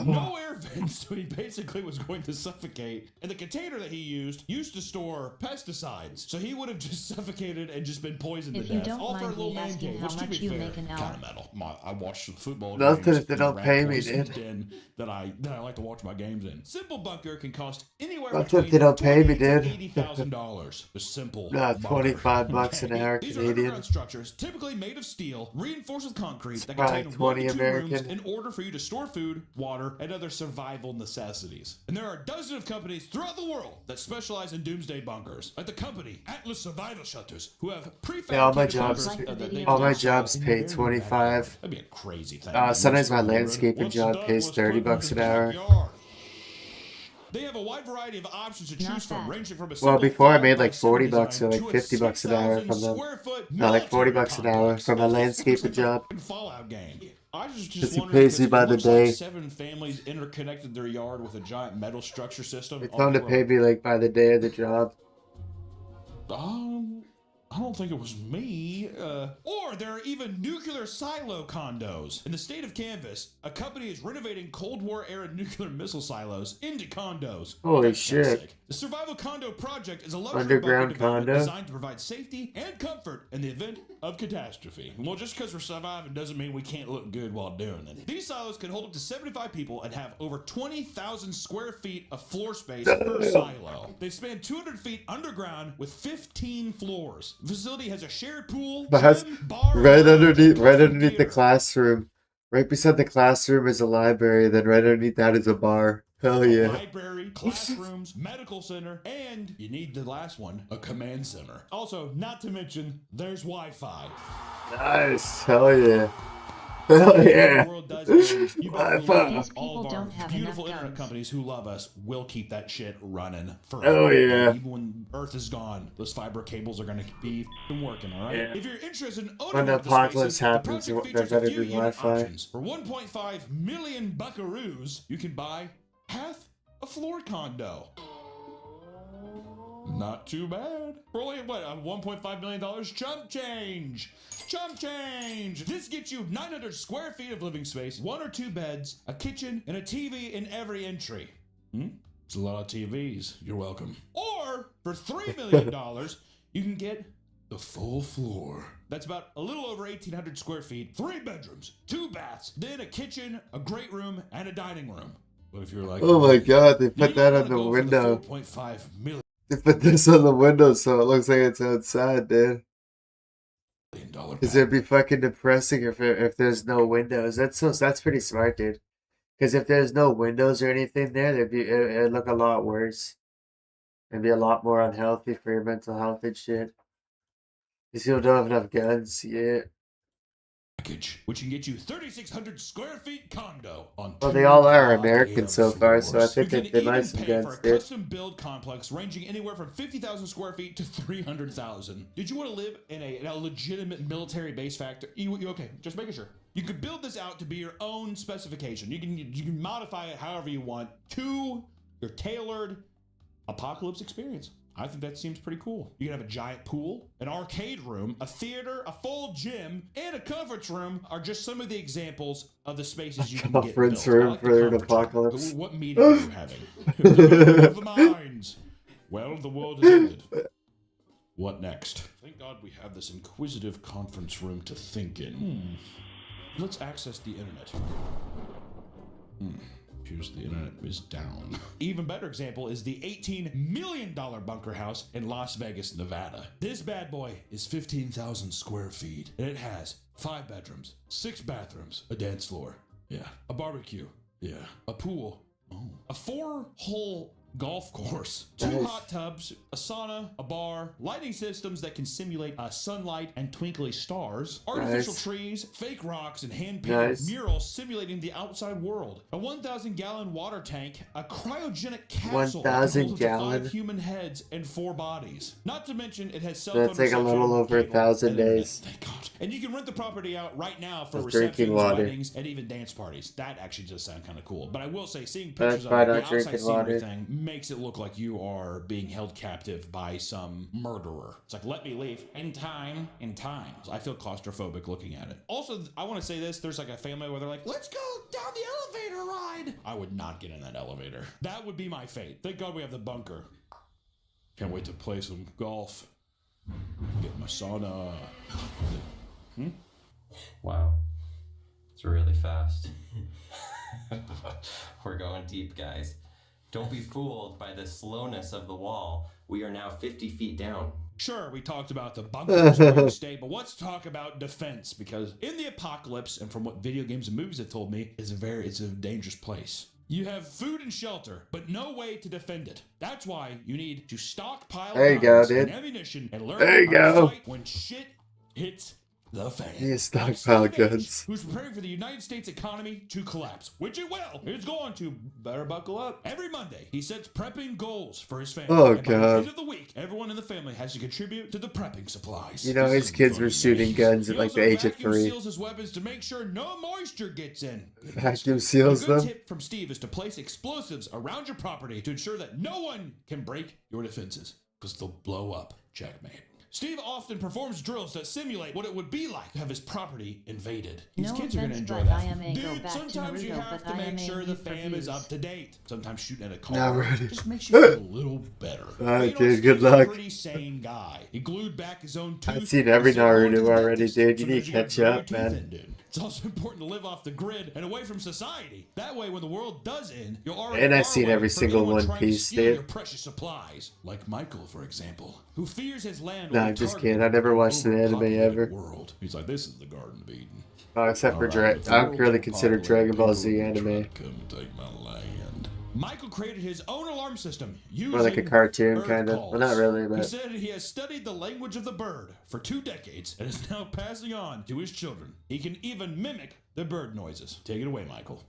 no air vents, so he basically was going to suffocate. And the container that he used to store pesticides, so he would have just suffocated and just been poisoned If to you death. don't All for a mind little me man asking cave, how which to much be you fair, make an kind hour. of metal. I watch the football Nothing games if they in don't the pay me, Ranch Horse dude. Den that I like to watch my games in. Simple bunker can cost anywhere Nothing between if they don't pay me, $20,000 to dude. $80,000. A simple Nah, bunker. 25 bucks an hour These are Canadian. underground structures, typically made of steel, reinforced with concrete, that Probably contain 20 1 to 2 rooms American. in order for you to store food, water, and other survival necessities. And there are dozens of companies throughout the world that specialize in doomsday bunkers, like the company Atlas Survival Shelters, who have prefabricated Yeah, all my bunkers jobs, that they all my install jobs in pay your very 25. backyard. That'd be a crazy thing. Sometimes my Once they're landscaping once job done, pays let's 30 put them bucks in an the hour. backyard. They have a wide variety of options to choose from, ranging from a Well, simple before I made 5x7 like 40 bucks or design like to a 50 bucks an hour 6,000 from them. square foot No, like 40 military bucks an hour complex. from a That's landscaping job. Fallout game. I was Because just he wondering pays because you it by the looks like day. 7 families interconnected their yard with a giant metal structure system. They tell them to pay me like by the day of the job. I don't think it was me. Or there are even nuclear silo condos. In the state of Kansas, a company is renovating Cold War era nuclear missile silos into condos. Holy That's kinda shit. sick. The Survival Condo Project is a luxury Underground bunker development condo? designed to provide safety and comfort in the event of catastrophe. Well, just because we're surviving doesn't mean we can't look good while doing it. These silos can hold up to 75 people and have over 20,000 square feet of floor space per silo. They span 200 feet underground with 15 floors. The facility has a shared pool, But gym, bar, right lounge, underneath the classroom, right beside the classroom is a library. Then right underneath that is a bar. Hell a yeah! library, classrooms, medical center, and you need the last one, a command center. Also, not to mention, there's Wi-Fi. Nice. Hell yeah! Hell yeah! The world does end, you better Wi-Fi. believe all of our beautiful internet companies who love us will keep that shit running forever. Oh, yeah. Even when Earth is gone, those fiber cables are going to be f***ing working, all right? Yeah. If you're interested in owning When the one of the apocalypse spaces, the happens, project there features a better few be unit Wi-Fi. options. For 1.5 million buckaroos, you can buy half a floor condo. Not too bad. For only, what, $1.5 million? Chump change! Chump change! This gets you 900 square feet of living space, 1 or 2 beds, a kitchen, and a TV in every entry. It's a lot of TVs. You're welcome. Or, for $3 million, you can get the full floor. That's about a little over 1,800 square feet, 3 bedrooms, 2 baths, then a kitchen, a great room, and a dining room. But if you're like, Oh my god! They you put that might on the wanna go for window. 4.5 million. They put this on the window so it looks like it's outside, dude. Because it'd be fucking depressing if there's no windows. That's pretty smart, dude. Because if there's no windows or anything there, it'd look a lot worse. It'd be a lot more unhealthy for your mental health and shit. Because people don't have enough guns, yeah. Package, which can get you 3,600 square feet condo on. Well, they all are American so far, so I think they might have some pay for guns, a dude. custom build complex ranging anywhere from 50,000 square feet to 300,000. Did you want to live in a legitimate military base factory? Okay, just making sure. You could build this out to be your own specification. You can modify it however you want to your tailored apocalypse experience. I think that seems pretty cool. You can have a giant pool, an arcade room, a theater, a full gym, and a conference room are just some of the examples of the spaces you can get built. Conference room for an apocalypse. What meeting are you having? The meeting of the minds. Well, the world has ended. What next? Thank God we have this inquisitive conference room to think in. Let's access the internet. Appears the internet is down. Even better example is the $18 million bunker house in Las Vegas, Nevada. This bad boy is 15,000 square feet, and it has 5 bedrooms, 6 bathrooms, a dance floor, yeah, a barbecue, yeah, a pool, a 4-hole golf course, 2 Nice. hot tubs, a sauna, a bar, lighting systems that can simulate sunlight and twinkly stars, artificial Nice. trees, fake rocks, and hand-painted Nice. murals simulating the outside world. A 1,000-gallon water tank, a cryogenic capsule 1,000 composed of 5 gallon? human heads and 4 bodies. Not to mention it has cell That's phone like a little reception, over cable, 1,000 and internet. days. Thank God. And you can rent the property out right now for Of drinking receptions, water. weddings, and even dance parties. That actually does sound kind of cool. But I will say, seeing That's pictures of why it, the not outside drinking scenery water. thing makes it look like you are being held captive by some murderer. It's like, let me leave in time. So I feel claustrophobic looking at it. Also, I want to say this. There's like a family where they're like, let's go down the elevator ride. I would not get in that elevator. That would be my fate. Thank God we have the bunker. Can't wait to play some golf. Get my sauna. Wow. It's really fast. We're going deep, guys. Don't be fooled by the slowness of the wall. We are now 50 feet down. Sure, we talked about the bunkers where you stay, but let's talk about defense, because in the apocalypse, and from what video games and movies have told me, it's a dangerous place. You have food and shelter, but no way to defend it. That's why you need to stockpile There you go, guns dude. and ammunition and learn There you how to go. fight when shit hits the fan. You stockpile guns. Who's preparing for the United States economy to collapse, which it will. It's going to. Better buckle up. Every Monday, he sets prepping goals for his family. Oh, and by the God. end of the week, everyone in the family has to contribute to the prepping supplies. You know, his kids were shooting guns at like the age of Vacuum 3. seals his weapons to make sure no moisture gets in. Vacuum seals A good them? tip from Steve is to place explosives around your property to ensure that no one can break your defenses, because they'll blow up. Checkmate. Steve often performs drills that simulate what it would be like to have his property invaded. His No kids are going to offense, enjoy but that. I am a go Dude, back to sometimes you Naruto, have but to I am make a sure the need for fam is views. up to date. Sometimes shooting at a car Naruto. just makes you feel a little better. Alright, But, you know, dude, good Steve's a luck. pretty sane guy. He glued back his own tooth. I've seen every instead of going to Naruto the already, dentist. dude. You need to Sometimes catch gotta up, grow your teeth man. in, dude. It's also important to live off the grid and away from society. That way, when the world does end, you're already And I've far seen away every from single anyone One trying to Piece, steal dude. your precious supplies, like Michael, for example, who fears his land. Nah, will be I'm just targeted kidding. I never watched an anime overpopulated ever. World. He's like, this is the Garden of Eden. Oh, except for Alright, if I the don't world really gets consider populated, Dragon Ball people Z will anime. try to come and take my land. Michael created his own alarm system using Or like a cartoon, bird kind of. calls. Well, not really, He but said he has studied the language of the bird for 2 decades and is now passing on to his children. He can even mimic the bird noises. Take it away, Michael.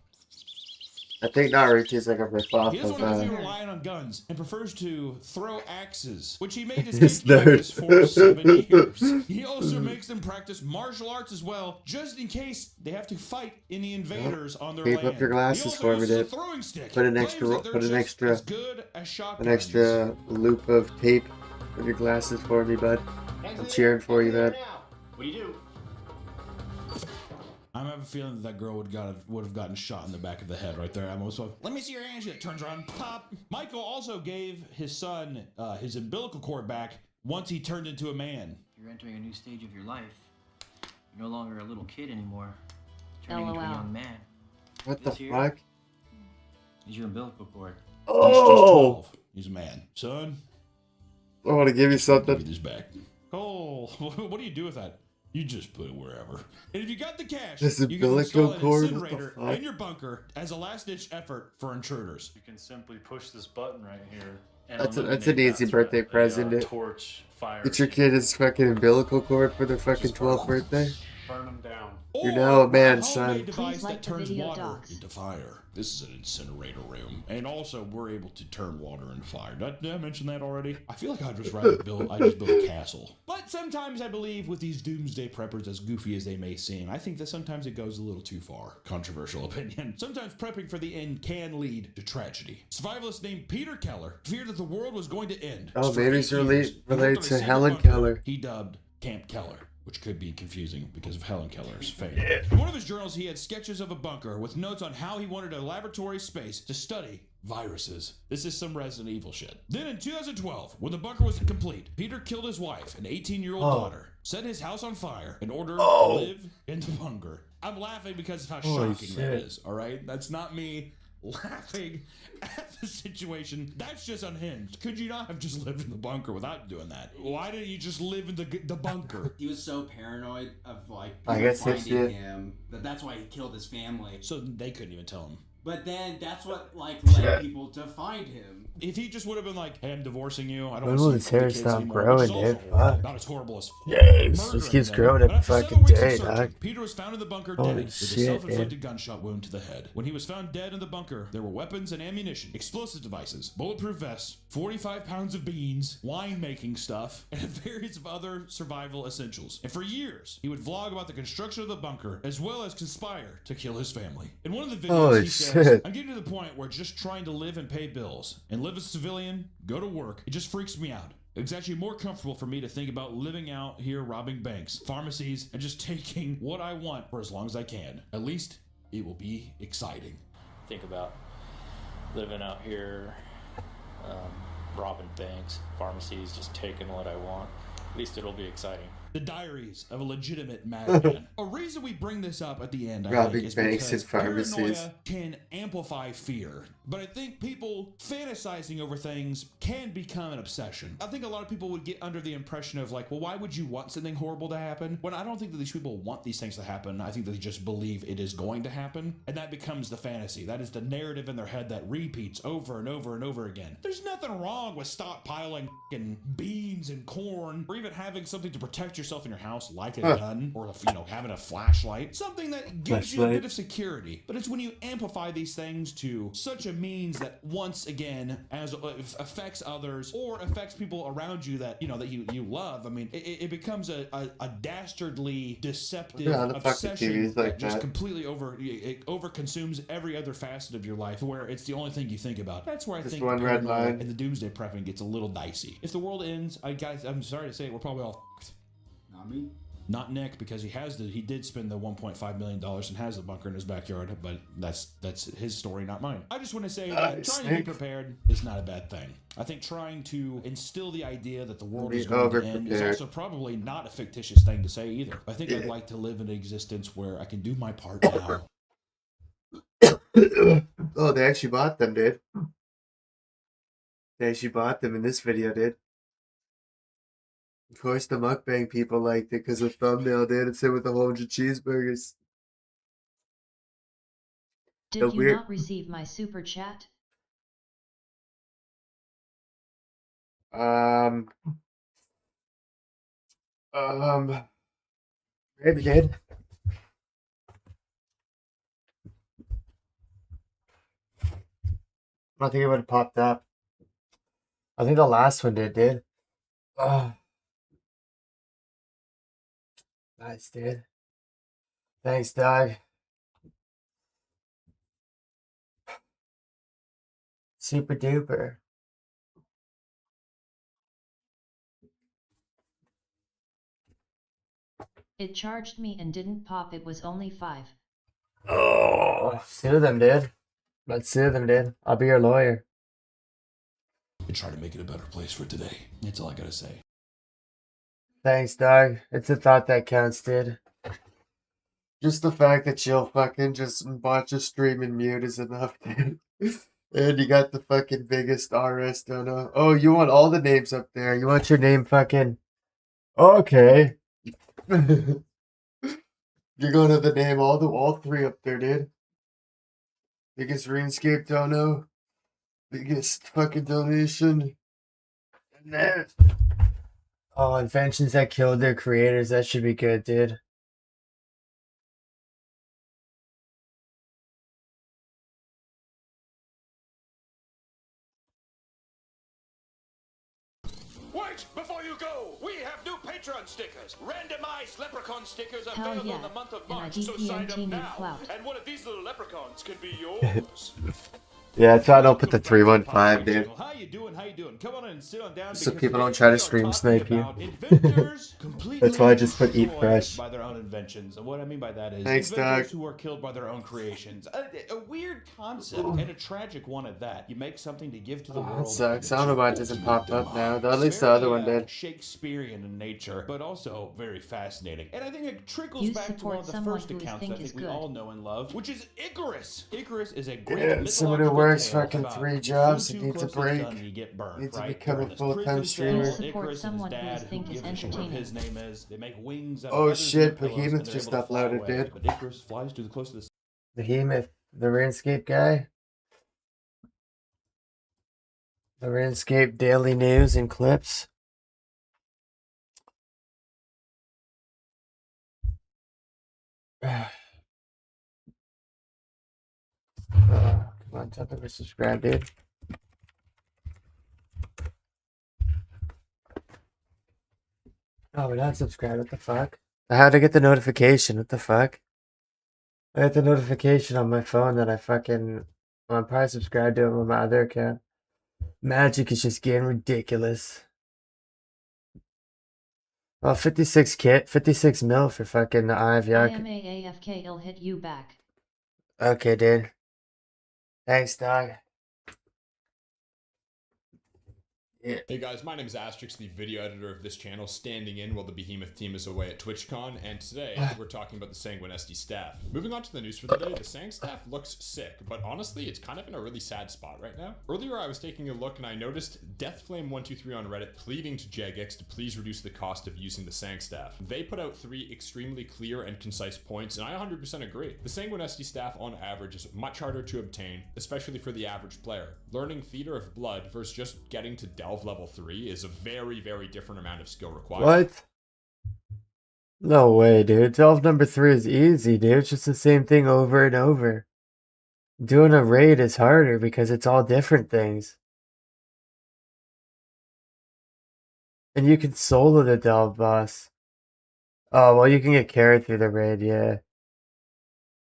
I think Naruto's like a ripoff He doesn't of want to be relying on guns and prefers to throw axes, which he made his This kids practice nerd. for 7 years. He also makes them practice martial arts as well, just in case they have to fight any invaders on their Keep land. up your glasses He for also me, uses a dude. throwing stick. Put an Claims extra, that they're put an just extra, as good as an shotguns. extra loop of tape on your glasses for me, bud. I'm cheering for you, man. What do you do? I have a feeling that girl would have gotten shot in the back of the head right there. I'm also, let me see your hands. She turns around, pop. Michael also gave his son his umbilical cord back once he turned into a man. You're entering a new stage of your life. You're no longer a little kid anymore. Turning into a LOL. young man. What the This here fuck? is your umbilical cord. He's just Oh! 12. He's a man. Son, I want to give you give something. me this back. Oh, what do you do with that? You just put it wherever. And if you got the cash, This you can umbilical install an cord? What the incinerator fuck? in your bunker as a last-ditch effort for intruders. You can simply push this button right here. And That's an illuminate easy that birthday threat. present. Torch fire. Get your kid his fucking umbilical cord for their fucking 12th birthday. burn them down. You know, Or man, a son. homemade device Please like that the turns video water docs. into fire. This is an incinerator room, and also we're able to turn water into fire. Did I mention that already? I feel like I'd just rather build a castle. But sometimes I believe with these doomsday preppers, as goofy as they may seem, I think that sometimes it goes a little too far. Controversial opinion. Sometimes prepping for the end can lead to tragedy. Survivalist named Peter Keller feared that the world was going to end. Oh, For maybe it's 8 years, he related worked on a to secret Helen bunker Keller. he dubbed Camp Keller, which could be confusing because of Helen Keller's fame. In one of his journals, he had sketches of a bunker with notes on how he wanted a laboratory space to study viruses. This is some Resident Evil shit. Then in 2012, when the bunker was complete, Peter killed his wife and 18-year-old daughter, set his house on fire in order to live in the bunker. I'm laughing because of how Holy shocking that shit. is, all right? That's not me laughing at the situation. That's just unhinged. Could you not have just lived in the bunker without doing that? Why didn't you just live in the bunker? He was so paranoid of like I people guess that's finding it. him that's why he killed his family. So they couldn't even tell him. But then that's what like led people to find him. If he just would have been like, "Hey, I'm divorcing you. I don't When want will to his see the hair kids stop anymore," growing, which is also dude? horrible. Fuck. Not as horrible as Yeah, it murdering keeps them. growing But every after fucking several weeks of day, searching, dog. Peter was found in the bunker Holy dead with a shit, self-inflicted gunshot wound to the head. When he was found dead in the bunker, there were weapons and ammunition, explosive devices, bulletproof vests, 45 pounds of beans, wine-making stuff, and various of other survival essentials. And for years, he would vlog about the construction of the bunker, as well as conspire to kill his family. In one of the videos, Holy he says, shit. "I'm getting to the point where just trying to live and pay bills, and live as a civilian, go to work, it just freaks me out. It's actually more comfortable for me to think about living out here robbing banks, pharmacies, and just taking what I want for as long as I can. At least it will be exciting." Think about living out here, robbing banks, pharmacies, just taking what I want. At least it'll be exciting. The Diaries of a Legitimate Madman. A reason we bring this up at the end, I Robbing think, is banks because and pharmacies. paranoia can amplify fear. But I think people fantasizing over things can become an obsession. I think a lot of people would get under the impression of like, well, why would you want something horrible to happen? When I don't think that these people want these things to happen. I think that they just believe it is going to happen. And that becomes the fantasy. That is the narrative in their head that repeats over and over and over again. There's nothing wrong with stockpiling f***ing beans and corn, or even having something to protect yourself in your house, like a gun, or having a flashlight. Something that gives you a bit of security. But it's when you amplify these things to such a means that once again, as affects others or affects people around you that you love. I mean, it becomes a dastardly, deceptive Yeah, the fucking obsession TVs like that just that. completely overconsumes every other facet of your life, where it's the only thing you think about. That's where I Just think one red paranoia line. and the doomsday prepping gets a little dicey. If the world ends, I'm sorry to say, we're probably all f***ed. Not me. Not Nick, because he did spend the $1.5 million and has the bunker in his backyard, but that's his story, not mine. I just want to say that trying to be Nick. prepared is not a bad thing. I think trying to instill the idea that the world Be is going to end is over-prepared. also probably not a fictitious thing to say either. I think I'd like to live in an existence where I can do my part now. Oh, they actually bought them, dude. They actually bought them in this video, dude. Of course, the mukbang people liked it because the thumbnail did. It said with 100 cheeseburgers. Did The you weird- not receive my super chat? Maybe did. I think it would have popped up. I think the last one did. Nice, dude. Thanks, Doug. Super duper. It charged me and didn't pop. It was only 5. Oh, sue them, dude. Let's sue them, dude. I'll be your lawyer. And try to make it a better place for today. That's all I gotta say. Thanks, Doug. It's a thought that counts, dude. Just the fact that you'll fucking just watch a stream and mute is enough, dude. And you got the fucking biggest RS dono. Oh, you want all the names up there. You want your name fucking... Okay. You're going to the name all three up there, dude. Biggest RuneScape dono. Biggest fucking donation. And then... Oh, inventions that killed their creators. That should be good, dude. Wait, before you go, we have new Patreon stickers. Randomized leprechaun stickers Hell available yeah, in the month of and I March, so sign up DPNT now. clout. And one of these little leprechauns could be yours. Yeah, that's why I don't put the 315, dude. How you doing? How you doing? Come on in and sit on down. So because people don't today try to we are stream talking snipe you. about inventors completely That's why I just put eat destroyed fresh. by their own inventions. And what I mean by that is Thanks, inventors Doug. who are killed by their own creations. A weird concept and a tragic one at that. You make something to give to the world. That sucks. I don't know why it doesn't pop up now, though at least the other one did. Shakespearean in nature, but also very fascinating. And I think it trickles You back to one support of the someone first who you accounts think I think is we good. all know and love, which is Icarus. Icarus is a great Yeah, someone who mythological works tale fucking about 3 jobs flew and too needs a close to the break. sun and you get burned, Needs to right? become a During this full-time prison streamer. cell, Support Icarus and someone his who you dad, think who is give a shit what entertaining. his name is. They make wings out of Oh feathers and shit, pillows, Behemoth and they're just able to fly uploaded, away. dude. But Icarus flies too close to the sun. Behemoth, the RuneScape guy. The RuneScape daily news and clips. Come on, tell them to subscribe, dude. Oh, we're not subscribed. What the fuck? I had to get the notification. What the fuck? I got the notification on my phone that I fucking. Well, I'm probably subscribed to it with my other account. Magic is just getting ridiculous. Well, 56 mil for fucking Ive, I yuck. am AFK, I'll hit you back. Okay, dude. Thanks, dog. Yeah. Hey guys, my name is Asterix, the video editor of this channel, standing in while the Behemoth team is away at TwitchCon, and today we're talking about the Sanguinesti staff. Moving on to the news for the day, the Sang staff looks sick, but honestly, it's kind of in a really sad spot right now. Earlier I was taking a look and I noticed Deathflame123 on Reddit pleading to Jagex to please reduce the cost of using the Sang staff. They put out 3 extremely clear and concise points, and I 100% agree. The Sanguinesti staff on average is much harder to obtain, especially for the average player. Learning Theater of Blood versus just getting to Delve level 3 is a very, very different amount of skill required. What? No way, dude. 12 number 3 is easy, dude. It's just the same thing over and over. Doing a raid is harder because it's all different things. And you can solo the Delve boss. Oh, well, you can get carried through the raid, yeah.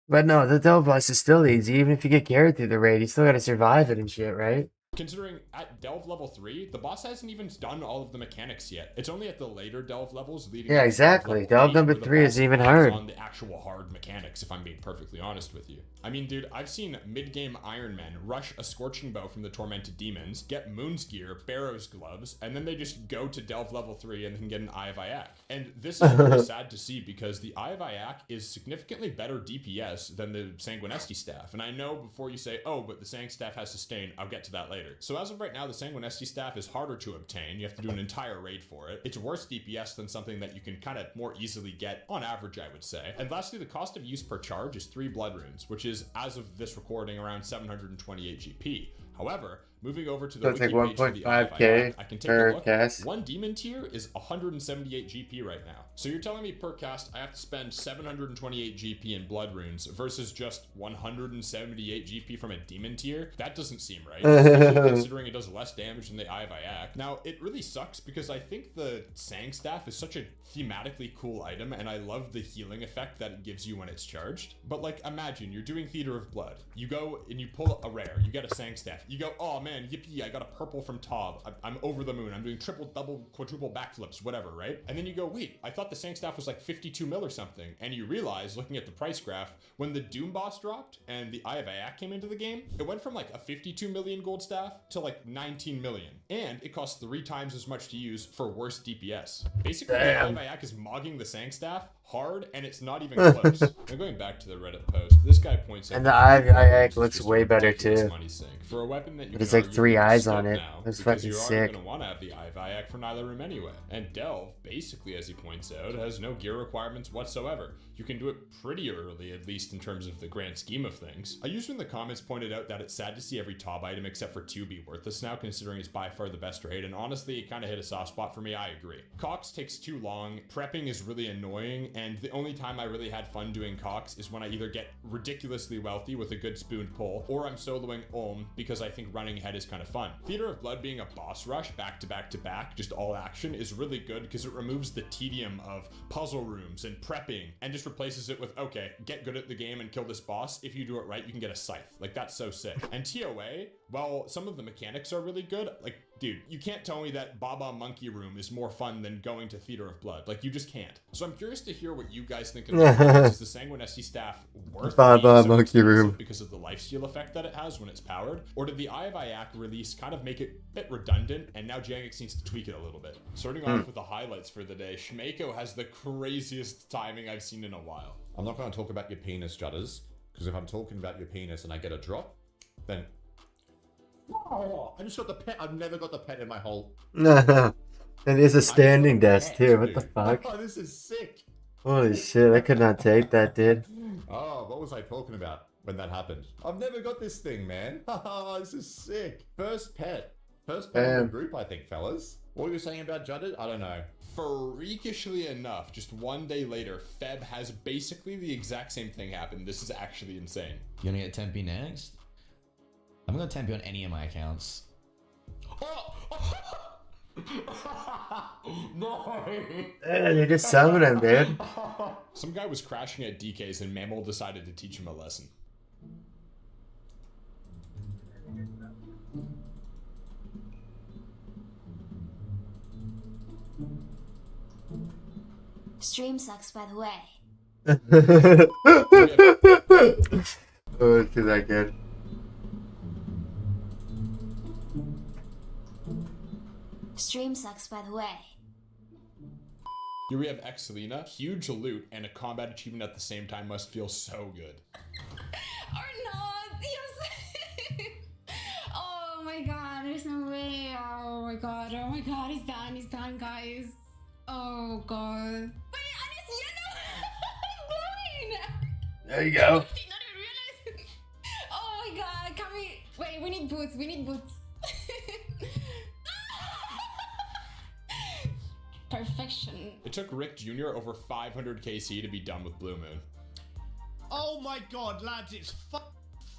But no, the Delve boss is still easy. Even if you get carried through the raid, you still gotta survive it and shit, right? Considering at Delve level 3, the boss hasn't even done all of the mechanics yet. It's only at the later Delve levels leading Yeah, up to exactly. level Delve 8 number where the 3 is boss even adds hard. on the actual hard mechanics, if I'm being perfectly honest with you. I mean, dude, I've seen mid-game Iron Men rush a Scorching Bow from the Tormented Demons, get Moon's Gear, Barrow's Gloves, and then they just go to Delve level 3 and then get an Eye of Yak. And this is really sad to see because the Eye of Yak is significantly better DPS than the Sanguinesti staff. And I know before you say, oh, but the Sang staff has sustain, I'll get to that later. So as of right now, the Sanguinesti staff is harder to obtain. You have to do an entire raid for it. It's worse DPS than something that you can kind of more easily get on average, I would say. And lastly, the cost of use per charge is 3 blood runes, which is, as of this recording, around 728 GP. However, moving over to the So it's like wiki page for the 1.5K I can take per a look. cast. One demon tier is 178 GP right now. So you're telling me per cast I have to spend 728 GP in blood runes versus just 178 GP from a demon tier? That doesn't seem right, especially considering it does less damage than the Eye of Yak. Now, it really sucks because I think the Sang staff is such a thematically cool item and I love the healing effect that it gives you when it's charged. But like, imagine you're doing Theater of Blood. You go and you pull a rare, you get a Sang staff. You go, oh man, yippee, I got a purple from Taub. I'm over the moon. I'm doing triple, double, quadruple backflips, whatever, right? And then you go, wait, I thought the Sang staff was like 52 mil or something. And you realize, looking at the price graph, when the Doom boss dropped and the Eye of Yak came into the game, it went from like a 52 million gold staff to like 19 million. And it costs 3 times as much to use for worse DPS. Basically, the Eye of Yak is mogging the Sang staff hard, and it's not even close. Now going back to the Reddit post, this guy points out, And the Eye of Yak looks way better too. money sink for a weapon that you There's can like argue 3 is eyes stuck on it. now, That's because fucking you're sick. already gonna want to have the Eye of Yak for Nyla Room anyway. And Delve, basically as he points out, has no gear requirements whatsoever. you can do it pretty early, at least in terms of the grand scheme of things. A user in the comments pointed out that it's sad to see every TOB item except for 2 be worthless now, considering it's by far the best raid, and honestly, it kind of hit a soft spot for me. I agree. Cox takes too long, prepping is really annoying, and the only time I really had fun doing Cox is when I either get ridiculously wealthy with a good spooned pull, or I'm soloing Olm because I think running ahead is kind of fun. Theater of Blood being a boss rush back to back to back, just all action, is really good because it removes the tedium of puzzle rooms and prepping and just replaces it with, okay, get good at the game and kill this boss. If you do it right, you can get a scythe. Like, that's so sick. And TOA, well, some of the mechanics are really good. Like, dude, you can't tell me that Baba Monkey Room is more fun than going to Theater of Blood. Like, you just can't. So I'm curious to hear what you guys think of this. Is the Sanguinesti staff worth Baba Monkey Room because of the lifesteal effect that it has when it's powered? Or did the Eye of Ayak release kind of make it a bit redundant, and now Jagex needs to tweak it a little bit? Starting off with the highlights for the day, Shmako has the craziest timing I've seen in a while. I'm not going to talk about your penis, Judders, because if I'm talking about your penis and I get a drop, then... Oh, I just got the pet. I've never got the pet in my whole... And it's a standing desk too. What the fuck? Oh, this is sick. Holy shit, I could not take that, dude. Oh, what was I talking about when that happened? I've never got this thing, man. This is sick. First pet in the group, I think, fellas. What were you saying about Judded? I don't know. Freakishly enough, just one day later, Feb has basically the exact same thing happen. This is actually insane. You gonna get Tempe next? I'm gonna Tempe on any of my accounts. No! You just summoned him, dude. Some guy was crashing at DK's and Mammal decided to teach him a lesson. Stream sucks, by the way. Oh, it's too that good. Stream sucks, by the way. Here we have Excelina, huge loot, and a combat achievement at the same time must feel so good. Or not, yes. Oh my god, there's no way. Oh my god, he's done, guys. Oh god. Wait, and it's yellow. It's glowing. There you go. I did not even realize. Oh my god, can we... Wait, we need boots, Perfection. It took Rick Jr. over 500 KC to be done with Blue Moon. Oh my god, lads, it's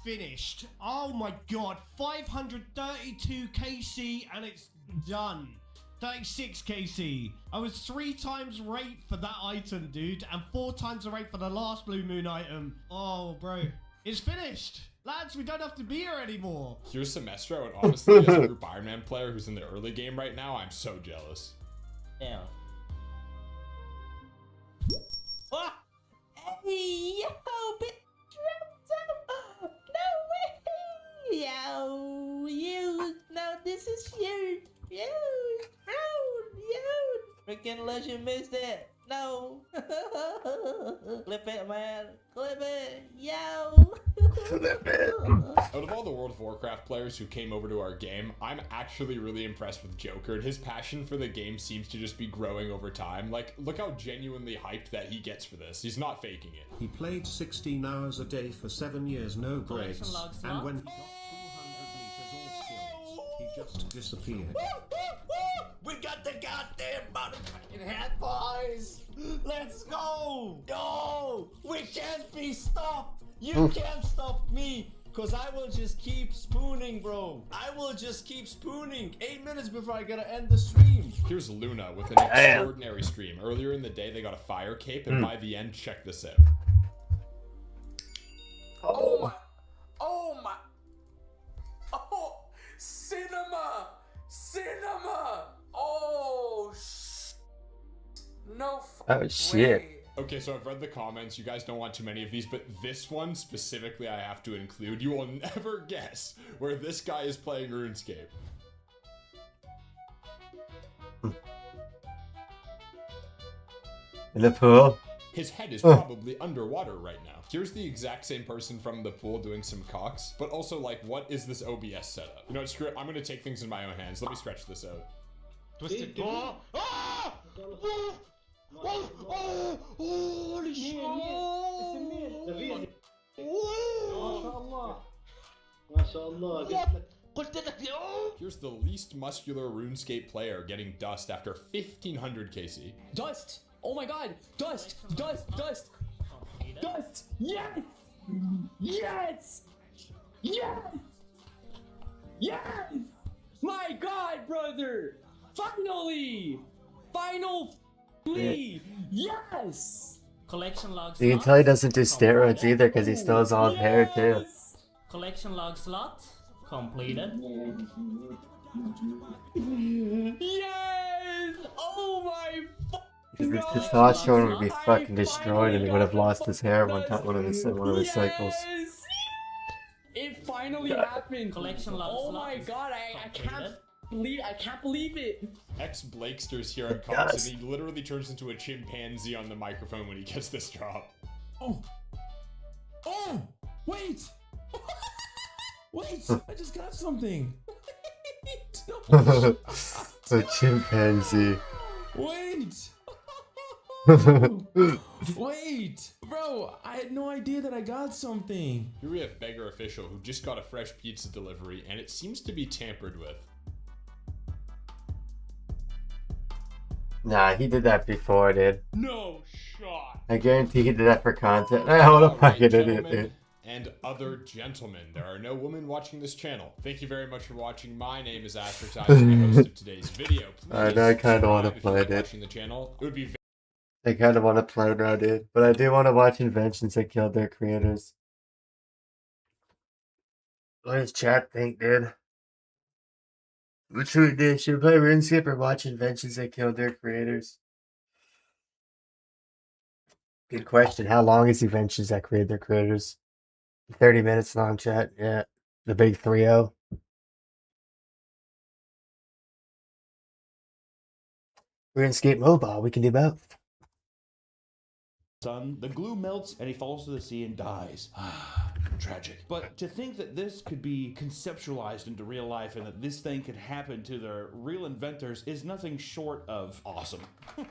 finished. Oh my god, 532 KC and it's done. 36 KC. I was 3 times rate for that item, dude, and 4 times the rate for the last Blue Moon item. Oh, bro. It's finished. Lads, we don't have to be here anymore. Here's Semestro, and honestly, as a group Iron Man player who's in the early game right now, I'm so jealous. Damn. Oh! Hey, yo, bitch! No way! Yo, you! No, this is huge! Huge! Huge! Freaking Legend missed it! No! Clip it, man! Clip it! Yo! Clip it! Out of all the World of Warcraft players who came over to our game, I'm actually really impressed with Joker, and his passion for the game seems to just be growing over time. Like, look how genuinely hyped that he gets for this. He's not faking it. He played 16 hours a day for 7 years, no breaks, and when he got 200 meters all skills, he just disappeared. We got the goddamn motherfucking hat, boys! Let's go! No! We can't be stopped! You can't stop me! Cause I will just keep spooning, bro. I will just keep spooning. 8 minutes before I gotta end the stream. Here's Luna with an extraordinary stream. Earlier in the day, they got a fire cape, and by the end, check this out. Oh my. Oh my. Oh, cinema. Cinema. Oh, no Oh shit. way. Okay, so I've read the comments. You guys don't want too many of these, but this one specifically I have to include. You will never guess where this guy is playing RuneScape. In the pool? His head is probably underwater right now. Here's the exact same person from the pool doing some cocks, but also like, what is this OBS setup? You know what, screw it, I'm gonna take things in my own hands. Let me stretch this out. Twisted ball. Ah! Oh, holy shit! Here's the least muscular RuneScape player getting dust after 1500 KC. Dust! Oh my god! Dust! Dust! Dust! Dust! Yes! Yes! Yes! Yes! My god, brother! Finally! Finally! Yes! Collection log You can tell he doesn't do steroids either because he still has all his hair too. Collection log slot completed. Yes! Oh my Because his testosterone would be fucking destroyed and he would have lost his hair one of his cycles. It finally happened. Collection log Oh slot my god, I can't believe it. Ex-Blakster's here on comms and he literally turns into a chimpanzee on the microphone when he gets this drop. Oh! Wait! Wait! I just got something! A chimpanzee. Wait! Wait! Bro, I had no idea that I got something. Here we have Beggar Official who just got a fresh pizza delivery and it seems to be tampered with. Nah, he did that before, dude. No shot! I guarantee he did that for content. What a fucking idiot, dude. And other gentlemen. There are no women watching this channel. Thank you very much for watching. My name is Astertize, and the host of today's video. I know I kind of want to play, dude. Watching the channel, it would be I kind of want to play now, dude. But I do want to watch inventions that killed their creators. What does chat think, dude? What should we do? Should we play RuneScape or watch inventions that killed their creators? Good question. How long is inventions that created their creators? 30 minutes long, chat. Yeah. The big 3-0. RuneScape Mobile. We can do both. Sun, the glue melts and he falls to the sea and dies. Tragic. But to think that this could be conceptualized into real life and that this thing could happen to the real inventors is nothing short of awesome.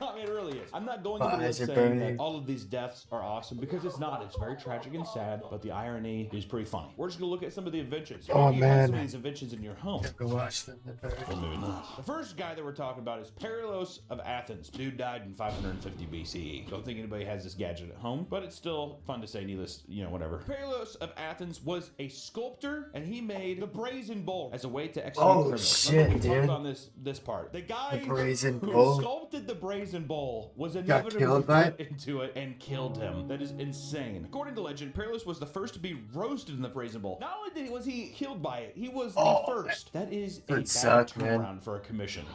I mean, it really is. I'm not going into this saying that all of these deaths are awesome because it's not. It's very tragic and sad, but the irony is pretty funny. We're just going to look at some of the inventions. Oh, You have some man. of these inventions in your home. Go watch them. Or maybe not. The first guy that we're talking about is Perilos of Athens. Dude died in 550 BCE. Don't think anybody has this gadget at home, but it's still fun to say, needless, whatever. Perilos of Athens was a sculptor, and he made the Brazen Bull as a way to execute criminals. Shit, Remember, we dude. talked about this part. The guy The Brazen who Bull? sculpted the Brazen Bull was Got inevitably killed by put into it and killed him. That is insane. According to legend, Perilos was the first to be roasted in the Brazen Bull. Not only was he killed by it, he was the first. That is a bad sucked, man. turnaround for a commission.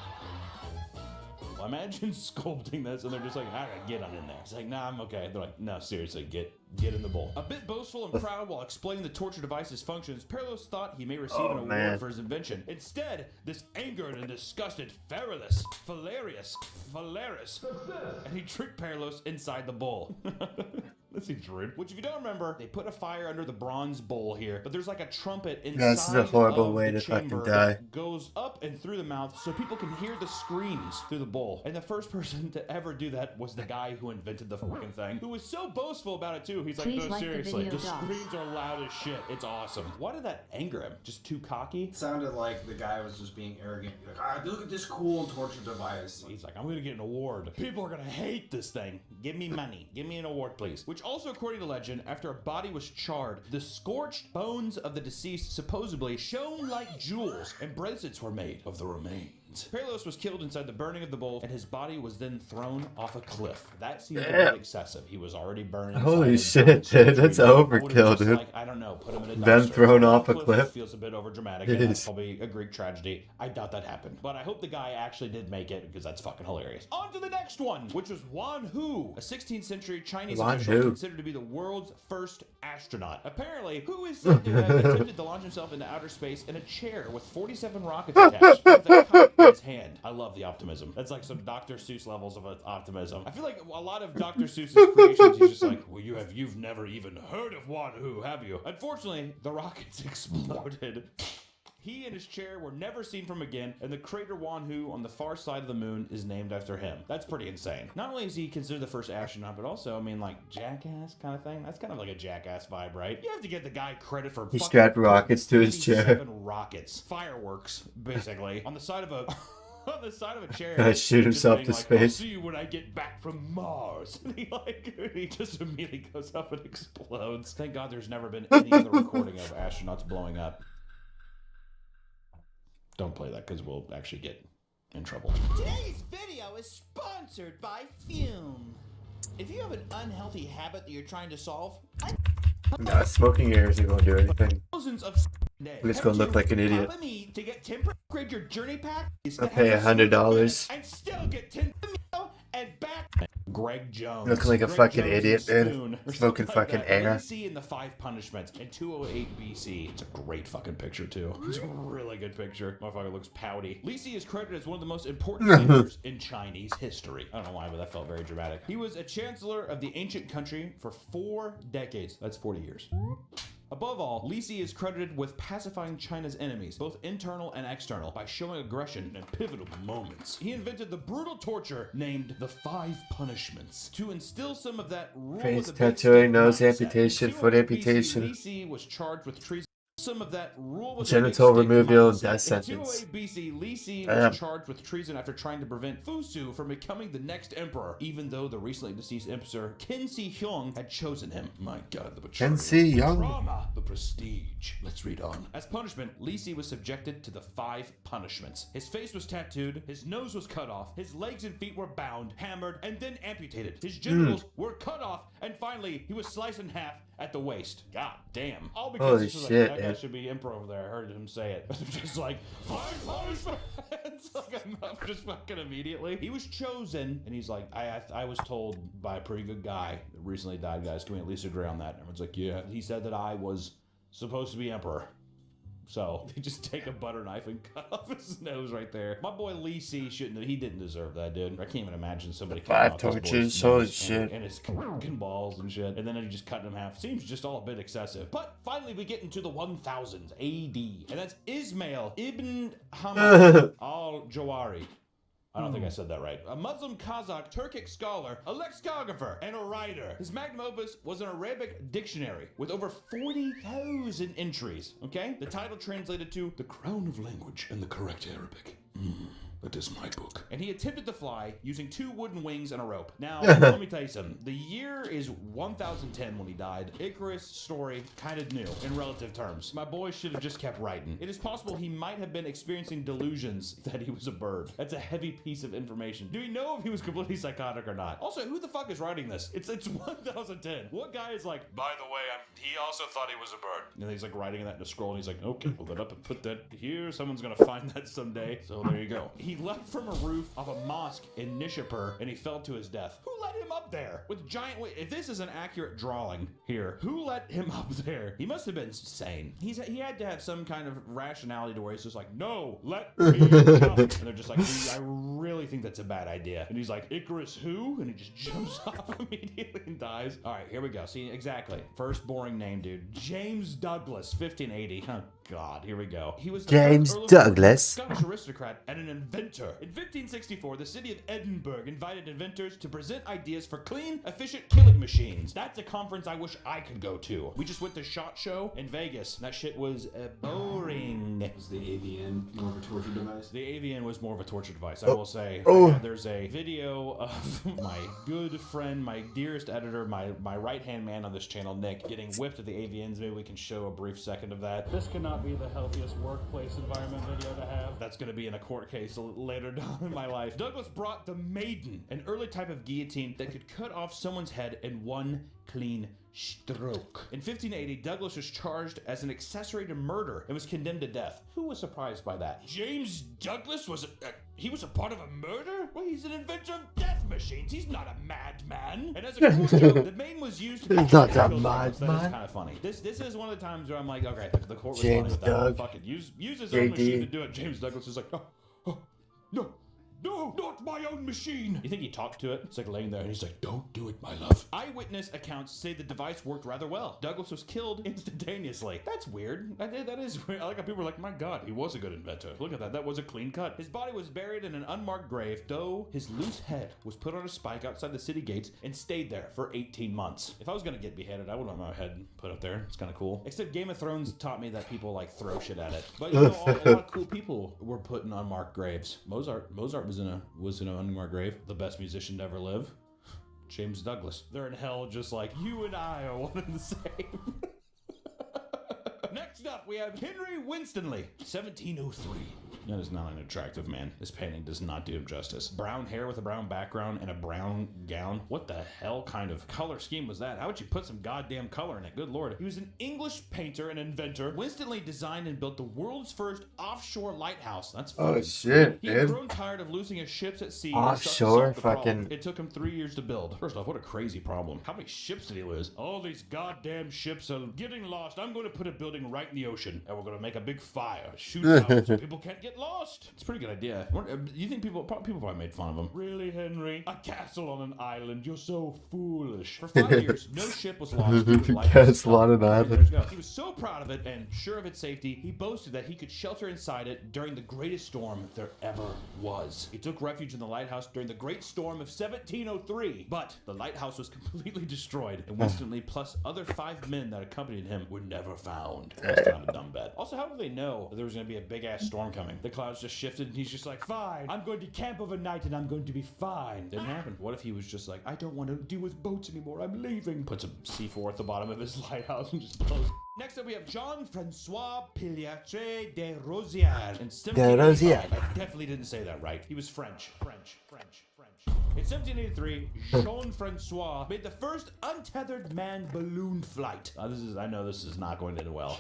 Well, imagine sculpting this and they're just like, I gotta get on in there. It's like, nah, I'm okay. They're like, no, seriously, get in the bowl. A bit boastful and proud while explaining the torture device's functions, Perilos thought he may receive an award man. for his invention. Instead, this angered and disgusted Phalaris, and he tricked Perilos inside the bowl. That seems rude. Which, if you don't remember, they put a fire under the bronze bowl here, but there's like a trumpet inside This is a horrible of way the to fucking chamber die. that goes up and through the mouth so people can hear the screams through the bowl. And the first person to ever do that was the guy who invented the fucking thing, who was so boastful about it too. He's like, Please no, like the seriously, video, the dogs. screams are loud as shit. It's awesome. Why did that anger him? Just too cocky? It sounded like the guy was just being arrogant. Like, ah, look at this cool torture device. He's like, I'm gonna get an award. People are gonna hate this thing. Give me money. Give me an award, please. Which also, according to legend, after a body was charred, the scorched bones of the deceased supposedly shone like jewels, and bracelets were made of the remains. Perilos was killed inside the burning of the bowl, and his body was then thrown off a cliff. That seemed a Damn. bit excessive. He was already burning. Holy inside shit, a dude. That's I would've overkill, just, dude. Like, I don't know, put him in a Them dumpster. thrown off a cliff? Feels a bit overdramatic. And that's Jeez. probably a Greek tragedy. I doubt that happened. But I hope the guy actually did make it, because that's fucking hilarious. On to the next one, which was Wan Hu, a 16th century Chinese Wan official Hu. considered to be the world's first astronaut. Apparently, Hu is said to have attempted to launch himself into outer space in a chair with 47 rockets attached with a kite in his hand. I love the optimism. That's like some Dr. Seuss levels of optimism. I feel like a lot of Dr. Seuss's creations, he's just like, well, you've never even heard of Wan Hu, have you? Unfortunately, the rockets exploded. He and his chair were never seen from again, and the crater Wanhu on the far side of the moon is named after him. That's pretty insane. Not only is he considered the first astronaut, but also, I mean, like, jackass kind of thing. That's kind of like a jackass vibe, right? You have to get the guy credit for He fucking strapped rockets to his chair. 37 rockets, fireworks, basically, on the side of a on the side of a chair. Gonna shoot just himself being to like, space. I'll see you when I get back from Mars. And he just immediately goes up and explodes. Thank God there's never been any other recording of astronauts blowing up. Don't play that because we'll actually get in trouble. Today's video is sponsored by Fume. If you have an unhealthy habit that you're trying to solve, Nah, smoking air isn't gonna do anything. thousands of days. I'm just gonna look like an idiot. Follow me to get 10% upgrade your journey pack. I'll pay $100. And still get 10 and back. Greg Jones. Looking like a Greg fucking Jones idiot, and dude. Spoon, or Smoking something like fucking that. air. Lacey in the 5 Punishments in 208 BC. It's a great fucking picture too. It's a really good picture. Motherfucker looks pouty. Lacey is credited as one of the most important figures in Chinese history. I don't know why, but that felt very dramatic. He was a chancellor of the ancient country for 4 decades. That's 40 years. Above all, Lisi is credited with pacifying China's enemies, both internal and external, by showing aggression in pivotal moments. He invented the brutal torture named the 5 Punishments to instill some of that rule Face with a big tattooing, stick nose mindset. amputation, In foot 208 amputation. BC, Lisi was charged with treason. Some of that rule with Genital a big stick removal, mindset. death In sentence. 208 BC, Lisi Damn. was charged with treason after trying to prevent Fusu from becoming the next emperor, even though the recently deceased emperor Qin Shi Huang had chosen him. My God, the betrayal. Qin Shi Huang. Trauma, the prestige. Let's read on. As punishment, Lisi was subjected to the 5 punishments. His face was tattooed, his nose was cut off, his legs and feet were bound, hammered, and then amputated. His genitals were cut off, and finally, he was sliced in half at the waist. God damn. All because Holy this was shit, like, that guy dude. should be emperor over there. I heard him say it. Just like, 5 punishments. Like, I'm up just fucking immediately. He was chosen, and he's like, I was told by a pretty good guy that recently died, guys. Can we at least agree on that? And everyone's like, yeah. He said that I was supposed to be emperor. So they just take a butter knife and cut off his nose right there. My boy Lisi he didn't deserve that, dude. I can't even imagine somebody cutting 5 off his boy's torches, holy nose shit. and his fucking balls and shit. And then he just cut him in half. Seems just all a bit excessive. But finally we get into the 1000s AD. And that's Ismail ibn Hamad al-Jawari. I don't think I said that right. A Muslim Kazakh Turkic scholar, a lexicographer, and a writer. His magnum opus was an Arabic dictionary with over 40,000 entries. Okay? The title translated to The Crown of Language and the Correct Arabic. That is my book. And he attempted to fly using 2 wooden wings and a rope. Now, let me tell you something. The year is 1010 when he died. Icarus' story kind of new in relative terms. My boy should have just kept writing. It is possible he might have been experiencing delusions that he was a bird. That's a heavy piece of information. Do we know if he was completely psychotic or not? Also, who the fuck is writing this? It's 1010. What guy is like, by the way, he also thought he was a bird. And he's like writing that in a scroll, and he's like, okay, pull that up and put that here. Someone's gonna find that someday. So there you go. He leapt from a roof of a mosque in Nishapur, and he fell to his death. Who let him up there with giant weight? If this is an accurate drawing here, who let him up there? He must have been insane. He had to have some kind of rationality to where he's just like, no, let me up. And they're just like, I really think that's a bad idea. And he's like, Icarus who? And he just jumps off immediately and dies. All right, here we go. See, exactly. First boring name, dude. James Douglas, 1580. Oh, God, here we go. He was the James first Earl of Douglas. Scottish aristocrat and an inventor. In 1564, the city of Edinburgh invited inventors to present ideas for clean, efficient killing machines. That's a conference I wish I could go to. We just went to SHOT Show in Vegas. That shit was boring. Is the AVN more of a torture device? The AVN was more of a torture device, I will say. There's a video of my good friend, my dearest editor, my right-hand man on this channel, Nick, getting whipped at the AVNs. Maybe we can show a brief second of that. This cannot be the healthiest workplace environment video to have. That's going to be in a court case later down in my life. Douglas brought the Maiden, an early type of guillotine that could cut off someone's head in one clean stroke. In 1580, Douglas was charged as an accessory to murder and was condemned to death. Who was surprised by that? James Douglas was he was a part of a murder? Well, he's an inventor of death machines. He's not a madman. And as a court joke, the Maiden was used to He's not a That is madman. kind of funny. This is one of the times where I'm like, okay, the court was James funny with that. Doug. Fuck it. Use his own JD. machine to do it. James Douglas is like, no. No, not my own machine. You think he talked to it? It's like laying there and he's like, don't do it, my love. Eyewitness accounts say the device worked rather well. Douglas was killed instantaneously. That's weird. That is weird. I like how people were like, my God, he was a good inventor. Look at that. That was a clean cut. His body was buried in an unmarked grave, though his loose head was put on a spike outside the city gates and stayed there for 18 months. If I was gonna get beheaded, I would want my head put up there. It's kind of cool. Except Game of Thrones taught me that people like throw shit at it. But you know, a lot of cool people were put in unmarked graves. Mozart was in an unmarked grave. The best musician to ever live, James Douglas. They're in hell just like you and I are one and the same. Next up, we have Henry Winstanley, 1703. That is not an attractive man. This painting does not do him justice. Brown hair with a brown background and a brown gown. What the hell kind of color scheme was that? How would you put some goddamn color in it? Good lord. He was an English painter and inventor. Winstanley designed and built the world's first offshore lighthouse. That's fucking Oh shit, He had dude. grown tired of losing his ships at sea. Offshore, and solved the problem. fucking- It took him 3 years to build. First off, what a crazy problem. How many ships did he lose? All these goddamn ships are getting lost. I'm going to put a building right in the ocean, and we're going to make a big fire. Shoot out so people can't get lost. It's a pretty good idea. You think people probably made fun of him? Really, Henry? A castle on an island? You're so foolish. For 5 years, no ship was lost. Castle on an island. He was so proud of it and sure of its safety, he boasted that he could shelter inside it during the greatest storm there ever was. He took refuge in the lighthouse during the Great Storm of 1703, but the lighthouse was completely destroyed, and Winstanley plus other 5 men that accompanied him were never found. That's not a dumb bet. Also, how do they know that there was going to be a big-ass storm coming? The clouds just shifted, and he's just like, fine, I'm going to camp overnight, and I'm going to be fine. Didn't happen. What if he was just like, I don't want to deal with boats anymore, I'm leaving. Puts a C4 at the bottom of his lighthouse and just blows. Next up, we have Jean-Francois Pilatre de Rosière. In 1785. I definitely didn't say that right. He was French. In 1783, Jean-Francois made the first untethered manned balloon flight. I know this is not going to end well.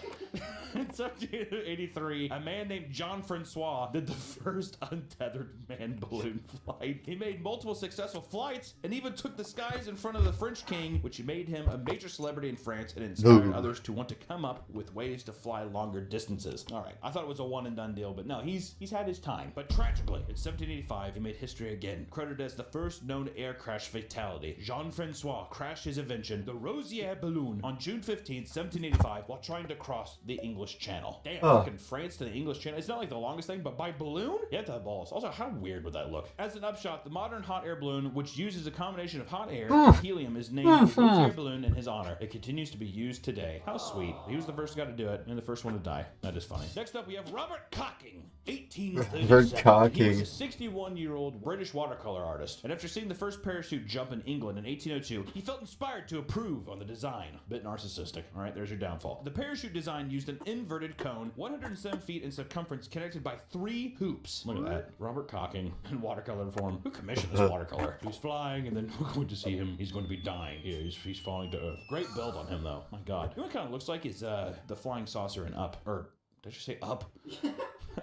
In 1783, a man named Jean-Francois did the first untethered manned balloon flight. He made multiple successful flights and even took the skies in front of the French king, which made him a major celebrity in France and inspired others to want to come up with ways to fly longer distances. All right, I thought it was a one and done deal, but no, he's had his time. But tragically, in 1785, he made history again, credited as the first known air crash fatality. Jean-Francois crashed his invention, the Rosière balloon, on June 15, 1785, while trying to cross the English Channel. Damn, fucking France to the English Channel. It's not like the longest thing, but by balloon? You have to have balls. Also, how weird would that look? As an upshot, the modern hot air balloon, which uses a combination of hot air and helium, is named the Rosière balloon in his honor. It continues to be used today. How sweet. He was the first guy to do it, and the first one to die. That is funny. Next up, we have Robert Cocking, 1837. Robert Cocking. He was a 61-year-old British watercolor artist, and after seeing the first parachute jump in England in 1802, he felt inspired to improve on the design. A bit narcissistic. All right, there's your downfall. The parachute design used an inverted cone, 107 feet in circumference, connected by 3 hoops. Look at that. Robert Cocking in watercolor form. Who commissioned this watercolor? He's flying, and then we're going to see him. He's going to be dying. Yeah, he's falling to earth. Great build on him, though. My God. You know what it kind of looks like is the flying saucer in Up. Or did you say Up?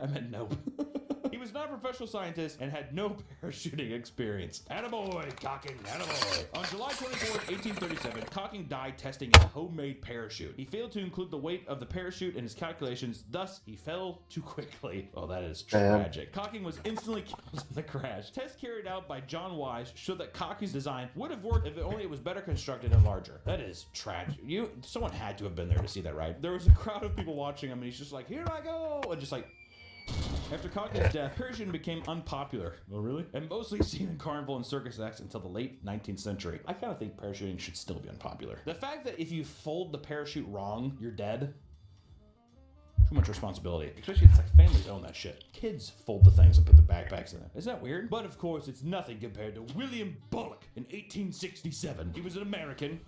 I meant Nope. He was not a professional scientist and had no parachuting experience. Attaboy, Cocking, attaboy. On July 24th, 1837, Cocking died testing a homemade parachute. He failed to include the weight of the parachute in his calculations, thus he fell too quickly. Oh, that is tragic. Cocking was instantly killed in the crash. Tests carried out by John Wise showed that Cocking's design would have worked if it was better constructed and larger. That is tragic. Someone had to have been there to see that, right? There was a crowd of people watching him, and he's just like, here I go, and just like... After Cocking's death, parachuting became unpopular. Oh, really? And mostly seen in carnival and circus acts until the late 19th century. I kind of think parachuting should still be unpopular. The fact that if you fold the parachute wrong, you're dead. Too much responsibility. Especially it's like families own that shit. Kids fold the things and put the backpacks in it. Isn't that weird? But of course, it's nothing compared to William Bullock in 1867. He was an American.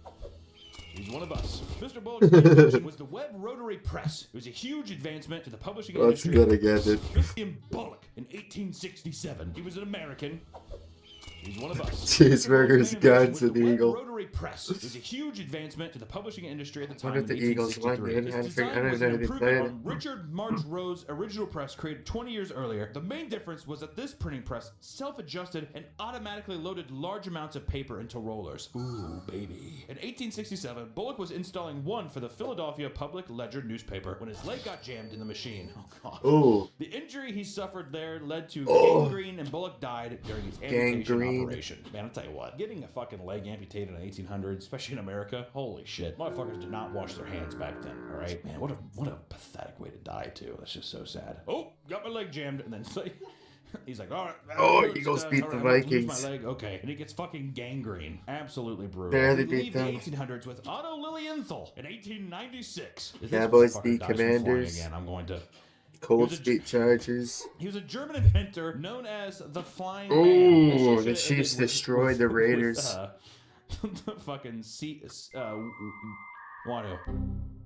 He's one of us. Mr. Bullock's invention was the Webb Rotary Press. It was a huge advancement to the publishing industry. That's good again, dude. William Bullock in 1867. He was an American. He's one of us. Cheeseburgers, guns, and eagle. rotary press. It was a huge advancement to the publishing industry at the time Wonder in if the Eagles won, 1863. dude. Its design I don't was know an who they improvement played. on Richard March Rowe's original press created 20 years earlier. The main difference was that this printing press self-adjusted and automatically loaded large amounts of paper into rollers. Ooh, baby. In 1867, Bullock was installing one for the Philadelphia Public Ledger newspaper when his leg got jammed in the machine. Oh, God. Ooh. The injury he suffered there led to Oh. gangrene, and Bullock died during his amputation Gangrene. operation. Man, I'll tell you what, getting a fucking leg amputated in the 1800s, especially in America, holy shit. Motherfuckers did not wash their hands back then, all right? Man, what a pathetic way to die, too. That's just so sad. Oh, got my leg jammed, and then he's like, all right. Oh, hurts, Eagles beat the I'm gonna lose Vikings. my leg. Okay, and he gets fucking gangrene. Absolutely brutal. Barely We beat leave them. the 1800s with Otto Lilienthal in Cowboys 1896. If this motherfucker beat dies from flying Commanders. Again, I'm going to... Colts beat Chargers. He was a German inventor known as the Flying Man. Ooh, the Associated Chiefs with- destroyed the with, Raiders. the fucking Wano.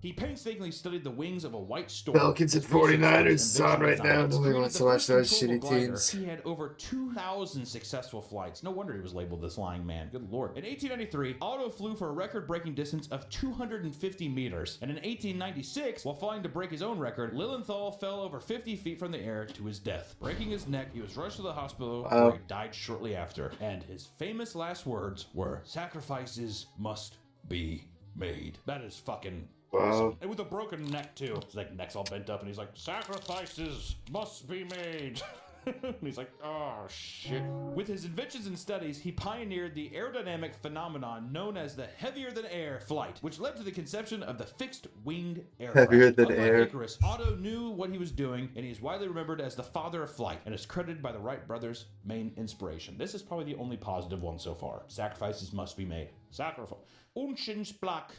He painstakingly studied the wings of a white storm. Falcons and 49ers is on right now. Nobody wants to watch those shitty teams. He had over 2,000 successful flights. No wonder he was labeled the Flying Man. Good lord. In 1893, Otto flew for a record-breaking distance of 250 meters. And in 1896, while flying to break his own record, Lilienthal fell over 50 feet from the air to his death. Breaking his neck, he was rushed to the hospital where he died shortly after. And his famous last words were, "Sacrifices must be made." That is fucking awesome. And with a broken neck too. His like neck's all bent up and he's like, "Sacrifices must be made." And he's like, oh shit. With his inventions and studies, he pioneered the aerodynamic phenomenon known as the heavier than air flight, which led to the conception of the fixed winged aircraft. Heavier than Unlike air. Icarus, Otto knew what he was doing, and he is widely remembered as the father of flight, and is credited by the Wright brothers' main inspiration. This is probably the only positive one so far. Sacrifices must be made. Sacrifice. Unschensplach.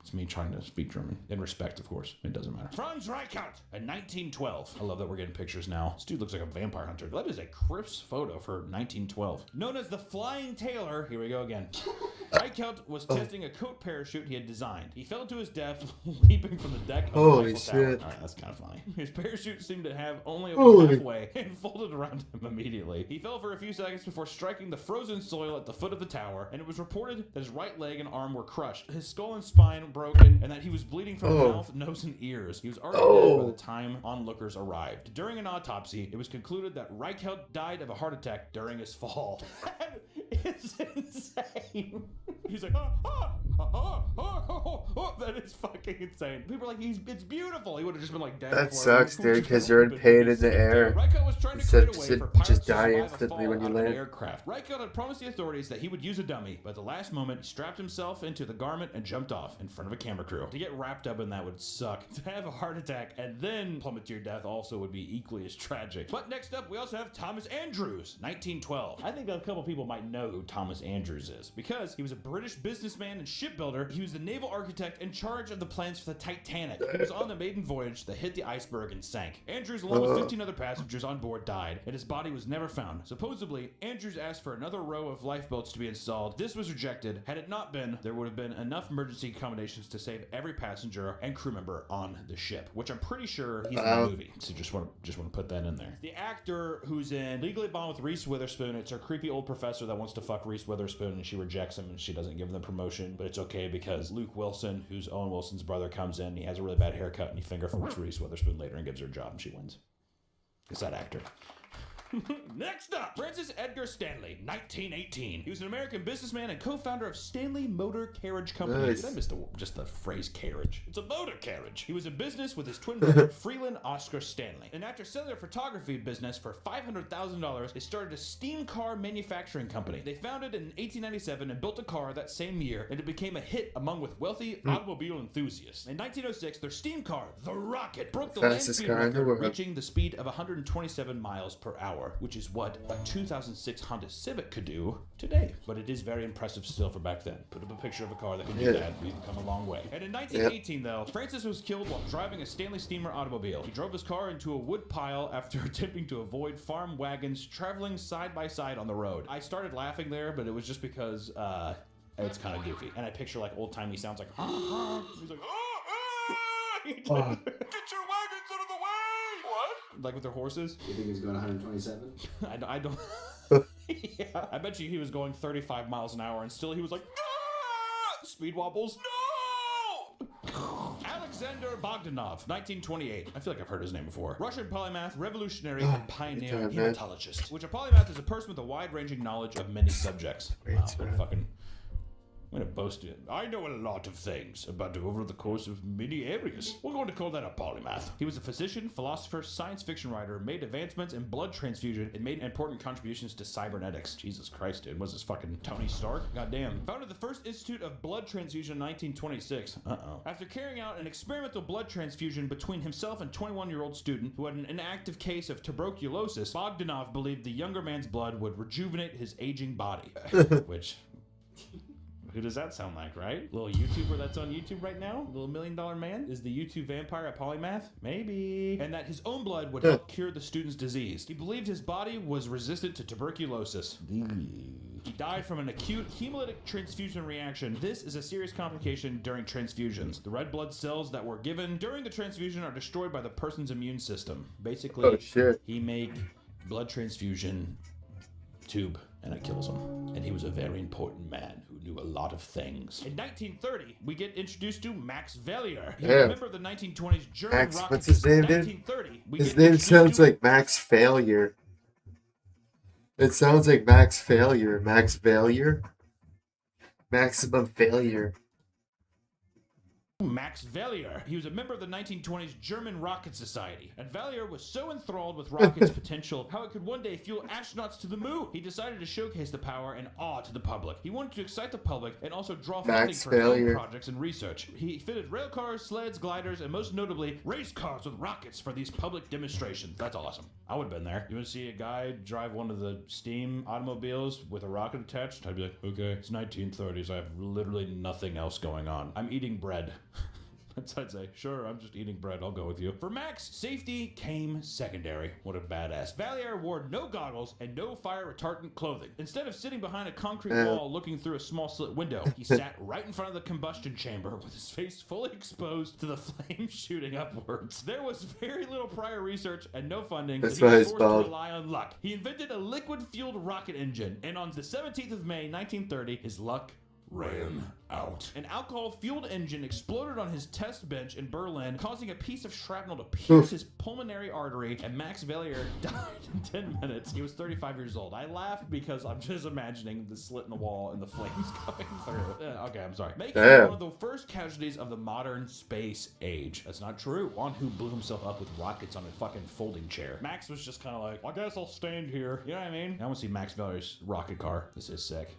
It's me trying to speak German. In respect, of course. It doesn't matter. Franz Reichelt in 1912. I love that we're getting pictures now. This dude looks like a vampire hunter. That is a crisp photo for 1912. Known as the Flying Tailor. Here we go again. Reichelt was testing a coat parachute he had designed. He fell to his death leaping from the deck of Holy the Eiffel Tower. shit. All right, that's kind of funny. His parachute seemed to have only Holy- about halfway and folded around him immediately. He fell for a few seconds before striking the frozen soil at the foot of the tower, and it was reported that his right leg and arm were crushed, his skull and spine broken, and that he was bleeding from Oh. mouth, nose, and ears. He was already dead by the time onlookers arrived. During an autopsy, it was concluded that Reichelt died of a heart attack during his fall. It's insane. He's like, that is fucking insane. People are like, it's beautiful. He would have just been like dead. That before sucks, everyone. dude, because you're in pain in the air. Reichelt was trying to Instead create a way of for pirates just to die survive a instantly fall when you out of an land. aircraft. Reichelt had promised the authorities that he would use a dummy, but at the last moment, he strapped himself into the garment and jumped off in front of a camera crew. To get wrapped up in that would suck. To have a heart attack and then plummet to your death also would be equally as tragic. But next up, we also have Thomas Andrews, 1912. I think a couple people might know who Thomas Andrews is, because he was a British businessman and shipbuilder. He was the naval architect in charge of the plans for the Titanic. He was on the maiden voyage that hit the iceberg and sank. Andrews, along with 15 other passengers on board, died, and his body was never found. Supposedly, Andrews asked for another row of lifeboats to be installed. This was rejected. Had it not been, there would have been enough emergency accommodations to save every passenger and crew member on the ship, which I'm pretty sure he's in the movie. So just want to put that in there. The actor who's in Legally Blonde with Reese Witherspoon, it's her creepy old professor that wants to fuck Reese Witherspoon, and she rejects him, and she doesn't give him the promotion, but it's okay because Luke Wilson, who's Owen Wilson's brother, comes in, he has a really bad haircut, and he finger foods Reese Witherspoon later and gives her a job, and she wins. It's that actor. Next up, Francis Edgar Stanley, 1918. He was an American businessman and co-founder of Stanley Motor Carriage Company. Nice. Did I miss just the phrase carriage? It's a motor carriage. He was in business with his twin brother, Freeland Oscar Stanley. And after selling their photography business for $500,000, they started a steam car manufacturing company. They founded in 1897 and built a car that same year, and it became a hit among with wealthy automobile enthusiasts. In 1906, their steam car, the Rocket, broke the land Fastest speed car in the record, world. reaching the speed of 127 miles per hour, which is what a 2006 Honda Civic could do today. But it is very impressive still for back then. Put up a picture of a car that can do Yeah. that. We've come a long way. And in 1918, though, Francis was killed while driving a Stanley Steamer automobile. He drove his car into a wood pile after attempting to avoid farm wagons traveling side by side on the road. I started laughing there, but it was just because it's kind of goofy. And I picture like old-timey sounds like, he's like, get your wagons out of the way! What? Like with their horses? You think he's going 127? I don't. Yeah, I bet you he was going 35 miles an hour and still he was like, Speed wobbles. No! Alexander Bogdanov, 1928. I feel like I've heard his name before. Russian polymath, revolutionary, and pioneer damn, man. hematologist. Which a polymath is a person with a wide-ranging knowledge of many subjects. Wow, I'm gonna boast it. I know a lot of things about over the course of many areas. We're going to call that a polymath. He was a physician, philosopher, science fiction writer, made advancements in blood transfusion, and made important contributions to cybernetics. Jesus Christ, dude. Was this fucking Tony Stark? Goddamn. Founded the first Institute of Blood Transfusion in 1926. Uh-oh. After carrying out an experimental blood transfusion between himself and 21-year-old student who had an inactive case of tuberculosis, Bogdanov believed the younger man's blood would rejuvenate his aging body. Which... who does that sound like, right? Little YouTuber that's on YouTube right now? Little $1 Million Man? Is the YouTube vampire a polymath? Maybe. And that his own blood would help cure the student's disease. He believed his body was resistant to tuberculosis. He died from an acute hemolytic transfusion reaction. This is a serious complication during transfusions. The red blood cells that were given during the transfusion are destroyed by the person's immune system. Basically, he make blood transfusion tube and it kills him. And he was a very important man who knew a lot of things. In 1930, we get introduced to Max Valier. He was a member of the 1920s German Max, rocket. what's his name, dude? 1930, His name sounds like Max Failure. It sounds like Max Failure. Max Failure? Maximum Failure. Max Valier. He was a member of the 1920s German Rocket Society, and Valier was so enthralled with rockets' potential, how it could one day fuel astronauts to the moon. He decided to showcase the power and awe to the public. He wanted to excite the public and also draw funding for his own projects and research. He fitted rail cars, sleds, gliders, and most notably, race cars with rockets for these public demonstrations. That's awesome. I would have been there. You want to see a guy drive one of the steam automobiles with a rocket attached? I'd be like, okay, it's 1930s. I have literally nothing else going on. I'm eating bread. I'd say, sure, I'm just eating bread. I'll go with you. For Max, safety came secondary. What a badass. Valier wore no goggles and no fire retardant clothing. Instead of sitting behind a concrete wall looking through a small slit window, he sat right in front of the combustion chamber with his face fully exposed to the flames shooting upwards. There was very little prior research and no funding. That's so he why was he's forced to bald. rely on luck. He invented a liquid-fueled rocket engine, and on the 17th of May, 1930, his luck ran out. An alcohol-fueled engine exploded on his test bench in Berlin, causing a piece of shrapnel to pierce his pulmonary artery, and Max Valier died in 10 minutes. He was 35 years old. I laughed because I'm just imagining the slit in the wall and the flames going through. Okay, I'm sorry. Making him one of the first casualties of the modern space age. That's not true. One who blew himself up with rockets on a fucking folding chair. Max was just kind of like, I guess I'll stand here. You know what I mean? I want to see Max Valier's rocket car. This is sick.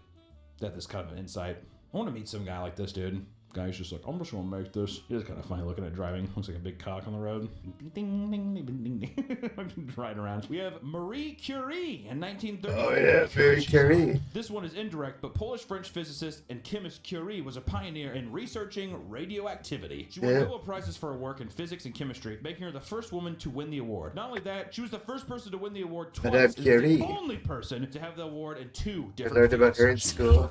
That this kind of an insight. I want to meet some guy like this, dude. Guy's just like, I'm just gonna make this. It is kind of funny looking at driving. Looks like a big cock on the road. Ding, ding, ding, ding, ding. Riding around. We have Marie Curie in 1930. Oh yeah, Marie Curie. This one is indirect, but Polish-French physicist and chemist Curie was a pioneer in researching radioactivity. She won Nobel Prizes for her work in physics and chemistry, making her the first woman to win the award. Not only that, she was the first person to win the award twice. Madame and Curie. the only person to have the award in 2 different I learned about her in fields. school.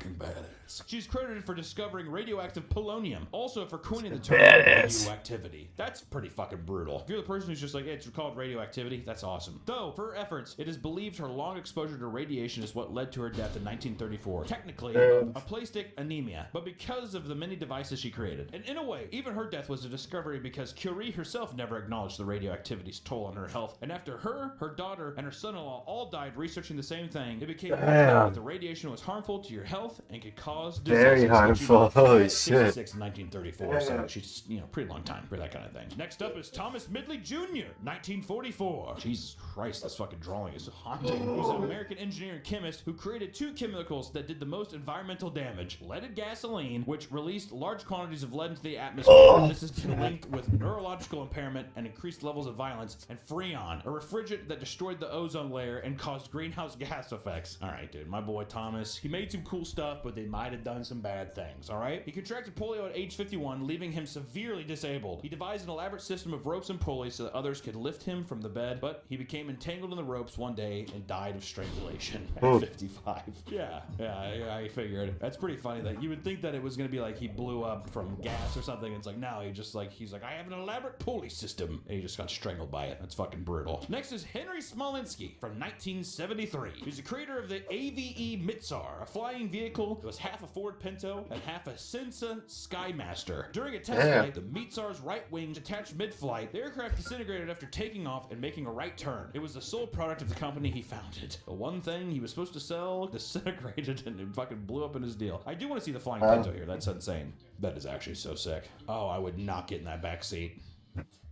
She's credited for discovering radioactive polonium, also for coining the term badass. radioactivity. That's pretty fucking brutal. If you're the person who's just like, hey, it's called radioactivity, that's awesome. Though, for her efforts, it is believed her long exposure to radiation is what led to her death in 1934. Technically, aplastic anemia, but because of the many devices she created. And in a way, even her death was a discovery because Curie herself never acknowledged the radioactivity's toll on her health. And after her daughter, and her son-in-law all died researching the same thing, it became clear that the radiation was harmful to your health and could cause diseases. Very harmful. Holy shit. 66 in 1934, so she's, pretty long time for that kind of thing. Next up is Thomas Midley Jr., 1944. Jesus Christ, this fucking drawing is haunting. He was an American engineer and chemist who created 2 chemicals that did the most environmental damage. Leaded gasoline, which released large quantities of lead into the atmosphere. This has been linked with neurological impairment and increased levels of violence. And Freon, a refrigerant that destroyed the ozone layer and caused greenhouse gas effects. All right, dude, my boy Thomas, he made some cool stuff, but they might have done some bad things, all right? He contracted polio at age 51, leaving him severely disabled. He devised an elaborate system of ropes and pulleys so that others could lift him from the bed dead, but he became entangled in the ropes one day and died of strangulation at Oh. 55. Yeah, I figured. That's pretty funny that you would think that it was gonna be like he blew up from gas or something. It's like, no, he's like, I have an elaborate pulley system, and he just got strangled by it. That's fucking brutal. Next is Henry Smolinski from 1973. He's the creator of the AVE Mitzar, a flying vehicle that was half a Ford Pinto and half a Sensa Skymaster. During a test flight, the Mitzar's right wing detached mid-flight. The aircraft disintegrated after taking off and making a right turn. It was the sole product of the company he founded. The one thing he was supposed to sell disintegrated and it fucking blew up in his deal. I do want to see the flying Pinto here. That's insane. That is actually so sick. Oh, I would not get in that back seat.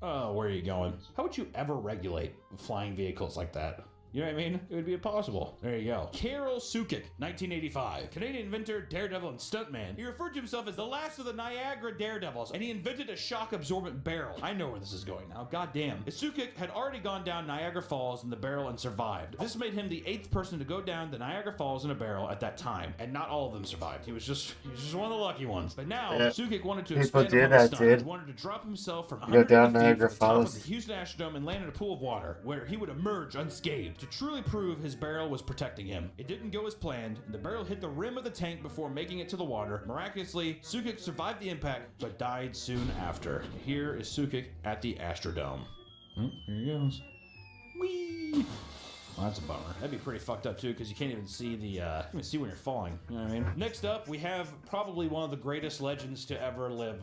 Oh, where are you going? How would you ever regulate flying vehicles like that? You know what I mean? It would be impossible. There you go. Carol Sukik, 1985. Canadian inventor, daredevil, and stuntman. He referred to himself as the last of the Niagara daredevils, and he invented a shock-absorbent barrel. I know where this is going now. Goddamn. Sukik had already gone down Niagara Falls in the barrel and survived. This made him the 8th person to go down the Niagara Falls in a barrel at that time, and not all of them survived. He was just one of the lucky ones. But now, Sukik wanted to People expand do upon the that, stunt. dude. He wanted to drop himself from Go down 150 feet Niagara from the top of Falls. the Houston Astrodome and land in a pool of water, where he would emerge unscathed to truly prove his barrel was protecting him. It didn't go as planned, and the barrel hit the rim of the tank before making it to the water. Miraculously, Sukik survived the impact, but died soon after. Here is Sukik at the Astrodome. Here he goes. Whee! Well, that's a bummer. That'd be pretty fucked up too, because you can't even see when you're falling. You know what I mean? Next up, we have probably one of the greatest legends to ever live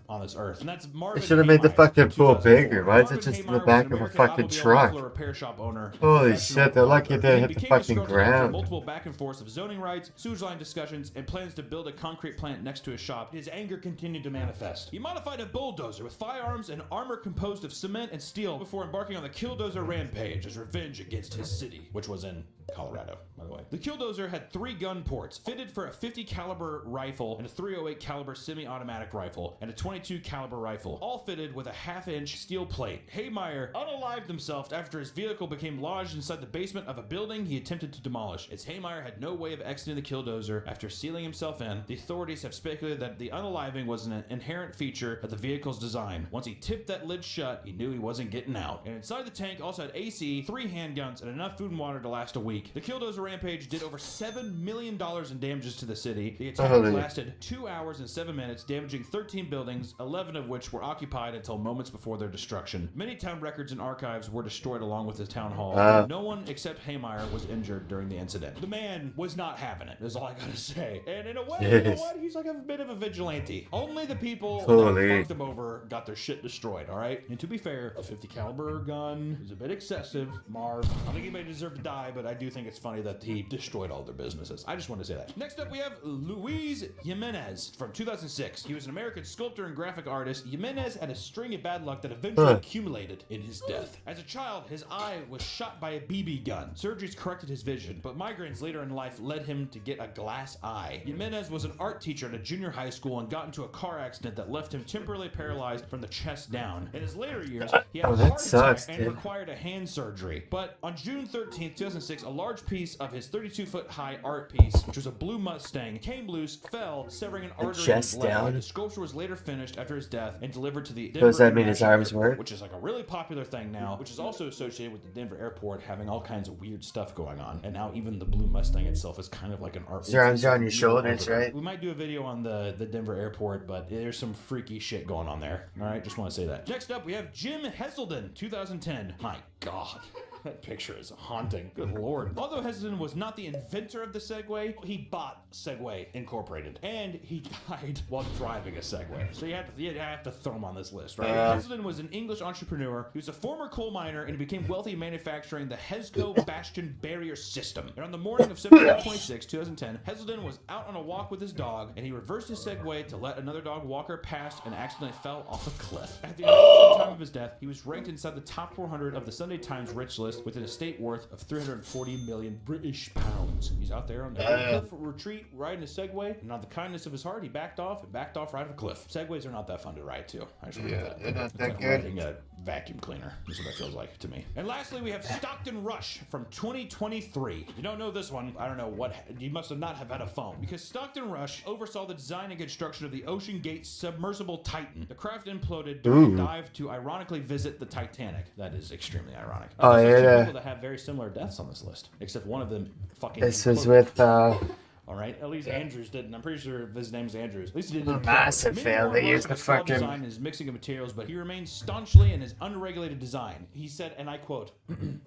on this earth, and that's Marvin. They should have made the Haymeyer, fucking pool 2004. bigger. Why is it Marvin just in the Haymeyer was back an of a American fucking automobile truck? muffler repair shop owner. Holy professional shit, they're lucky author. they He hit the became fucking disgruntled after ground. multiple back and forths of zoning rights, sewage line discussions, and plans to build a concrete plant next to his shop. His anger continued to manifest. He modified a bulldozer with firearms and armor composed of cement and steel before embarking on the Killdozer rampage as revenge against his city, which was in Colorado, by the way. The Killdozer had 3 gun ports, fitted for a 50 caliber rifle and a 308 caliber semi-automatic rifle and a 22 caliber rifle, all fitted with a 1/2-inch steel plate. Haymeyer unalived himself after his vehicle became lodged inside the basement of a building he attempted to demolish. As Haymeyer had no way of exiting the Killdozer after sealing himself in, the authorities have speculated that the unaliving was an inherent feature of the vehicle's design. Once he tipped that lid shut, he knew he wasn't getting out. And inside the tank also had AC, 3 handguns, and enough food and water to last a week. The Killdozer rampage did over $7 million in damages to the city. The attack lasted 2 hours and 7 minutes, damaging 13 buildings, 11 of which were occupied until moments before their destruction. Many town records and archives were destroyed along with the town hall. No one except Haymeyer was injured during the incident. The man was not having it, is all I gotta say. And in a way, you know what? He's like a bit of a vigilante. Only the people that fucked him over got their shit destroyed, alright? And to be fair, a 50 caliber gun is a bit excessive. Marv, I don't think anybody deserved to die, but I do think it's funny that he destroyed all their businesses. I just wanted to say that. Next up, we have Luis Jimenez from 2006. He was an American sculptor and graphic artist. Jimenez had a string of bad luck that eventually accumulated in his death. As a child, his eye was shot by a BB gun. Surgeries corrected his vision, but migraines later in life led him to get a glass eye. Jimenez was an art teacher at a junior high school and got into a car accident that left him temporarily paralyzed from the chest down. In his later years, he had a heart attack and required a hand surgery. But on June 13th, 2006, a large piece of his 32-foot high art piece, which was a blue Mustang, came loose, fell, severing an artery in his leg. The sculpture was later finished after his death and delivered to the Denver Does that mean his International arms Airport, work? which is like a really popular thing now, which is also associated with the Denver airport having all kinds of weird stuff going on. And now even the blue Mustang itself is kind of like an art. Your arms are on your shoulders, right? We might do a video on the Denver airport, but there's some freaky shit going on there. All right, just want to say that. Next up, we have Jim Heselden, 2010. My God. That picture is haunting. Good lord. Although Heselden was not the inventor of the Segway, he bought Segway Incorporated. And he died while driving a Segway. So you have to throw him on this list, right? Heselden was an English entrepreneur. He was a former coal miner and he became wealthy manufacturing the Hesco Bastion Barrier System. And on the morning of September 26, 2010, Heselden was out on a walk with his dog and he reversed his Segway to let another dog walk her past and accidentally fell off a cliff. At the time of his death, he was ranked inside the top 400 of the Sunday Times rich list with an estate worth of 340 million British pounds. He's out there on the cliff retreat riding a Segway, and on the kindness of his heart, he backed off right off a cliff. Segways are not that fun to ride too. I just Yeah, that. they're not It's that like good. riding a vacuum cleaner. Is what it feels like to me. And lastly, we have Stockton Rush from 2023. You don't know this one. I don't know what, you must have not have had a phone, because Stockton Rush oversaw the design and construction of the Ocean Gate submersible Titan. The craft imploded during a dive to ironically visit the Titanic. That is extremely ironic. Oh, There's actually yeah. people that have very similar deaths on this list, except one of them fucking This was imploded. with All right, at least Andrews didn't. I'm pretty sure his name's Andrews. At least he didn't. Massive Many fail. more They work used on the his flawed fucking. design and his mixing of materials, but he remains staunchly in his unregulated design. He said, and I quote,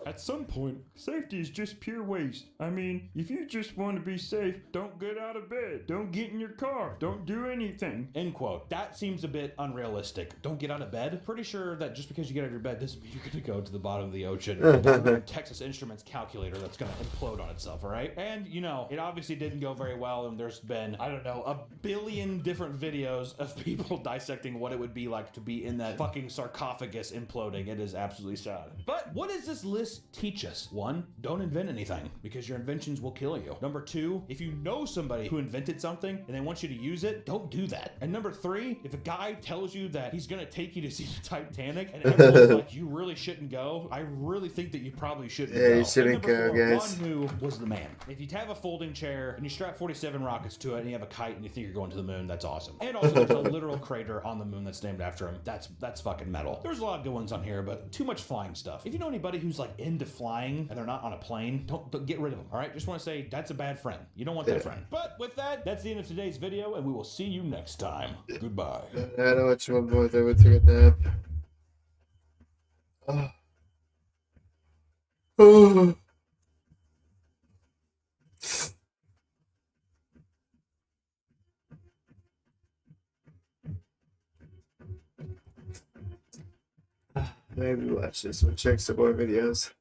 "At some point, safety is just pure waste. I mean, if you just want to be safe, don't get out of bed. Don't get in your car. Don't do anything." End quote. That seems a bit unrealistic. Don't get out of bed? Pretty sure that just because you get out of your bed doesn't mean you're going to go to the bottom of the ocean. A Texas Instruments calculator that's going to implode on itself, all right? And, you know, it obviously didn't go very well, and there's been, I don't know, a billion different videos of people dissecting what it would be like to be in that fucking sarcophagus imploding. It is absolutely sad. But what does this list teach us? 1, don't invent anything, because your inventions will kill you. Number 2, if you know somebody who invented something and they want you to use it, don't do that. And number 3, if a guy tells you that he's gonna take you to see the Titanic and everyone's like, you really shouldn't go, I really think that you probably shouldn't go. Yeah, you shouldn't And number go, 4, guys. Ron Hu was the man. If you have a folding chair and you strap 47 rockets to it and you have a kite and you think you're going to the moon, that's awesome. And also there's a literal crater on the moon that's named after him. That's fucking metal. There's a lot of good ones on here, but too much flying stuff. If you know anybody who's like into flying and they're not on a plane, don't get rid of them, all right? Just want to say that's a bad friend. You don't want that friend. But with that, that's the end of today's video, and we will see you next time. Goodbye. I don't watch one more. Then we took a nap. Oh. Oh. Maybe watch this one. Check some more videos.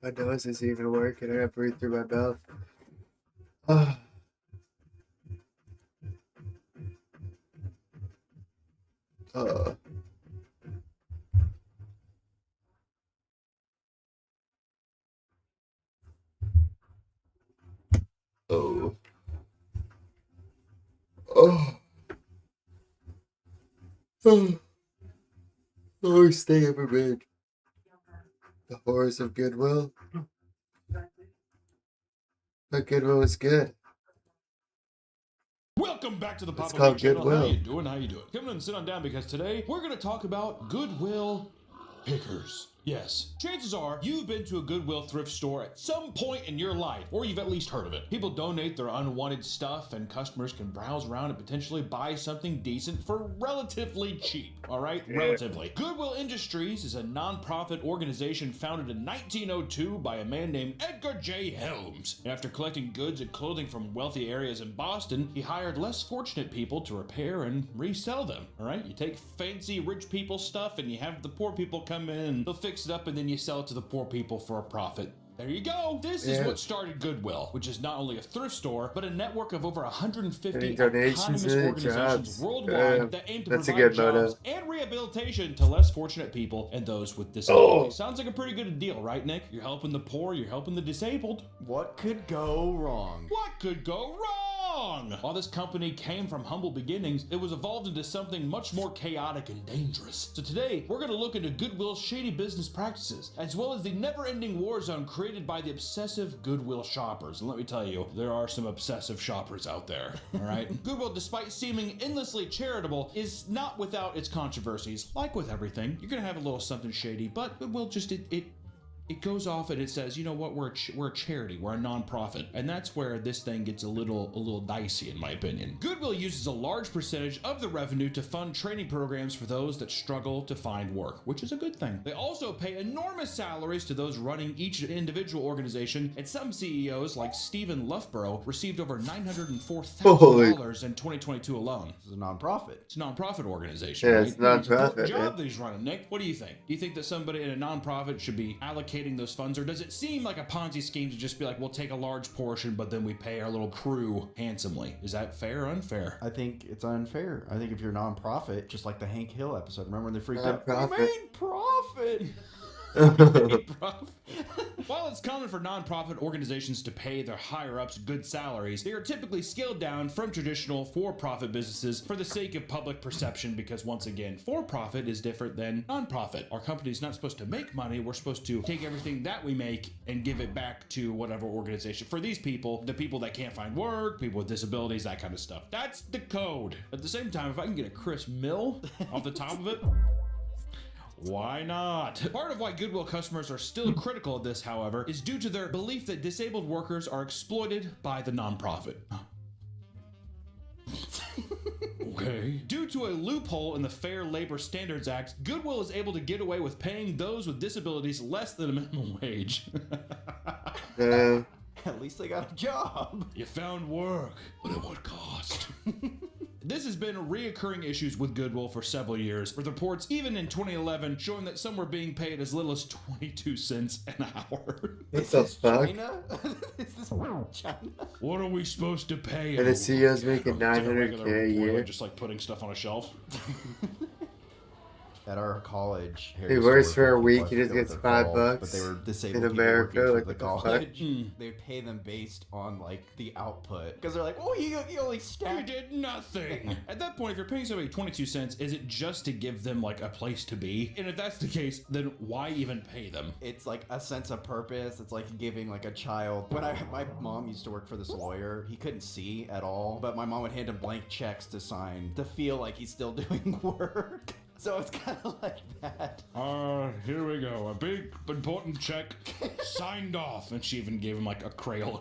My nose is even working. I gotta breathe through my mouth. Oh. Oh. Oh. Oh. Worst thing ever made. The Horrors of Goodwill. But Goodwill is good. Welcome back to the It's Papa called Luke channel. Goodwill. How you doing? How you doing? Come on and sit on down, because today we're going to talk about Goodwill pickers. Yes. Chances are you've been to a Goodwill thrift store at some point in your life, or you've at least heard of it. People donate their unwanted stuff, and customers can browse around and potentially buy something decent for relatively cheap. All right? Relatively. Goodwill Industries is a non-profit organization founded in 1902 by a man named Edgar J. Helms. And after collecting goods and clothing from wealthy areas in Boston, he hired less fortunate people to repair and resell them. All right? You take fancy rich people's stuff and you have the poor people come in and they'll fix it up, and then you sell it to the poor people for a profit. There you go. This is what started Goodwill, which is not only a thrift store, but a network of over 150 Any donations, autonomous any organizations jobs? worldwide that aim to That's a provide good motive. jobs and rehabilitation to less fortunate people and those with disabilities. Sounds like a pretty good deal, right, Nick? You're helping the poor, you're helping the disabled. What could go wrong? What could go wrong? While this company came from humble beginnings, it was evolved into something much more chaotic and dangerous. So today, we're going to look into Goodwill's shady business practices, as well as the never-ending war zone created by the obsessive Goodwill shoppers. And let me tell you, there are some obsessive shoppers out there, all right? Goodwill, despite seeming endlessly charitable, is not without its controversies. Like with everything, you're going to have a little something shady, but Goodwill just, it goes off and it says, you know what, we're a charity, we're a non-profit, and that's where this thing gets a little dicey, in my opinion. Goodwill uses a large percentage of the revenue to fund training programs for those that struggle to find work, which is a good thing. They also pay enormous salaries to those running each individual organization, and some CEOs, like Stephen Loughborough, received over $904,000 in 2022 alone. This is a non-profit. It's a non-profit organization. Yeah, right? it's non-profit, It's a job man. that he's running. Nick, what do you think? Do you think that somebody in a non-profit should be allocating those funds, or does it seem like a Ponzi scheme to just be like, we'll take a large portion, but then we pay our little crew handsomely? Is that fair or unfair? I think it's unfair. I think if you're a non-profit, just like the Hank Hill episode, remember when they freaked out? Non-profit. We made profit! While it's common for nonprofit organizations to pay their higher-ups good salaries, they are typically scaled down from traditional for-profit businesses for the sake of public perception because, once again, for-profit is different than nonprofit. Our company's not supposed to make money. We're supposed to take everything that we make and give it back to whatever organization. For these people, the people that can't find work, people with disabilities, that kind of stuff. That's the code. At the same time, if I can get a Chris Mill off the top of it, why not? Part of why Goodwill customers are still critical of this, however, is due to their belief that disabled workers are exploited by the nonprofit. Okay. Due to a loophole in the Fair Labor Standards Act, Goodwill is able to get away with paying those with disabilities less than a minimum wage. At least they got a job. You found work, but at what cost? This has been reoccurring issues with Goodwill for several years, with reports even in 2011 showing that some were being paid as little as 22 cents an hour. What the fuck? China? Is this China? What are we supposed to pay? And the CEO's making It's like a 900K regular a year. employee just like putting stuff on a shelf. At our college, He works for a week, I he just forget gets what they're called, $5 but they were disabled in people America, working for like, the what the fuck? college. They pay them based on like the output because they're like, oh, you only You stacked. did nothing. At that point, if you're paying somebody 22 cents, is it just to give them like a place to be? And if that's the case, then why even pay them? It's like a sense of purpose. It's like giving like a child. When my mom used to work for this lawyer, he couldn't see at all, but my mom would hand him blank checks to sign to feel like he's still doing work. So it's kind of like that. Here we go. A big, important check signed off. And she even gave him like a crayon,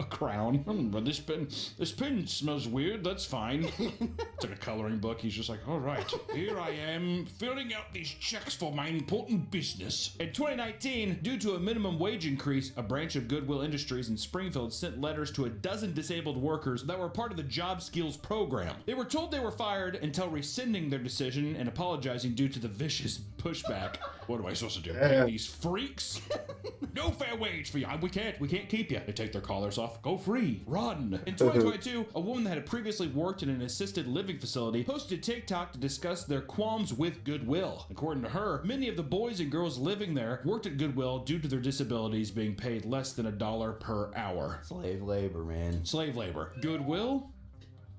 a crown. But this pen smells weird. That's fine. It's like a coloring book. He's just like, all right, here I am filling out these checks for my important business. In 2019, due to a minimum wage increase, a branch of Goodwill Industries in Springfield sent letters to a dozen disabled workers that were part of the Job Skills program. They were told they were fired until rescinding their decision and apologizing due to the vicious pushback. What am I supposed to do? Pay these freaks? No fair wage for you. We can't keep you. They take their collars off. Go free. Run. In 2022, a woman that had previously worked in an assisted living facility posted TikTok to discuss their qualms with Goodwill. According to her, many of the boys and girls living there worked at Goodwill due to their disabilities being paid less than $1 per hour. Slave labor, man. Slave labor. Goodwill?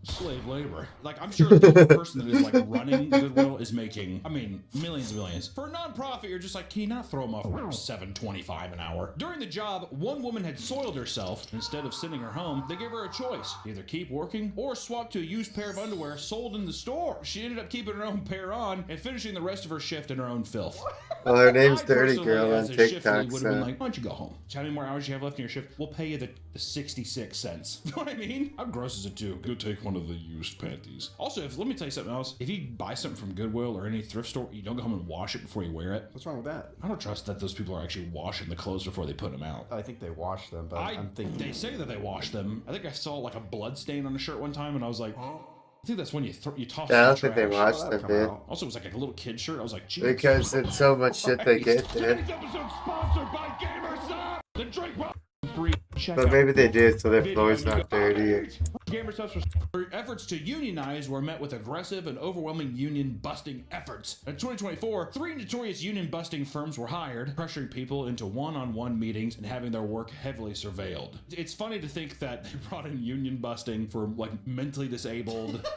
Slave labor. Like, I'm sure the person that is like running Goodwill is making, I mean, millions and millions. For a nonprofit, you're just like, can you not throw them off $7.25 an hour? During the job, one woman had soiled herself. Instead of sending her home, they gave her a choice: either keep working or swap to a used pair of underwear sold in the store. She ended up keeping her own pair on and finishing the rest of her shift in her own filth. Well, her name's I Dirty personally, Girl on as a shift TikTok, lead, would have been so. like, why don't you go home? So how many more hours you have left in your shift? We'll pay you the 66 cents. You know what I mean? How gross is it too? Go take one of the used panties. Also, let me tell you something else. If you buy something from Goodwill or any thrift store, you don't go home and wash it before you wear it. What's wrong with that? I don't trust that those people are actually washing the clothes before they put them out. I think they wash them, but I'm thinking They say that they wash them. I think I saw like a blood stain on a shirt one time, and I was like, I think that's when you toss it in Yeah, I don't the think they trash. wash them, man. Also, it was like a little kid shirt. I was like, geez. Because it's so much shit they get there. Today's episode sponsored by Gamersub. The drink free. But maybe they do, so their floor's not dirty. Their efforts to unionize were met with aggressive and overwhelming union-busting efforts. In 2024, 3 notorious union-busting firms were hired, pressuring people into one-on-one meetings and having their work heavily surveilled. It's funny to think that they brought in union-busting for like mentally disabled,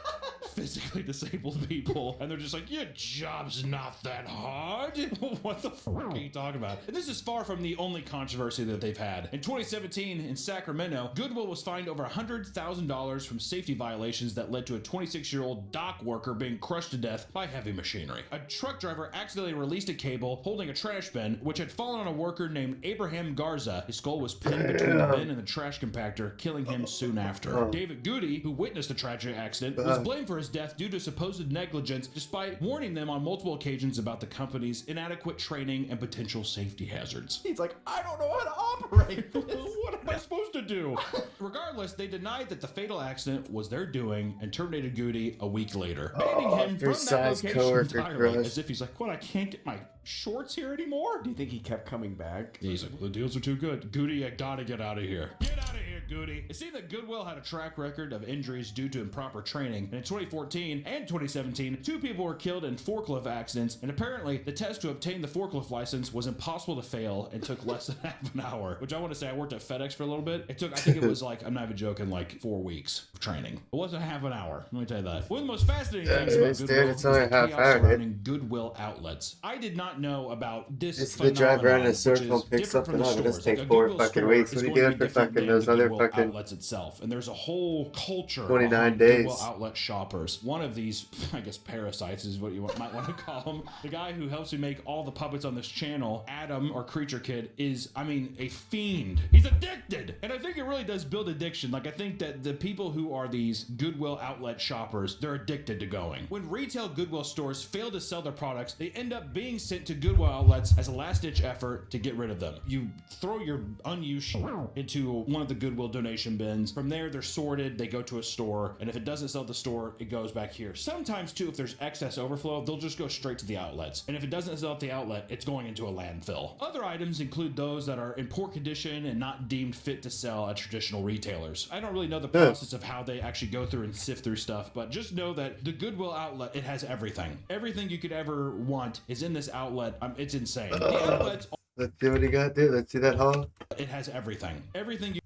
physically disabled people, and they're just like, your job's not that hard. What the fuck are you talking about? And this is far from the only controversy that they've had. In 2017, in Sacramento, Goodwill was fined over $100,000 from safety violations that led to a 26-year-old dock worker being crushed to death by heavy machinery. A truck driver accidentally released a cable holding a trash bin, which had fallen on a worker named Abraham Garza. His skull was pinned between the bin and the trash compactor, killing him soon after. David Goody, who witnessed the tragic accident, was blamed for his death due to supposed negligence, despite warning them on multiple occasions about the company's inadequate training and potential safety hazards. He's like, I don't know how to operate this. What am I supposed to do? Regardless, they denied that the fatal accident was their doing and terminated Goody a week later, banning him from that location entirely, as if he's like, what, I can't get my shorts here anymore. Do you think he kept coming back? Yeah, he's like, well, the deals are too good. Goody, I gotta get out of here. Get out of here, Goody. It seemed that Goodwill had a track record of injuries due to improper training. And in 2014 and 2017, 2 people were killed in forklift accidents. And apparently, the test to obtain the forklift license was impossible to fail and took less than half an hour. Which I want to say, I worked at FedEx for a little bit. It took, I think it was like, I'm not even joking, like 4 weeks of training. It wasn't half an hour. Let me tell you that. One of the most fascinating things about Goodwill it's only is the half chaos hour, surrounding Goodwill outlets. I did not know about this It's the drive around in a phenomenon, circle, which is pick different from something the up. It just stores. Like takes a 4 Goodwill fucking store weeks. is What are you going to doing be for different fucking than those the other Goodwill fucking outlets itself, and there's a whole culture 29 behind days? Goodwill outlet shoppers. One of these, I guess, parasites is what you might want to call them. The guy who helps me make all the puppets on this channel, Adam or Creature Kid, is, I mean, a fiend. He's addicted, and I think it really does build addiction. Like, I think that the people who are these Goodwill outlet shoppers, they're addicted to going. When retail Goodwill stores fail to sell their products, they end up being sent to Goodwill outlets as a last-ditch effort to get rid of them. You throw your unused shit into one of the Goodwill donation bins. From there, they're sorted, they go to a store, and if it doesn't sell at the store, it goes back here. Sometimes, too, if there's excess overflow, they'll just go straight to the outlets. And if it doesn't sell at the outlet, it's going into a landfill. Other items include those that are in poor condition and not deemed fit to sell at traditional retailers. I don't really know the process of how they actually go through and sift through stuff, but just know that the Goodwill outlet, it has everything. Everything you could ever want is in this outlet. It's insane. The outlets, Let's see what he got there. Let's see that haul. it has everything. Everything you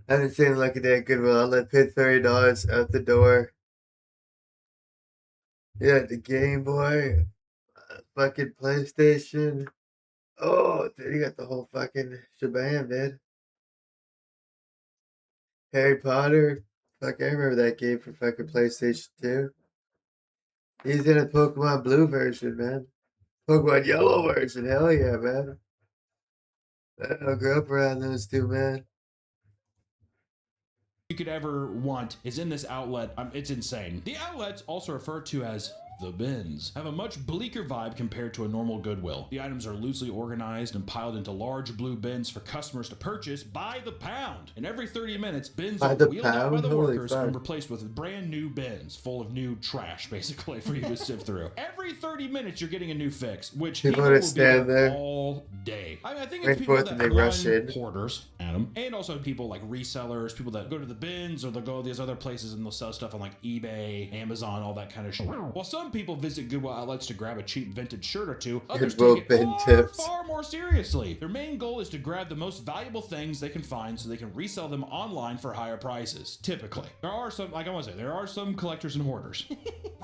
I haven't seen like a day at Goodwill outlet. Paid $30 out the door. Yeah, the Game Boy, fucking PlayStation. Oh, dude, you got the whole fucking shebang, dude. Harry Potter. Fuck, I remember that game for fucking PlayStation 2. He's in a Pokemon Blue version, man. Pokemon Yellow version. Hell yeah, man. I grew up around those two, man. could ever want is in this outlet. It's insane. The outlets, also referred to as the bins, have a much bleaker vibe compared to a normal Goodwill. The items are loosely organized and piled into large blue bins for customers to purchase by the pound. And every 30 minutes, bins are wheeled out by the workers and replaced with brand new bins full of new trash, basically, for you to sift through. Every 30 minutes, you're getting a new fix, which people will be there all day. I think it's people that run hoarders, Adam, and also people like resellers, people that go to the bins or they'll go to these other places and they'll sell stuff on like eBay, Amazon, all that kind of shit. While some people visit Goodwill outlets to grab a cheap vintage shirt or two, others take it far more seriously. Their main goal is to grab the most valuable things they can find so they can resell them online for higher prices. Typically, there are some, like I want to say, there are some collectors and hoarders.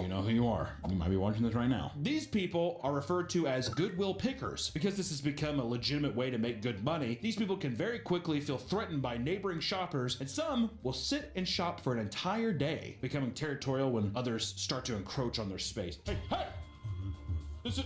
You know who you are. You might be watching this right now. These people are referred to as Goodwill pickers because this has become a legitimate way to make good money. These people can very quickly feel threatened by neighboring shoppers, and some will sit and shop for an entire day, becoming territorial when others start to encroach on their space. Hey,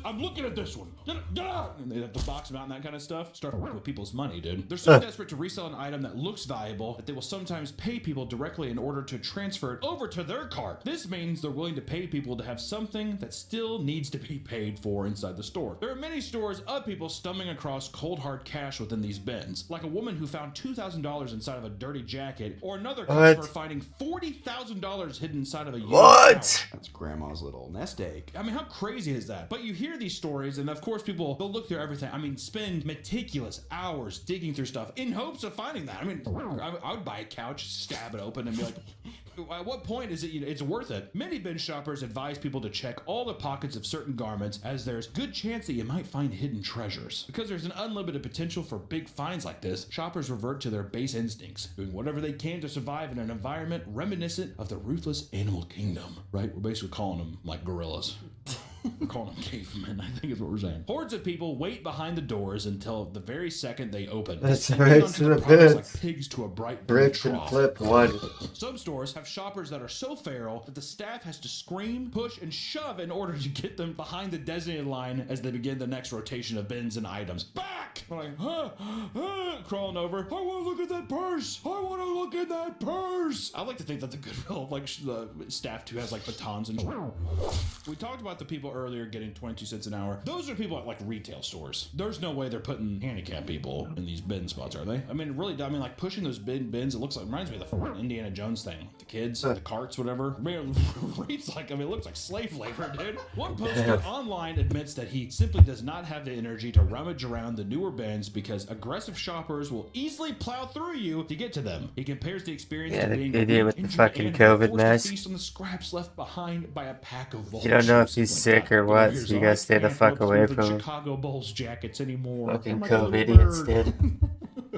I'm looking at this one. Get out! And they have to box them out and that kind of stuff. Start with people's money, dude. They're so desperate to resell an item that looks valuable that they will sometimes pay people directly in order to transfer it over to their cart. This means they're willing to pay people to have something that still needs to be paid for inside the store. There are many stores of people stumbling across cold hard cash within these bins, like a woman who found $2,000 inside of a dirty jacket, or another customer finding $40,000 hidden inside of a used couch. That's grandma's little nest egg. I mean, how crazy is that? But you hear these stories, and of course people, they'll look through everything. I mean, spend meticulous hours digging through stuff in hopes of finding that. I mean, I would buy a couch, stab it open, and be like, at what point is it, it's worth it? Many bin shoppers advise people to check all the pockets of certain garments, as there's good chance that you might find hidden treasures. Because there's an unlimited potential for big finds like this, shoppers revert to their base instincts, doing whatever they can to survive in an environment reminiscent of the ruthless animal kingdom. Right? We're basically calling them like gorillas. We're calling them cavemen, I think is what we're saying. Hordes of people wait behind the doors until the very second they open. That's right to the bits. Like pigs to a bright bricks and flip one. Some stores have shoppers that are so feral that the staff has to scream, push, and shove in order to get them behind the designated line as they begin the next rotation of bins and items. Back! like, crawling over. I want to look at that purse. I want to look at that purse. I like to think that the Goodwill, like the staff too, has like batons and. We talked about the people earlier getting 22 cents an hour. Those are people at like retail stores. There's no way they're putting handicapped people in these bin spots, are they? I mean, really, I mean, like pushing those bins. It looks like, reminds me of the Indiana Jones thing. The kids, the carts, whatever. I mean, it reads like, I mean, it looks like slave labor, dude. One poster online admits that he simply does not have the energy to rummage around the newer bins because aggressive shoppers will easily plow through you to get to them. He compares the experience to being idiot with the injured fucking and COVID forced to mask. feast on the scraps left behind by a pack of vultures. You don't know if he's sick or what, so you gotta stay the fuck away from him. Chicago Bulls jackets anymore. Fucking Oh my God, COVID idiots word. did.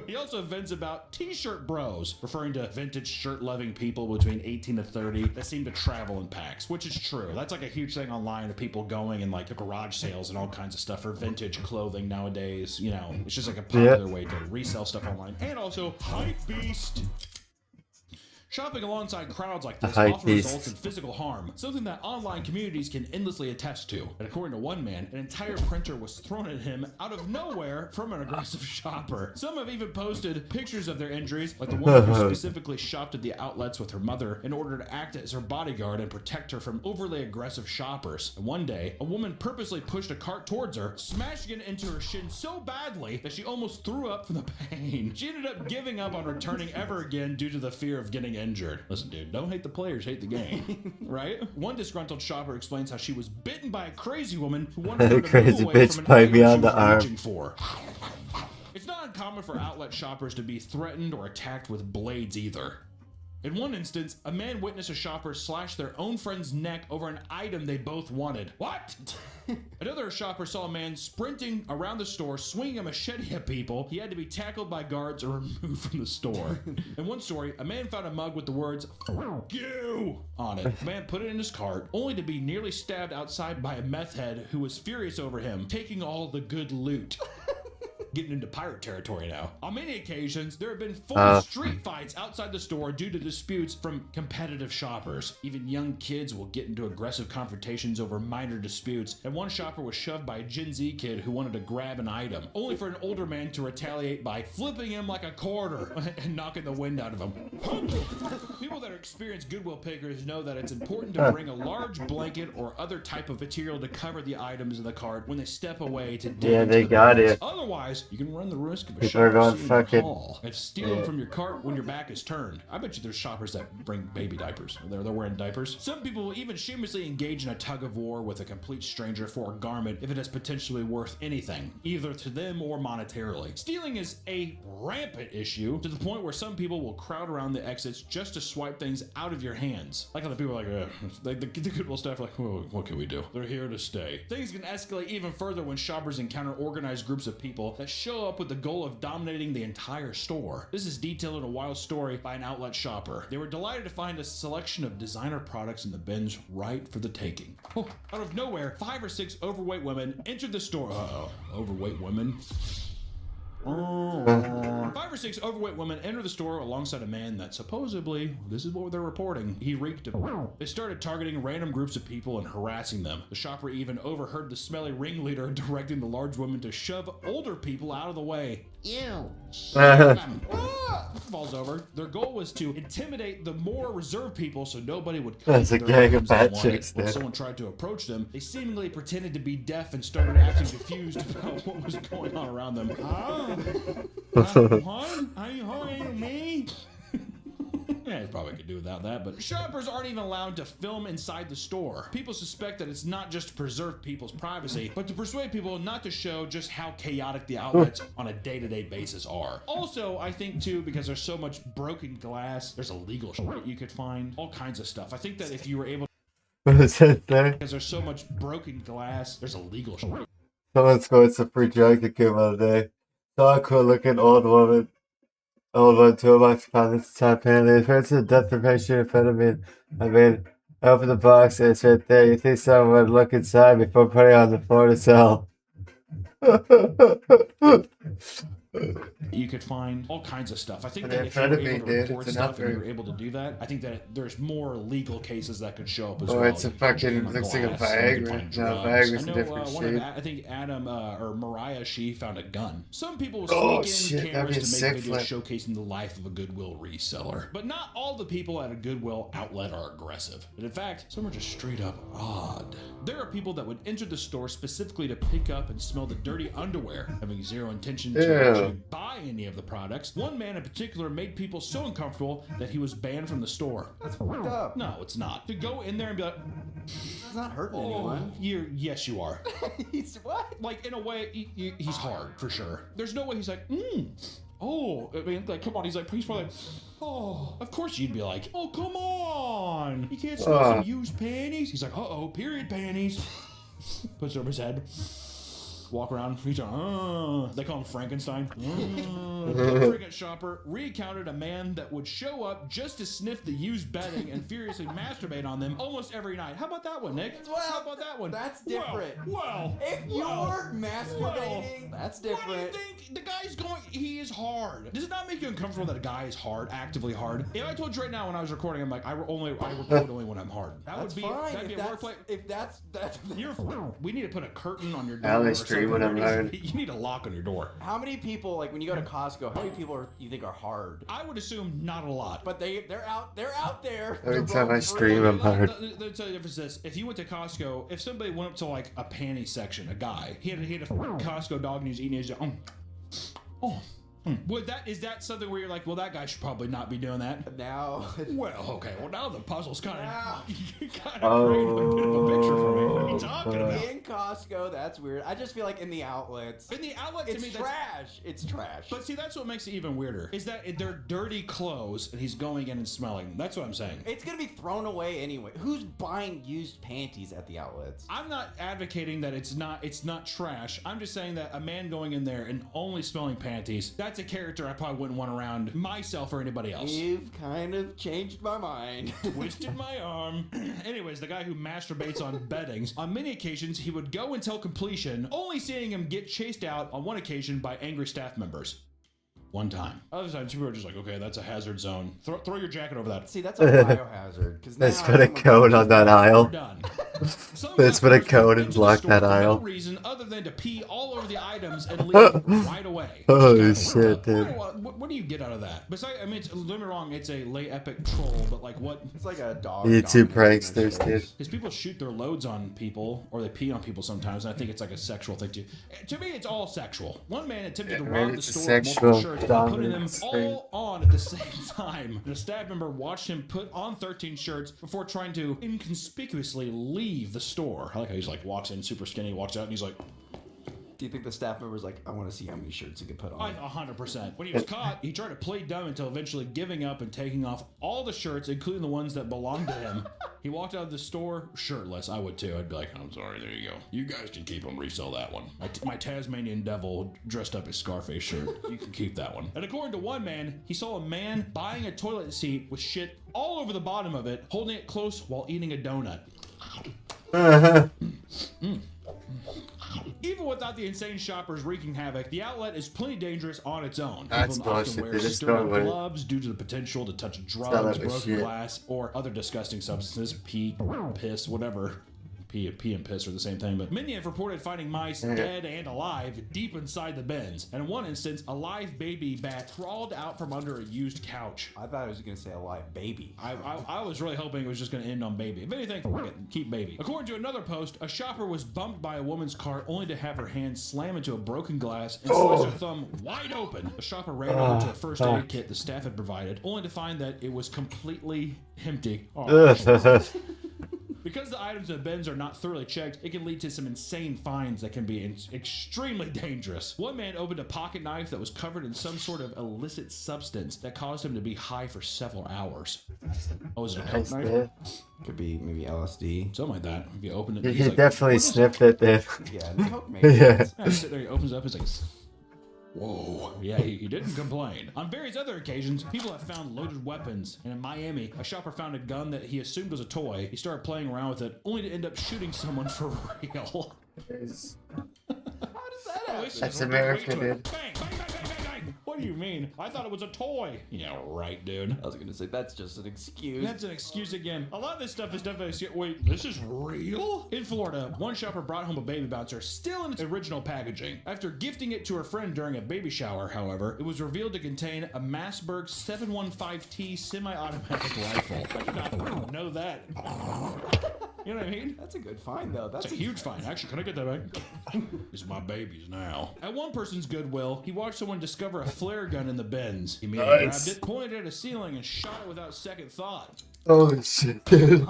He also vents about t-shirt bros, referring to vintage shirt-loving people between 18 to 30 that seem to travel in packs, which is true. That's like a huge thing online of people going and like the garage sales and all kinds of stuff for vintage clothing nowadays. You know, it's just like a popular way to resell stuff online. And also, Hype Beast. Shopping alongside crowds like this often results in physical harm, something that online communities can endlessly attest to. And according to one man, an entire printer was thrown at him out of nowhere from an aggressive shopper. Some have even posted pictures of their injuries, like the woman who specifically shopped at the outlets with her mother in order to act as her bodyguard and protect her from overly aggressive shoppers. And one day, a woman purposely pushed a cart towards her, smashing it into her shin so badly that she almost threw up from the pain. She ended up giving up on returning ever again due to the fear of getting injured. Listen, dude, don't hate the players, hate the game. Right? One disgruntled shopper explains how she was bitten by a crazy woman who wanted her to Crazy move away bitch from an bite item me she on the was arm. reaching for. It's not uncommon for outlet shoppers to be threatened or attacked with blades either. In one instance, a man witnessed a shopper slash their own friend's neck over an item they both wanted. What? Another shopper saw a man sprinting around the store, swinging a machete at people. He had to be tackled by guards or removed from the store. In one story, a man found a mug with the words, "Fuck you," on it. The man put it in his cart, only to be nearly stabbed outside by a meth head who was furious over him, taking all the good loot. Getting into pirate territory now. On many occasions, there have been full street fights outside the store due to disputes from competitive shoppers. Even young kids will get into aggressive confrontations over minor disputes, and one shopper was shoved by a Gen Z kid who wanted to grab an item, only for an older man to retaliate by flipping him like a quarter and knocking the wind out of him. People that are experienced Goodwill pickers know that it's important to bring a large blanket or other type of material to cover the items in the cart when they step away to dig into they the got bins. it. Otherwise, you can run the risk of a People are shopper going seeing fucking- your haul and stealing from your cart when your back is turned. I bet you there's shoppers that bring baby diapers. They're wearing diapers. Some people will even shamelessly engage in a tug of war with a complete stranger for a garment if it is potentially worth anything, either to them or monetarily. Stealing is a rampant issue to the point where some people will crowd around the exits just to swipe things out of your hands. Like how the people are like, the Goodwill staff are like, "Whoa, what can we do? They're here to stay." Things can escalate even further when shoppers encounter organized groups of people that show up with the goal of dominating the entire store. This is detailed in a wild story by an outlet shopper. They were delighted to find a selection of designer products in the bins right for the taking. Oh, out of nowhere, 5 or 6 overweight women entered the store. Overweight women? 5 or 6 overweight women enter the store alongside a man that supposedly, this is what they're reporting, he reeked of. They started targeting random groups of people and harassing them. The shopper even overheard the smelly ringleader directing the large woman to shove older people out of the way. Ew. Falls over. Their goal was to intimidate the more reserved people so nobody would That's a their gang of items they bad wanted. chicks When there. someone tried to approach them, they seemingly pretended to be deaf and started acting confused about what was going on around them. Are you holding me? Yeah, you probably could do without that, but shoppers aren't even allowed to film inside the store. People suspect that it's not just to preserve people's privacy, but to persuade people not to show just how chaotic the outlets on a day-to-day basis are. Also, I think too, because there's so much broken glass, there's illegal shit you could find, all kinds of stuff. I think that if you were able What is it there? because there's so much broken glass, there's illegal shit. Someone's going some free drug that came out today. Saw a cool looking old woman. Old one, toolbox found this top pan. They referred to the death of patient in front of me. I mean, I opened the box and it's right there. You think someone would look inside before putting it on the floor to sell? You could find all kinds of stuff. I think And that in if you were front of me, able to dude, report it's an stuff and you upgrade. were able to do that, I think that there's more legal cases that could show up as Oh, well. it's a You could fucking- game on looks like a glass, and you could Viagra. find No, drugs. Viagra's I a know different one of shit. I think Adam or Mariah, she found a gun. Some people will Oh, sneak shit, in that'd be cameras a to make sick videos flip. showcasing the life of a Goodwill reseller. But not all the people at a Goodwill outlet are aggressive. And in fact, some are just straight up odd. There are people that would enter the store specifically to pick up and smell the dirty underwear, having zero intention to Ew. actually buy any of the products. One man in particular made people so uncomfortable that he was banned from the store. That's fucked up. No, it's not. To go in there and be like, He's not hurting oh, anyone. yes, you are. He's what? Like, in a way, he's hard, for sure. There's no way he's like, oh, I mean, like, come on. He's probably like, oh, of course you'd be like, oh, come on. You can't smell some used panties? He's like, uh-oh, period panties. Puts it over his head. Walk around. He's like, they call him Frankenstein. The frigate shopper recounted a man that would show up just to sniff the used bedding and furiously masturbate on them almost every night. How about that one, Nick? How about that one? That's different. Well, If you're masturbating, that's different. what do you think? The guy's going, he is hard. Does it not make you uncomfortable that a guy is hard, actively hard? If I told you right now when I was recording, I'm like, I record only when I'm hard. That's fine. That'd be a workplace. If that's We need to put a curtain on your door. I'll or stream something. when I'm There hard. needs- You need a lock on your door. How many people, like when you go to Costco, how many people you think are hard? I would assume not a lot. But they're out there. Every to time roam I stream, free. I'm hard. Let me tell you the difference is this. If you went to Costco, if somebody went up to like a panty section, a guy, he had a Costco dog and he was eating his, Would is that something where you're like, well, that guy should probably not be doing that? Now. Well, okay. Well, now the puzzle's kind of created a bit of Oh, a picture for me. What are you talking about? In Costco, that's weird. I just feel like in the outlets. In the outlet, to it's me, trash. It's trash. But see, that's what makes it even weirder. Is that they're dirty clothes and he's going in and smelling them. That's what I'm saying. It's gonna be thrown away anyway. Who's buying used panties at the outlets? I'm not advocating that it's not trash. I'm just saying that a man going in there and only smelling panties, that's a character I probably wouldn't want around myself or anybody else. You've kind of changed my mind. Twisted my arm. Anyways, the guy who masturbates on beddings, on many occasions he would go until completion, only seeing him get chased out on one occasion by angry staff members. One time. Other times people are just like, okay, that's a hazard zone. Throw your jacket over that. See, that's a biohazard. Let's put a code on that aisle. Let's put a code and block that No aisle. reason other than to pee all over the items and leave right away. Holy shit, dude. What do you get out of that? Besides, I mean, don't get me wrong, it's a lay epic troll, but like what? It's like a dog. YouTube pranksters, dude. Because people shoot their loads on people, or they pee on people sometimes, and I think it's like a sexual thing too. To me, it's all sexual. One man attempted to Yeah, rob right, the it's a store with multiple sexual shirts, putting them dominance thing. all on at the same time. And a staff member watched him put on 13 shirts before trying to inconspicuously leave the store. I like how he's like walks in super skinny, walks out, and he's like, Do you think the staff member's like, I want to see how many shirts he can put on? 100%. When he was caught, he tried to play dumb until eventually giving up and taking off all the shirts, including the ones that belonged to him. He walked out of the store shirtless. I would too. I'd be like, I'm sorry, there you go. You guys can keep them, resell that one. My Tasmanian devil dressed up as Scarface shirt. You can keep that one. And according to one man, he saw a man buying a toilet seat with shit all over the bottom of it, holding it close while eating a donut. Even without the insane shoppers wreaking havoc, the outlet is plenty dangerous on its own. That's People often bullshit. wear They just sterile don't wear- gloves due to the potential to touch Sell drugs, that as broken shit. glass, or other disgusting substances. Pee, piss, whatever. Pee and piss are the same thing, but many have reported finding mice dead and alive deep inside the bins. And in one instance, a live baby bat crawled out from under a used couch. I thought I was going to say a live baby. I was really hoping it was just going to end on baby. If anything, fuck it, keep baby. According to another post, a shopper was bumped by a woman's cart only to have her hand slam into a broken glass and slice her thumb wide open. The shopper ran over to a first aid kit the staff had provided, only to find that it was completely empty. Because the items in the bins are not thoroughly checked, it can lead to some insane finds that can be extremely dangerous. One man opened a pocket knife that was covered in some sort of illicit substance that caused him to be high for several hours. Oh, is it a coke Nice, knife? dude. Could be maybe LSD. Something like that. If you open it, He he's like, definitely "What is sniffed it, dude. Yeah, the coke makes Yeah. sense. Yeah, he sit there, he opens it up, he's like, whoa. Yeah, he didn't complain. On various other occasions, people have found loaded weapons. And in Miami, a shopper found a gun that he assumed was a toy. He started playing around with it, only to end up shooting someone for real. How does that happen? That's America, dude. Bang, bang, bang, bang, bang, What do you mean? I thought it was a toy. Yeah, right, dude. I was gonna say, that's just an excuse. That's an excuse again. A lot of this stuff is definitely... Wait, this is real? In Florida, one shopper brought home a baby bouncer still in its original packaging. After gifting it to her friend during a baby shower, however, it was revealed to contain a Massberg 715T semi-automatic rifle. I did not know that. You know what I mean? That's a good find, though. That's a huge find. Actually, can I get that back? It's my baby's now. At one person's Goodwill, he watched someone discover a flare gun in the bins. He immediately grabbed it, pointed it at a ceiling, and shot it without second thought. Oh shit, dude.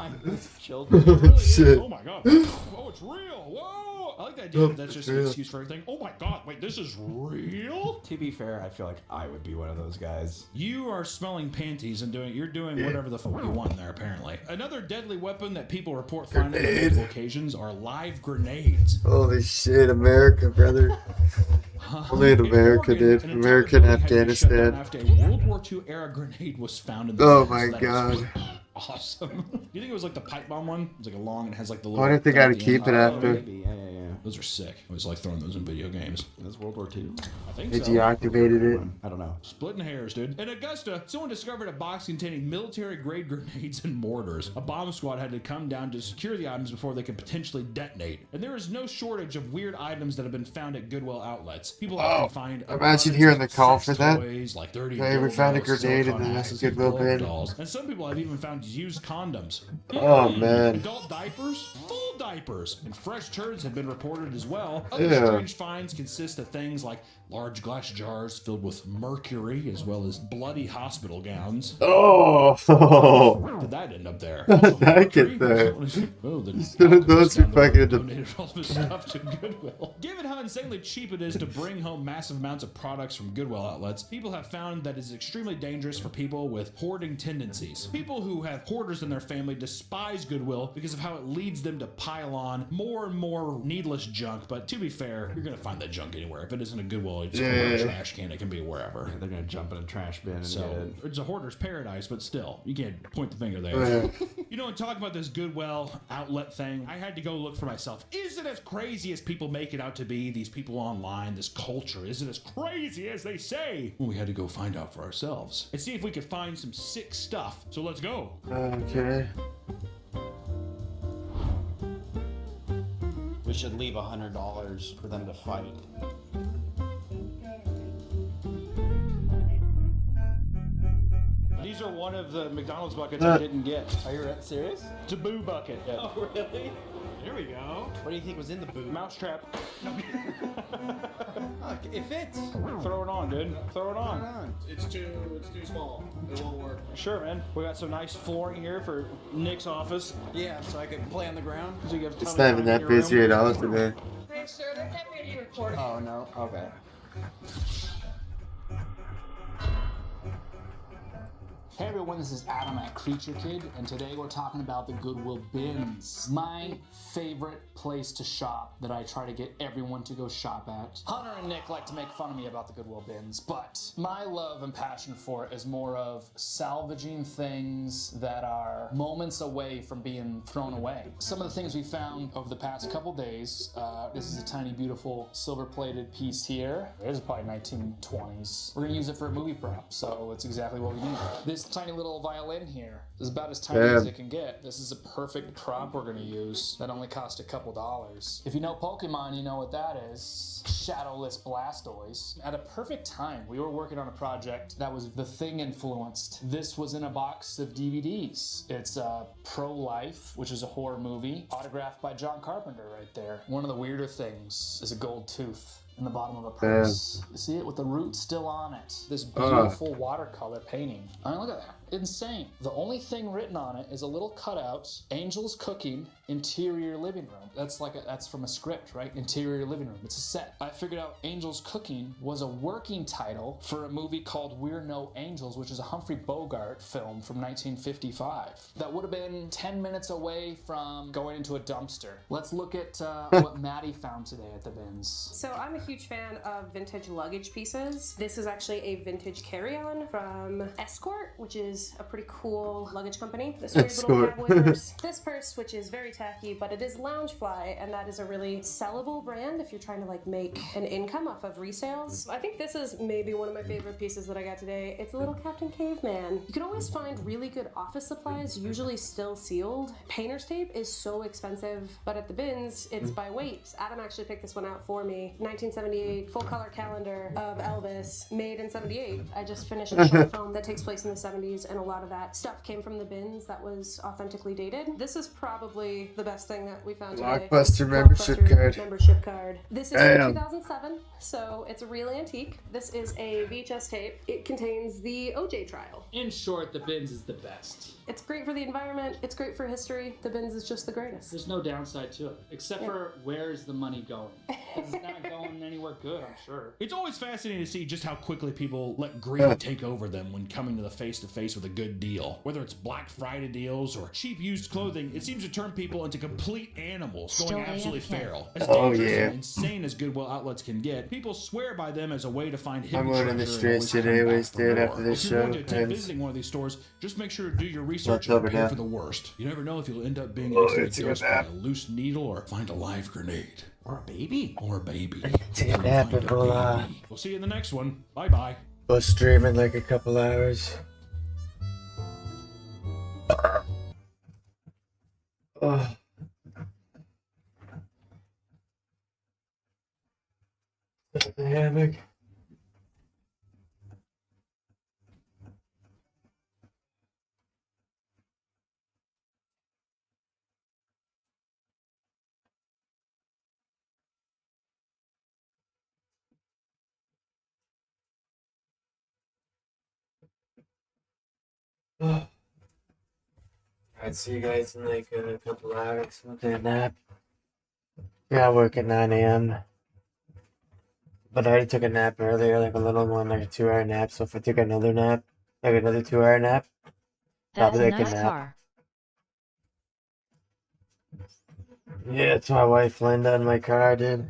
Children. Oh shit. Oh my god. Oh, it's real. Whoa. I like the idea that that's just an real. excuse for everything. Oh my god. Wait, this is real? To be fair, I feel like I would be one of those guys. You are smelling panties and you're doing whatever the fuck you want in there, apparently. Another deadly weapon that people report finding on multiple occasions are live grenades. Holy shit, America, brother. Only in America, dude. America and Afghanistan. After a World War II era grenade was found in the Oh bins. my That is god. Awesome. You think it was like the pipe bomb one? It's like a long and has like the little... Why didn't they gotta keep it after? Maybe, yeah. Those are sick. I was like throwing those in video games. That's World War II. I think They so. deactivated it. I don't know. Splitting hairs, dude. In Augusta, someone discovered a box containing military-grade grenades and mortars. A bomb squad had to come down to secure the items before they could potentially detonate. And there is no shortage of weird items that have been found at Goodwill outlets. People often find... Imagine hearing the call for that. Toys, like 30 Hey, we found a dildos, grenade in silicone the asses, and Goodwill blow-up bin. dolls. And some people have even found used condoms. Oh, man. Adult diapers, full diapers, and fresh turds have been reported as well. Other Yeah. strange finds consist of things like large glass jars filled with mercury, as well as bloody hospital gowns. Oh! Where did that end up there? How did that get there? Oh, the Those are fucking... donated all of his stuff to Goodwill. Given how insanely cheap it is to bring home massive amounts of products from Goodwill outlets, people have found that it's extremely dangerous for people with hoarding tendencies. People who have hoarders in their family despise Goodwill because of how it leads them to pile on more and more needless junk. But to be fair, you're gonna find that junk anywhere. If it isn't a Goodwill, it's a trash can. It can be wherever. Yeah, they're gonna jump in a trash bin and get So it. it's a hoarder's paradise, but still, you can't point the finger there. Yeah. You know, and talking about this Goodwill outlet thing, I had to go look for myself. Is it as crazy as people make it out to be? These people online, this culture, is it as crazy as they say? Well, we had to go find out for ourselves and see if we could find some sick stuff. So let's go. Okay. We should leave $100 for them to fight. These are one of the McDonald's buckets I didn't get. Are you serious? It's a boo bucket. Oh, really? Here we go. What do you think was in the boot? Mousetrap. It fits. Throw it on, dude. Throw it on. It's too small. It won't work. Sure, man. We got some nice flooring here for Nick's office. Yeah, so I can play on the ground. So you have It's not even that busy at all today. Hey, sir, they're not ready to record. Oh, no? Okay. Hey everyone, this is Adam at Creature Kid, and today we're talking about the Goodwill bins. My favorite place to shop that I try to get everyone to go shop at. Hunter and Nick like to make fun of me about the Goodwill bins, but my love and passion for it is more of salvaging things that are moments away from being thrown away. Some of the things we found over the past couple days, this is a tiny beautiful silver-plated piece here. It is probably 1920s. We're gonna use it for a movie prop, so it's exactly what we need. This tiny little violin here is about as tiny as it can get. This is a perfect prop we're gonna use that only cost a couple dollars. If you know Pokemon, you know what that is. Shadowless Blastoise. At a perfect time, we were working on a project that was The Thing influenced. This was in a box of DVDs. It's Pro-Life, which is a horror movie, autographed by John Carpenter right there. One of the weirder things is a gold tooth in the bottom of a purse. You see it with the root still on it. This beautiful watercolor painting. I mean, look at that. Insane. The only thing written on it is a little cutout, Angels Cooking, Interior Living Room. That's from a script, right? Interior Living Room. It's a set. I figured out Angels Cooking was a working title for a movie called We're No Angels, which is a Humphrey Bogart film from 1955. That would have been 10 minutes away from going into a dumpster. Let's look at what Maddie found today at the bins. So I'm a huge fan of vintage luggage pieces. This is actually a vintage carry-on from Escort, which is is a pretty cool luggage company. This That's weird little cool. cowboy purse. This purse, which is very tacky, but it is Loungefly, and that is a really sellable brand if you're trying to like make an income off of resales. I think this is maybe one of my favorite pieces that I got today. It's a little Captain Caveman. You can always find really good office supplies, usually still sealed. Painter's tape is so expensive, but at the bins, it's by weight. Adam actually picked this one out for me. 1978 full color calendar of Elvis, made in 78. I just finished a short film that takes place in the 70s, and a lot of that stuff came from the bins that was authentically dated. This is probably the best thing that we found today. Blockbuster membership card. Membership card. This is Damn. from 2007, so it's a real antique. This is a VHS tape. It contains the OJ trial. In short, the bins is the best. It's great for the environment. It's great for history. The bins is just the greatest. There's no downside to it, except for where is the money going? 'Cause it's not going anywhere good, I'm sure. It's always fascinating to see just how quickly people let greed take over them when coming to the face-to-face with a good deal. Whether it's Black Friday deals or cheap used clothing, it seems to turn people into complete animals, Still going absolutely AFK. feral. As Oh, dangerous yeah. and insane as Goodwill outlets can get, people swear by them as a way to find hidden I'm going in the treasure and streets always come today, back anyways, for dude, more. after this If you're going show to attempt ends. visiting one of these stores, just make sure to do your research What's over and prepare now? for the worst. You never know if you'll end up being Oh, accidentally it's a good dosed by nap. a loose needle or find a live grenade. Or a baby. Or a baby. Take a nap Find and we'll We'll see you in the next one. Bye-bye. go stream in like a couple hours. Oh. The hammock. Oh. Alright, see you guys in like a couple hours. We'll take a nap. Yeah, I work at 9 a.m. But I already took a nap earlier, like a little one, like a 2-hour nap. So if I took another nap, like another 2-hour nap, That's probably a like a nice nap. car. Yeah, it's my wife Linda in my car, dude.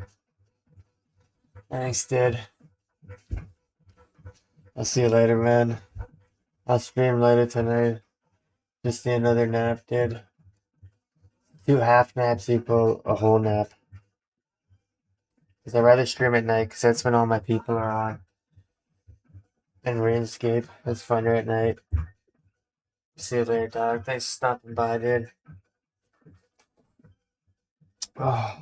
Thanks, dude. I'll see you later, man. I'll stream later tonight. Just need another nap, dude. 2 half naps equal a whole nap. Because I'd rather stream at night, because that's when all my people are on. And RuneScape. It's funner at night. See you later, dog. Thanks for stopping by, dude. Oh.